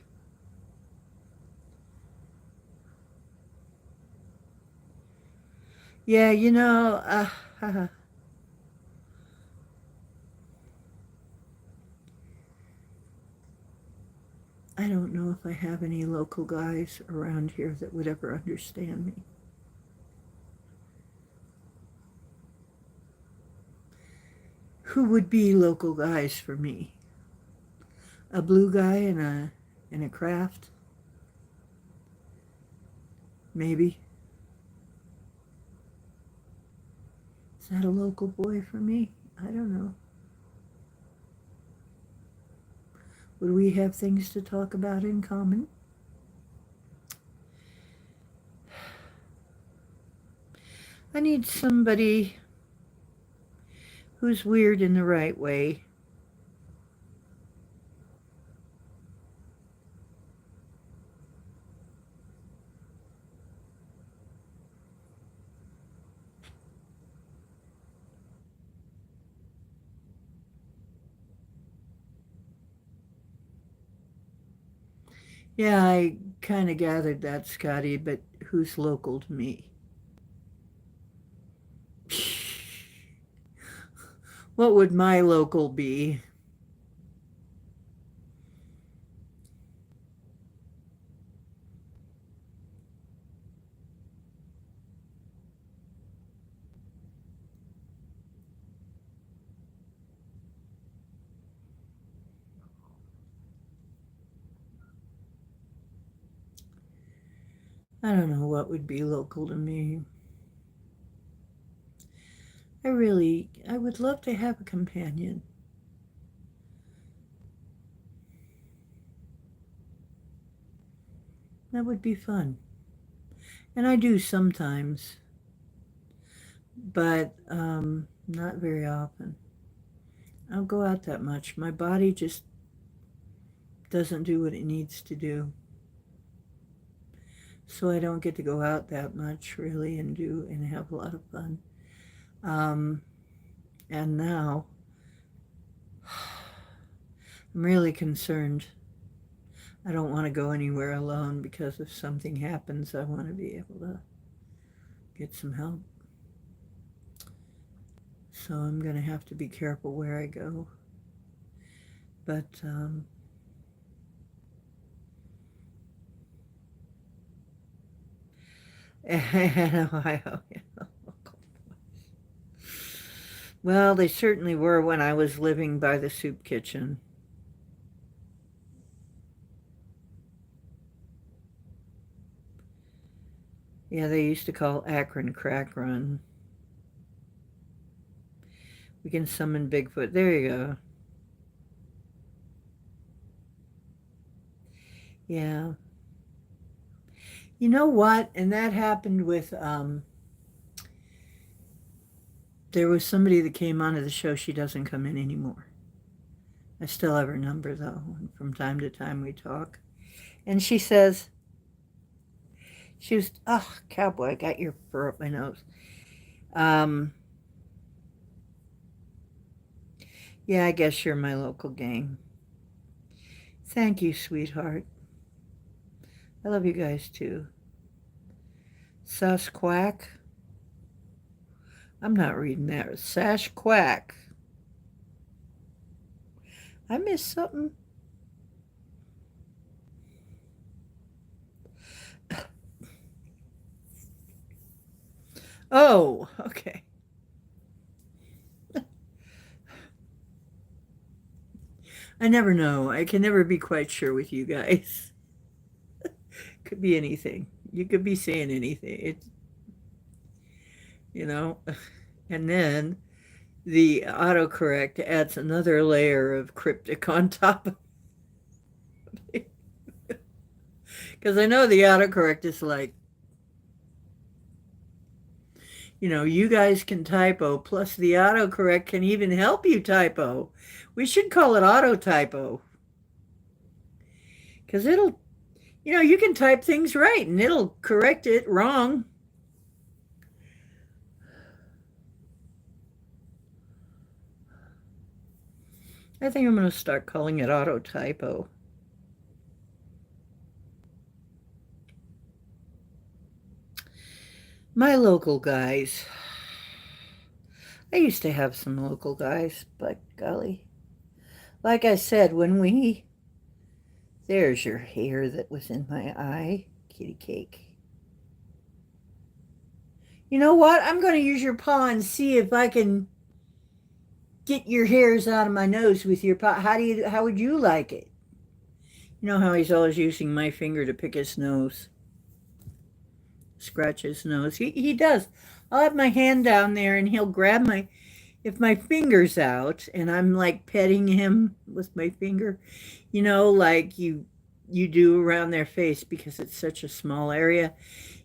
A: Yeah, I don't know if I have any local guys around here that would ever understand me. Who would be local guys for me? A blue guy in a craft? Maybe. Is that a local boy for me? I don't know. Would we have things to talk about in common? I need somebody who's weird in the right way. Yeah, I kind of gathered that, Scotty, but who's local to me? What would my local be? I don't know what would be local to me. I would love to have a companion. That would be fun. And I do sometimes, but not very often. I don't go out that much. My body just doesn't do what it needs to do. So I don't get to go out that much really and have a lot of fun. Um, and now I'm really concerned. I don't want to go anywhere alone because if something happens, I want to be able to get some help. So I'm going to have to be careful where I go. But in Ohio, well, they certainly were when I was living by the soup kitchen. Yeah, they used to call Akron Crack Run. We can summon Bigfoot. There you go. Yeah. You know what? And that happened with, there was somebody that came onto the show. She doesn't come in anymore. I still have her number, though. And from time to time we talk. And she says, she was, oh, cowboy, I got your fur up my nose. Um, yeah, I guess you're my local gang. Thank you, sweetheart. I love you guys, too. Sasquack. I'm not reading that. Sash Quack. I missed something. Oh, okay. I never know. I can never be quite sure with you guys. Could be anything. You could be saying anything. It's, you know. And then the autocorrect adds another layer of cryptic on top of it. Because I know the autocorrect is like, you guys can typo, plus the autocorrect can even help you typo. We should call it auto typo. Because it'll, you can type things right and it'll correct it wrong. I think I'm going to start calling it auto typo. My local guys. I used to have some local guys, but golly. Like I said, there's your hair that was in my eye, kitty cake. You know what? I'm going to use your paw and see if I can get your hairs out of my nose with your paw. How would you like it? You know how he's always using my finger to pick his nose, scratch his nose. He does. I'll have my hand down there and he'll grab if my finger's out and I'm like petting him with my finger, like you do around their face because it's such a small area.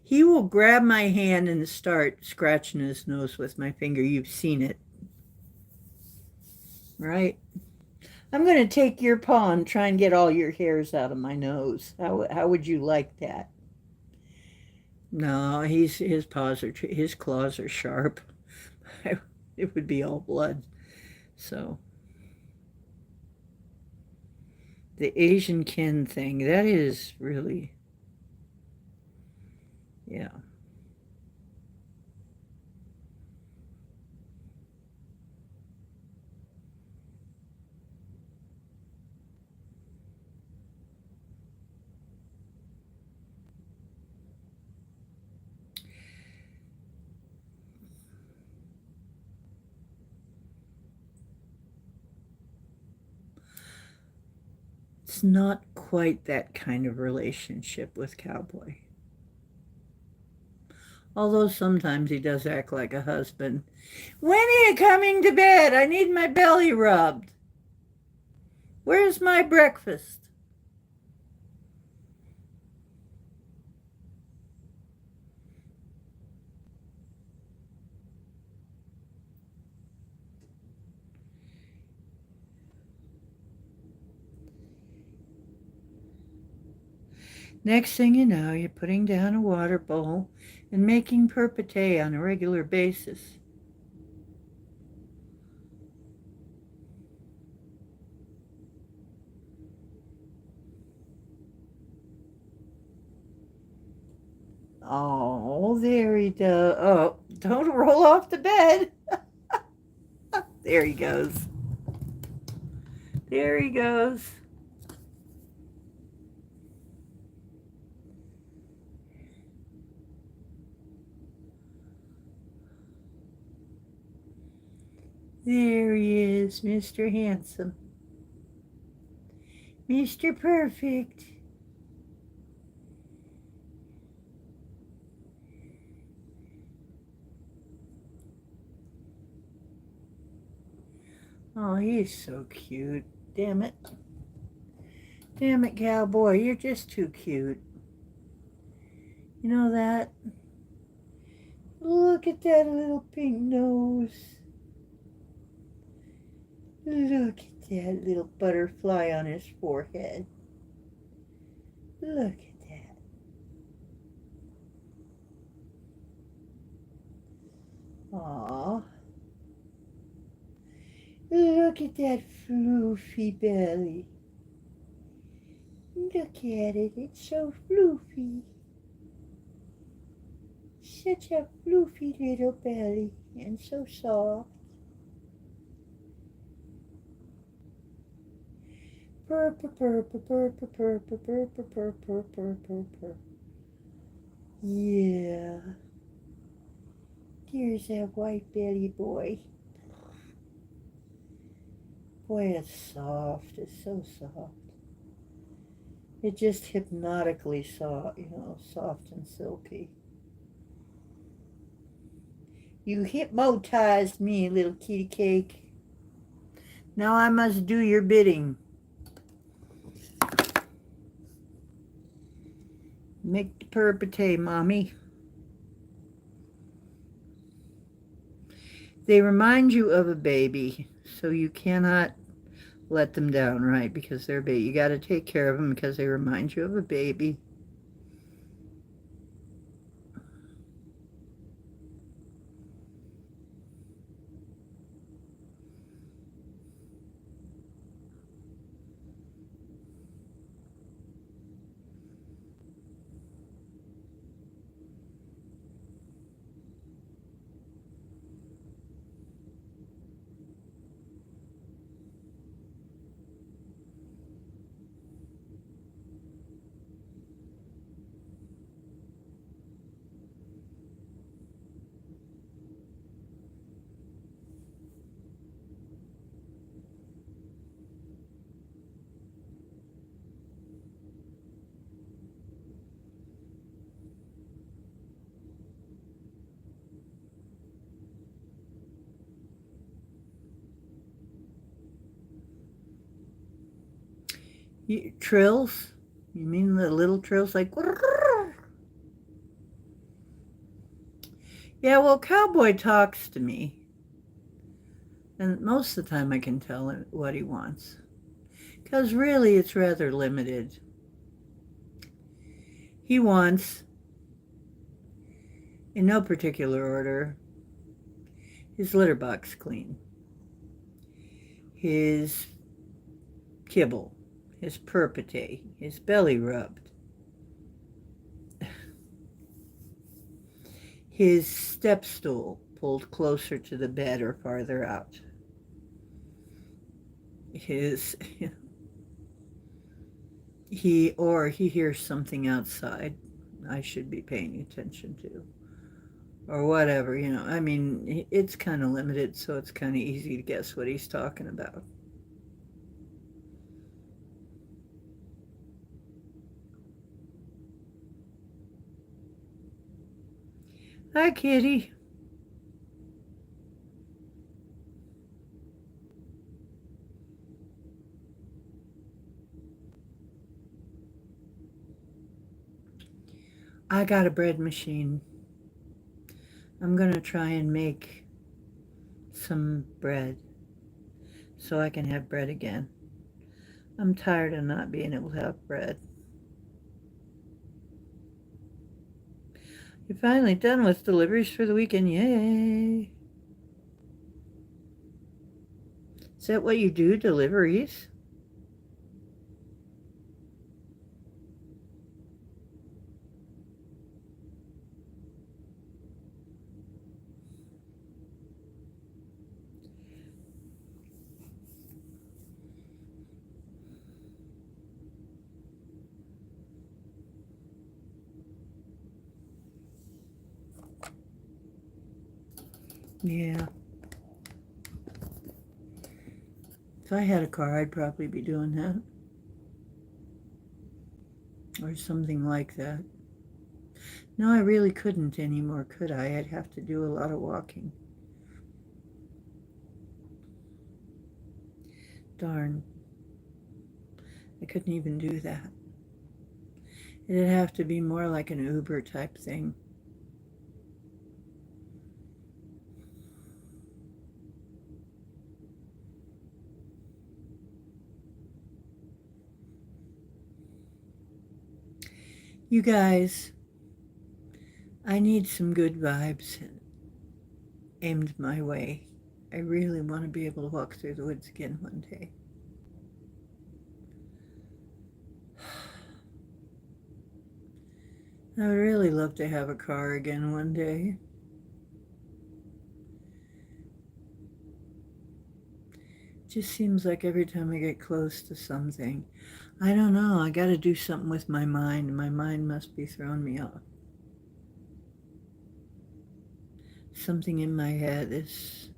A: He will grab my hand and start scratching his nose with my finger. You've seen it, right? I'm going to take your paw and try and get all your hairs out of my nose. How would you like that? No, his claws are sharp. It would be all blood. So the Asian kin thing, that is really, yeah. It's not quite that kind of relationship with Cowboy. Although sometimes he does act like a husband. When are you coming to bed? I need my belly rubbed. Where's my breakfast? Next thing you know, you're putting down a water bowl and making perpate on a regular basis. Oh, there he does. Oh, don't roll off the bed. There he goes. There he goes. There he is, Mr. Handsome. Mr. Perfect. Oh, he's so cute. Damn it. Damn it, Cowboy. You're just too cute. You know that? Look at that little pink nose. Look at that little butterfly on his forehead. Look at that. Aw. Look at that floofy belly. Look at it. It's so floofy. Such a floofy little belly and so soft. Purr, purr, purr, purr, purr, purr, purr, purr, purr, purr, purr, purr, purr, purr. Yeah. There's that white belly boy. Boy, it's soft. It's so soft. It just hypnotically soft, soft and silky. You hypnotized me, little kitty cake. Now I must do your bidding. Make the purpate, Mommy. They remind you of a baby, so you cannot let them down, right? Because they're a baby. You got to take care of them because they remind you of a baby. Trills? You mean the little trills like... Yeah, well, Cowboy talks to me. And most of the time I can tell him what he wants. Because really it's rather limited. He wants, in no particular order, his litter box clean, his kibble, his purpate, his belly rubbed, his step stool pulled closer to the bed or farther out, he hears something outside I should be paying attention to, or whatever, I mean, it's kind of limited, so it's kind of easy to guess what he's talking about. Hi, kitty. I got a bread machine. I'm going to try and make some bread so I can have bread again. I'm tired of not being able to have bread. You're finally done with deliveries for the weekend. Yay! Is that what you do, deliveries? Yeah. If I had a car, I'd probably be doing that. Or something like that. No, I really couldn't anymore, could I? I'd have to do a lot of walking. Darn. I couldn't even do that. It'd have to be more like an Uber type thing. You guys, I need some good vibes aimed my way. I really want to be able to walk through the woods again one day. I would really love to have a car again one day. It just seems like every time I get close to something, I don't know, I got to do something with my mind. My mind must be throwing me off. Something in my head is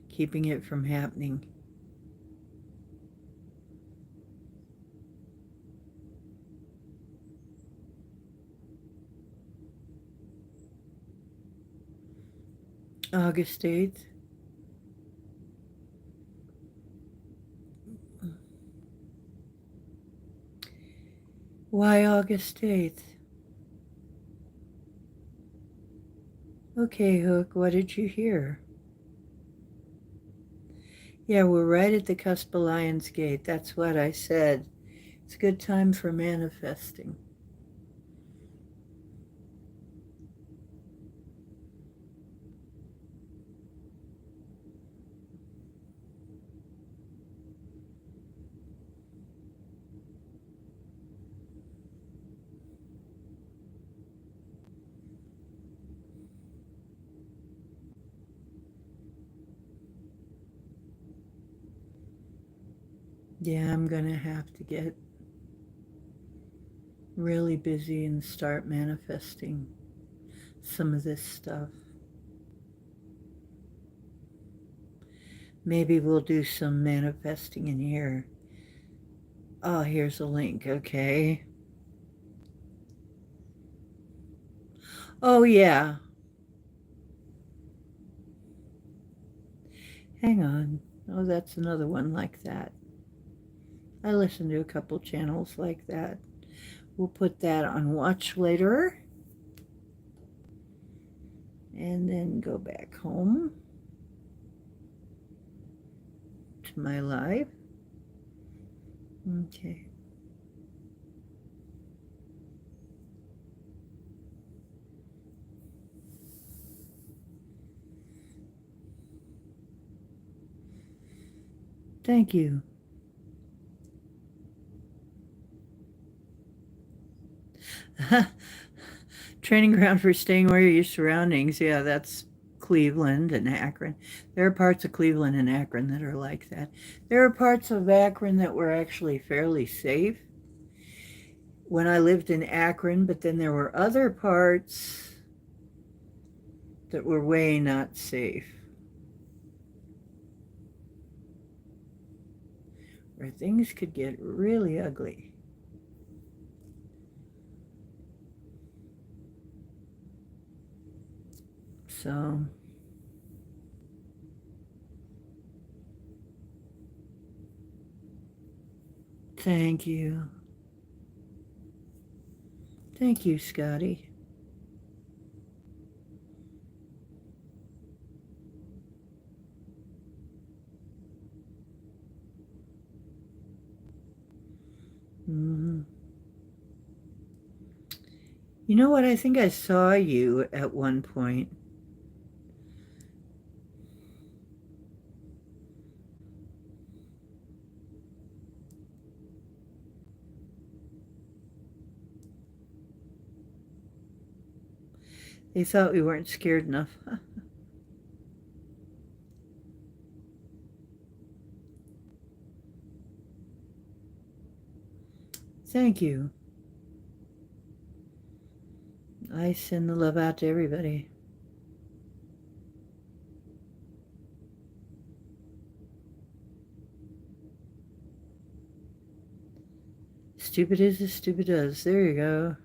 A: keeping it from happening. August 8th. Why August 8th? Okay, Hook, what did you hear? Yeah, we're right at the cusp of Lionsgate. That's what I said. It's a good time for manifesting. Yeah, I'm going to have to get really busy and start manifesting some of this stuff. Maybe we'll do some manifesting in here. Oh, here's a link, okay. Oh, yeah. Hang on. Oh, that's another one like that. I listen to a couple channels like that. We'll put that on watch later. And then go back home to my live. Okay. Thank you. Training ground for staying aware of your surroundings. Yeah, that's Cleveland and Akron. There are parts of Cleveland and Akron that are like that. There are parts of Akron that were actually fairly safe when I lived in Akron, but then there were other parts that were way not safe, where things could get really ugly. So, thank you. Thank you, Scotty. Mm-hmm. You know what? I think I saw you at one point. They thought we weren't scared enough. Thank you. I send the love out to everybody. Stupid is as stupid does. There you go.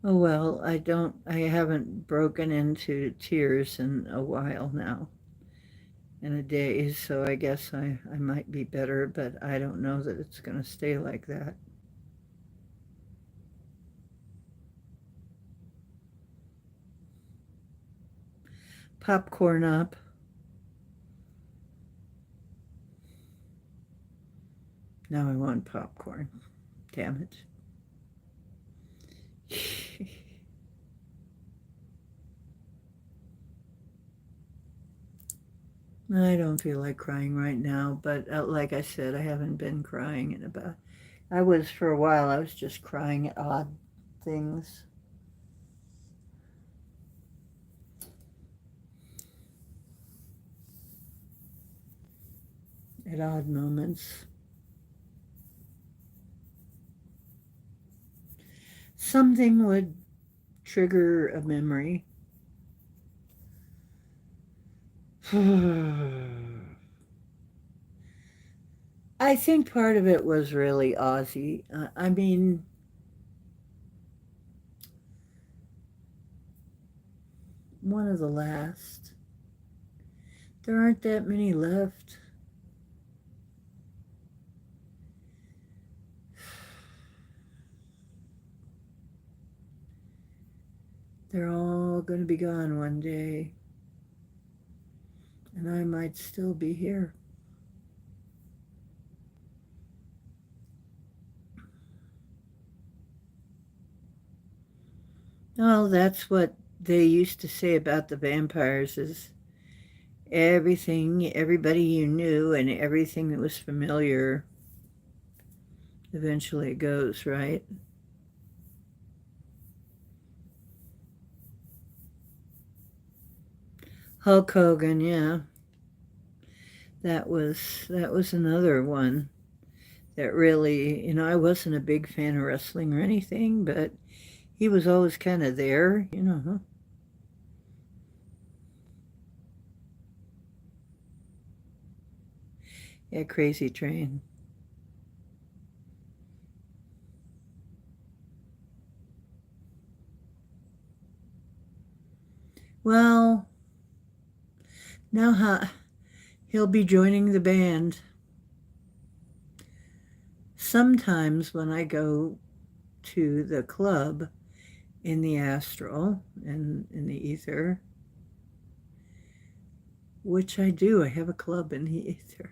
A: Oh well, I haven't broken into tears in a while now, in a day, so I guess I might be better, but I don't know that it's going to stay like that. Popcorn up. Now I want popcorn. Damn it. I don't feel like crying right now, but like I said, I haven't been crying in about. I was for a while. I was just crying at odd things. At odd moments. Something would trigger a memory. I think part of it was really Ozzy. I mean, one of the last. There aren't that many left. They're all going to be gone one day. And I might still be here. Oh, that's what they used to say about the vampires is everything, everybody you knew and everything that was familiar eventually goes, right? Hulk Hogan, yeah. That was another one that really, I wasn't a big fan of wrestling or anything, but he was always kind of there. Yeah, Crazy Train. Well, now he'll be joining the band. Sometimes when I go to the club in the astral and in the ether, which I do, I have a club in the ether,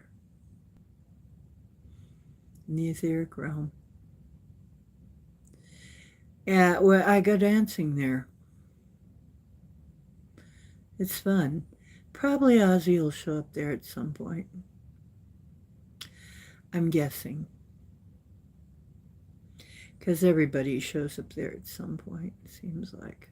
A: in the etheric realm. Yeah, well, I go dancing there. It's fun. Probably Ozzy will show up there at some point. I'm guessing. Because everybody shows up there at some point, it seems like.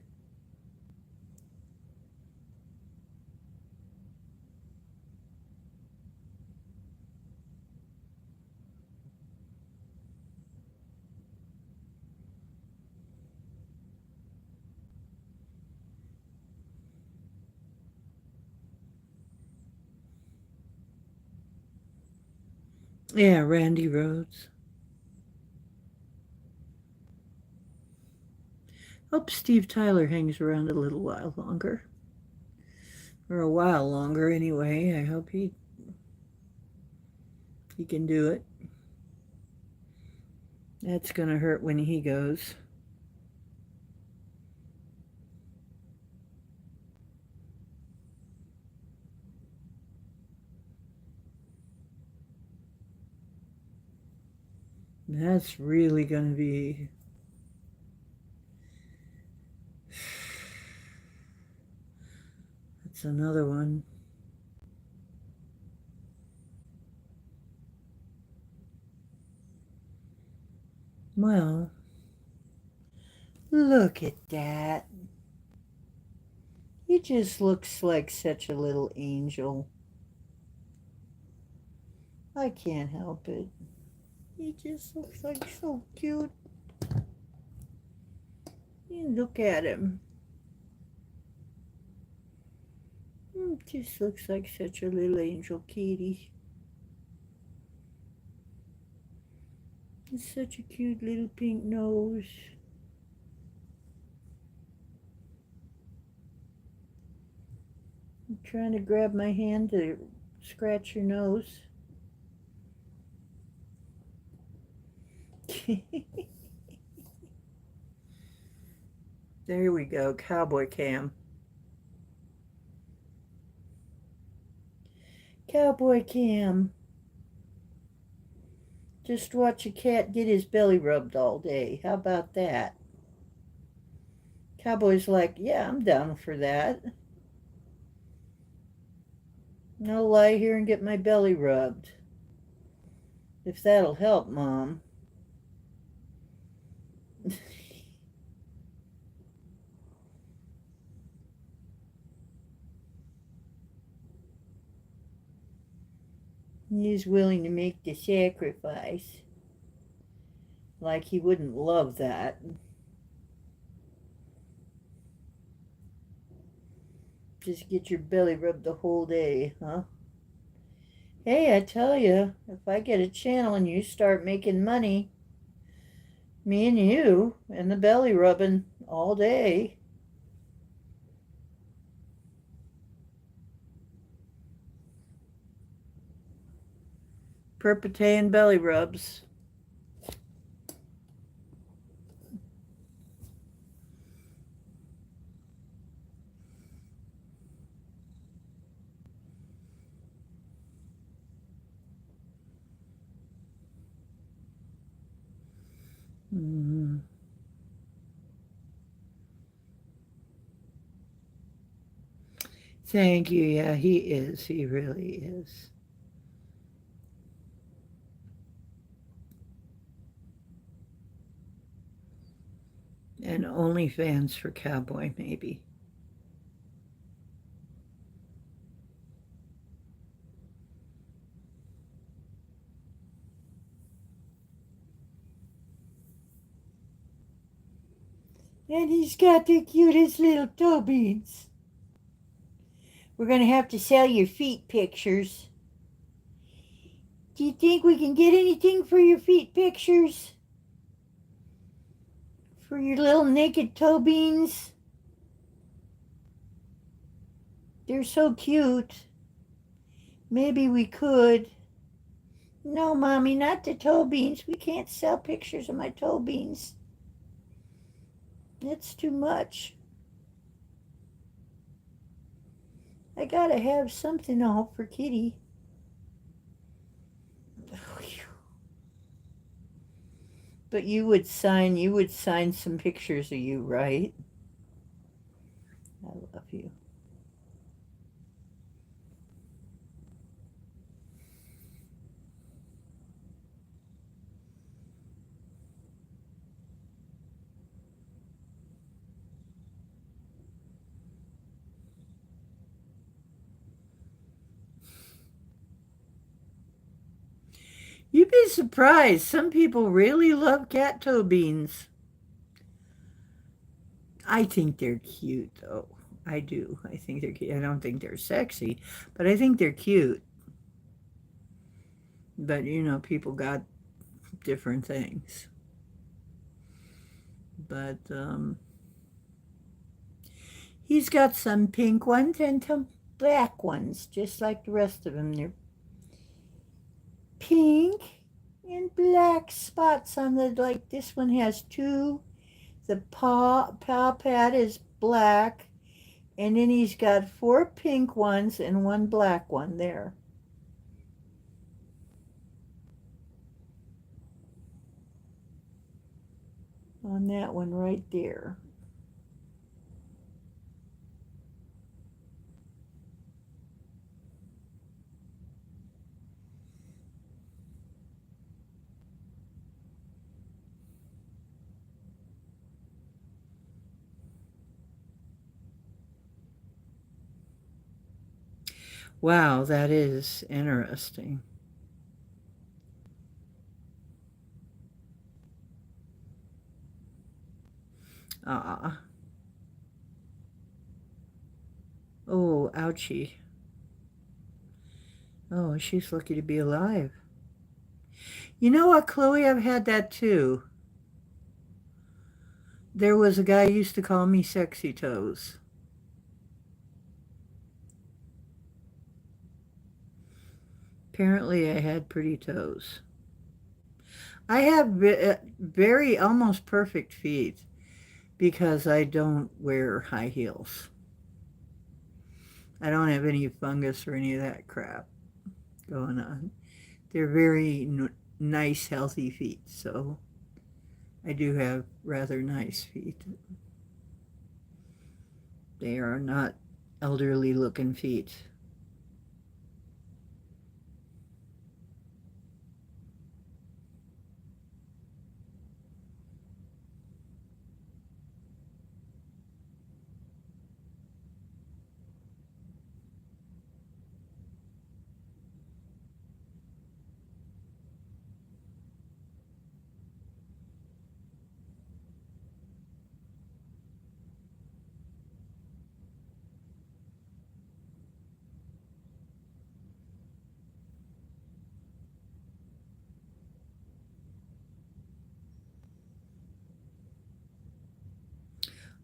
A: Yeah, Randy Rhoads. Hope Steve Tyler hangs around a little while longer. Or a while longer anyway. I hope he can do it. That's gonna hurt when he goes. That's really gonna be that's another one. Well, look at that. He just looks like such a little angel. I can't help it. He just looks like so cute. You look at him. Just looks like such a little angel kitty. It's such a cute little pink nose. I'm trying to grab my hand to scratch your nose. There we go, cowboy cam. Cowboy cam. Just watch a cat get his belly rubbed all day. How about that? Cowboy's like, yeah, I'm down for that. I'll lie here and get my belly rubbed. If that'll help, Mom. He's willing to make the sacrifice. Like he wouldn't love that. Just get your belly rubbed the whole day, huh? Hey, I tell you, if I get a channel and you start making money, me and you and the belly rubbing all day. Perpetuating belly rubs. Mm. Thank you. Yeah, he is. He really is. And OnlyFans for Cowboy, maybe. And he's got the cutest little toe beads. We're going to have to sell your feet pictures. Do you think we can get anything for your feet pictures? For your little naked toe beans? They're so cute. Maybe we could. No, Mommy, not the toe beans. We can't sell pictures of my toe beans. It's too much. I gotta have something all for Kitty. But you would sign some pictures of you, right? I love you. You'd be surprised. Some people really love cat toe beans. I think they're cute, though. I do. I think they're cute. I don't think they're sexy, but I think they're cute. But, people got different things. But, he's got some pink ones and some black ones, just like the rest of them. They're pink and black spots on the, like this one has two. The paw pad is black, and then he's got 4 pink ones and 1 black one there. On that one right there. Wow, that is interesting. Ah. Oh, ouchie. Oh, she's lucky to be alive. You know what, Chloe? I've had that too. There was a guy who used to call me Sexy Toes. Apparently, I had pretty toes. I have very almost perfect feet because I don't wear high heels. I don't have any fungus or any of that crap going on. They're very nice, healthy feet, so I do have rather nice feet. They are not elderly looking feet.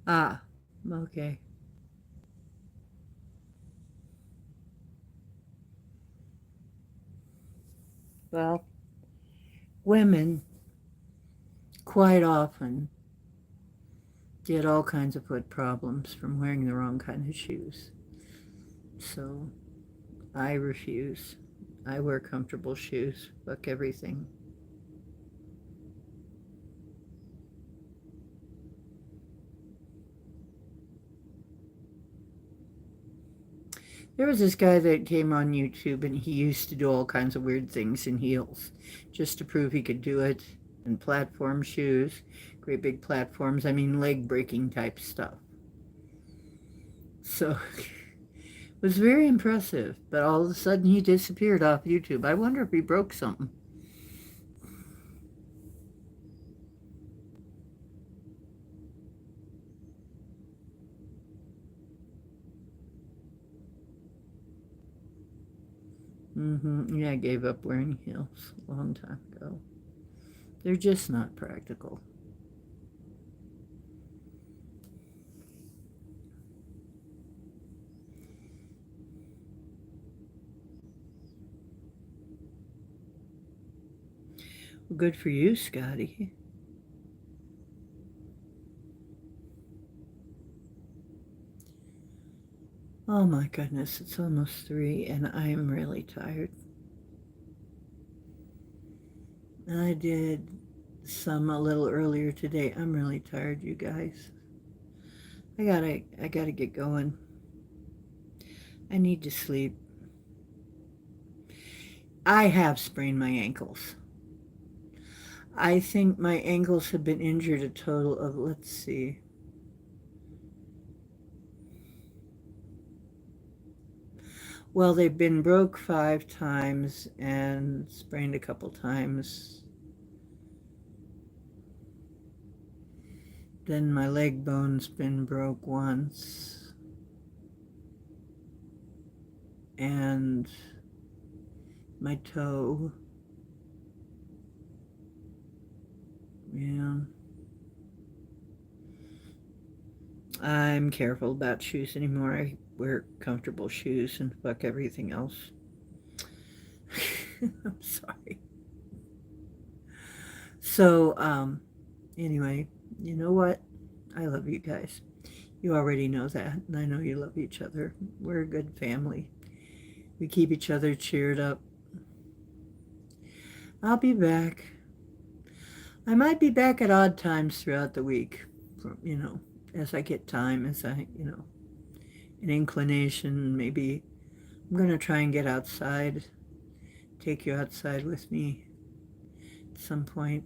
A: Ah, okay. Well, women quite often get all kinds of foot problems from wearing the wrong kind of shoes. So I refuse. I wear comfortable shoes. Fuck everything. There was this guy that came on YouTube and he used to do all kinds of weird things in heels just to prove he could do it. And platform shoes, great big platforms, I mean leg breaking type stuff. So it was very impressive, but all of a sudden he disappeared off YouTube. I wonder if he broke something. Yeah, I gave up wearing heels a long time ago. They're just not practical. Well, good for you, Scotty. Oh my goodness, it's almost 3 and I'm really tired. I did some a little earlier today. I'm really tired, you guys. I gotta get going. I need to sleep. I have sprained my ankles. I think my ankles have been injured a total of, let's see. Well, they've been broke 5 times and sprained a couple times. Then my leg bone's been broke once. And my toe. Yeah. I'm careful about shoes anymore. I wear comfortable shoes and fuck everything else. I'm sorry. So, anyway, you know what? I love you guys. You already know that, and I know you love each other. We're a good family. We keep each other cheered up. I'll be back. I might be back at odd times throughout the week, as I get time, as an inclination. Maybe I'm going to try and get outside, take you outside with me at some point.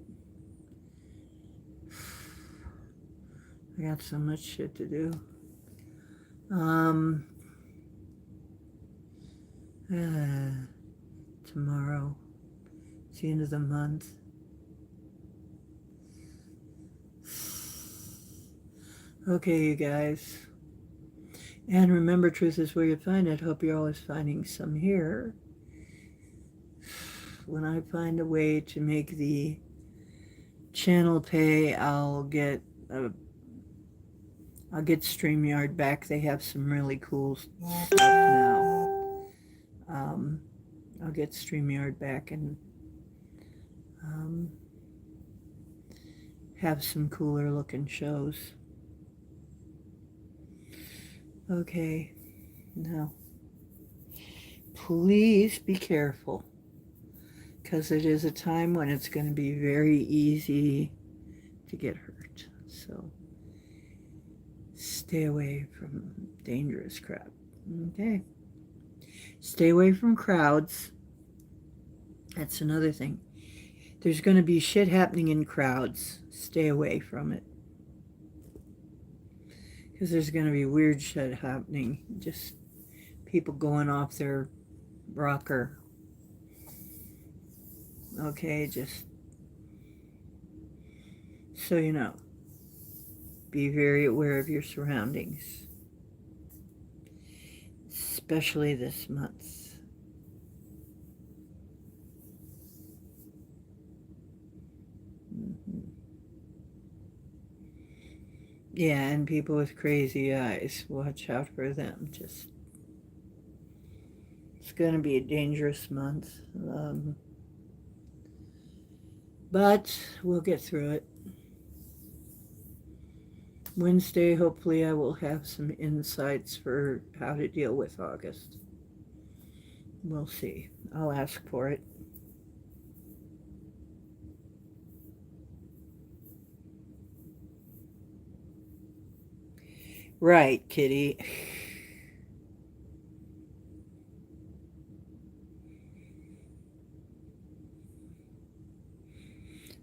A: I got so much shit to do. Um, Tomorrow, it's the end of the month. Okay, you guys. And remember, truth is where you find it. Hope you're always finding some here. When I find a way to make the channel pay, I'll get StreamYard back. They have some really cool stuff now. I'll get StreamYard back and have some cooler looking shows. Okay, now please be careful, because it is a time when it's going to be very easy to get hurt. So stay away from dangerous crap. Okay. Stay away from crowds. That's another thing. There's going to be shit happening in crowds. Stay away from it. Because there's going to be weird shit happening. Just people going off their rocker. Okay, just so you know. Be very aware of your surroundings. Especially this month. Yeah, and people with crazy eyes, watch out for them. It's going to be a dangerous month. But we'll get through it. Wednesday, hopefully, I will have some insights for how to deal with August. We'll see. I'll ask for it. Right, Kitty.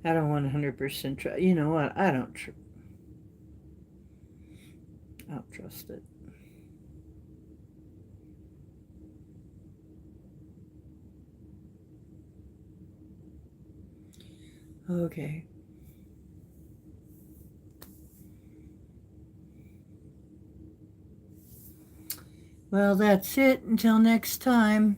A: I don't 100% trust. You know what? I don't. I don't trust it. Okay. Well, that's it. Until next time.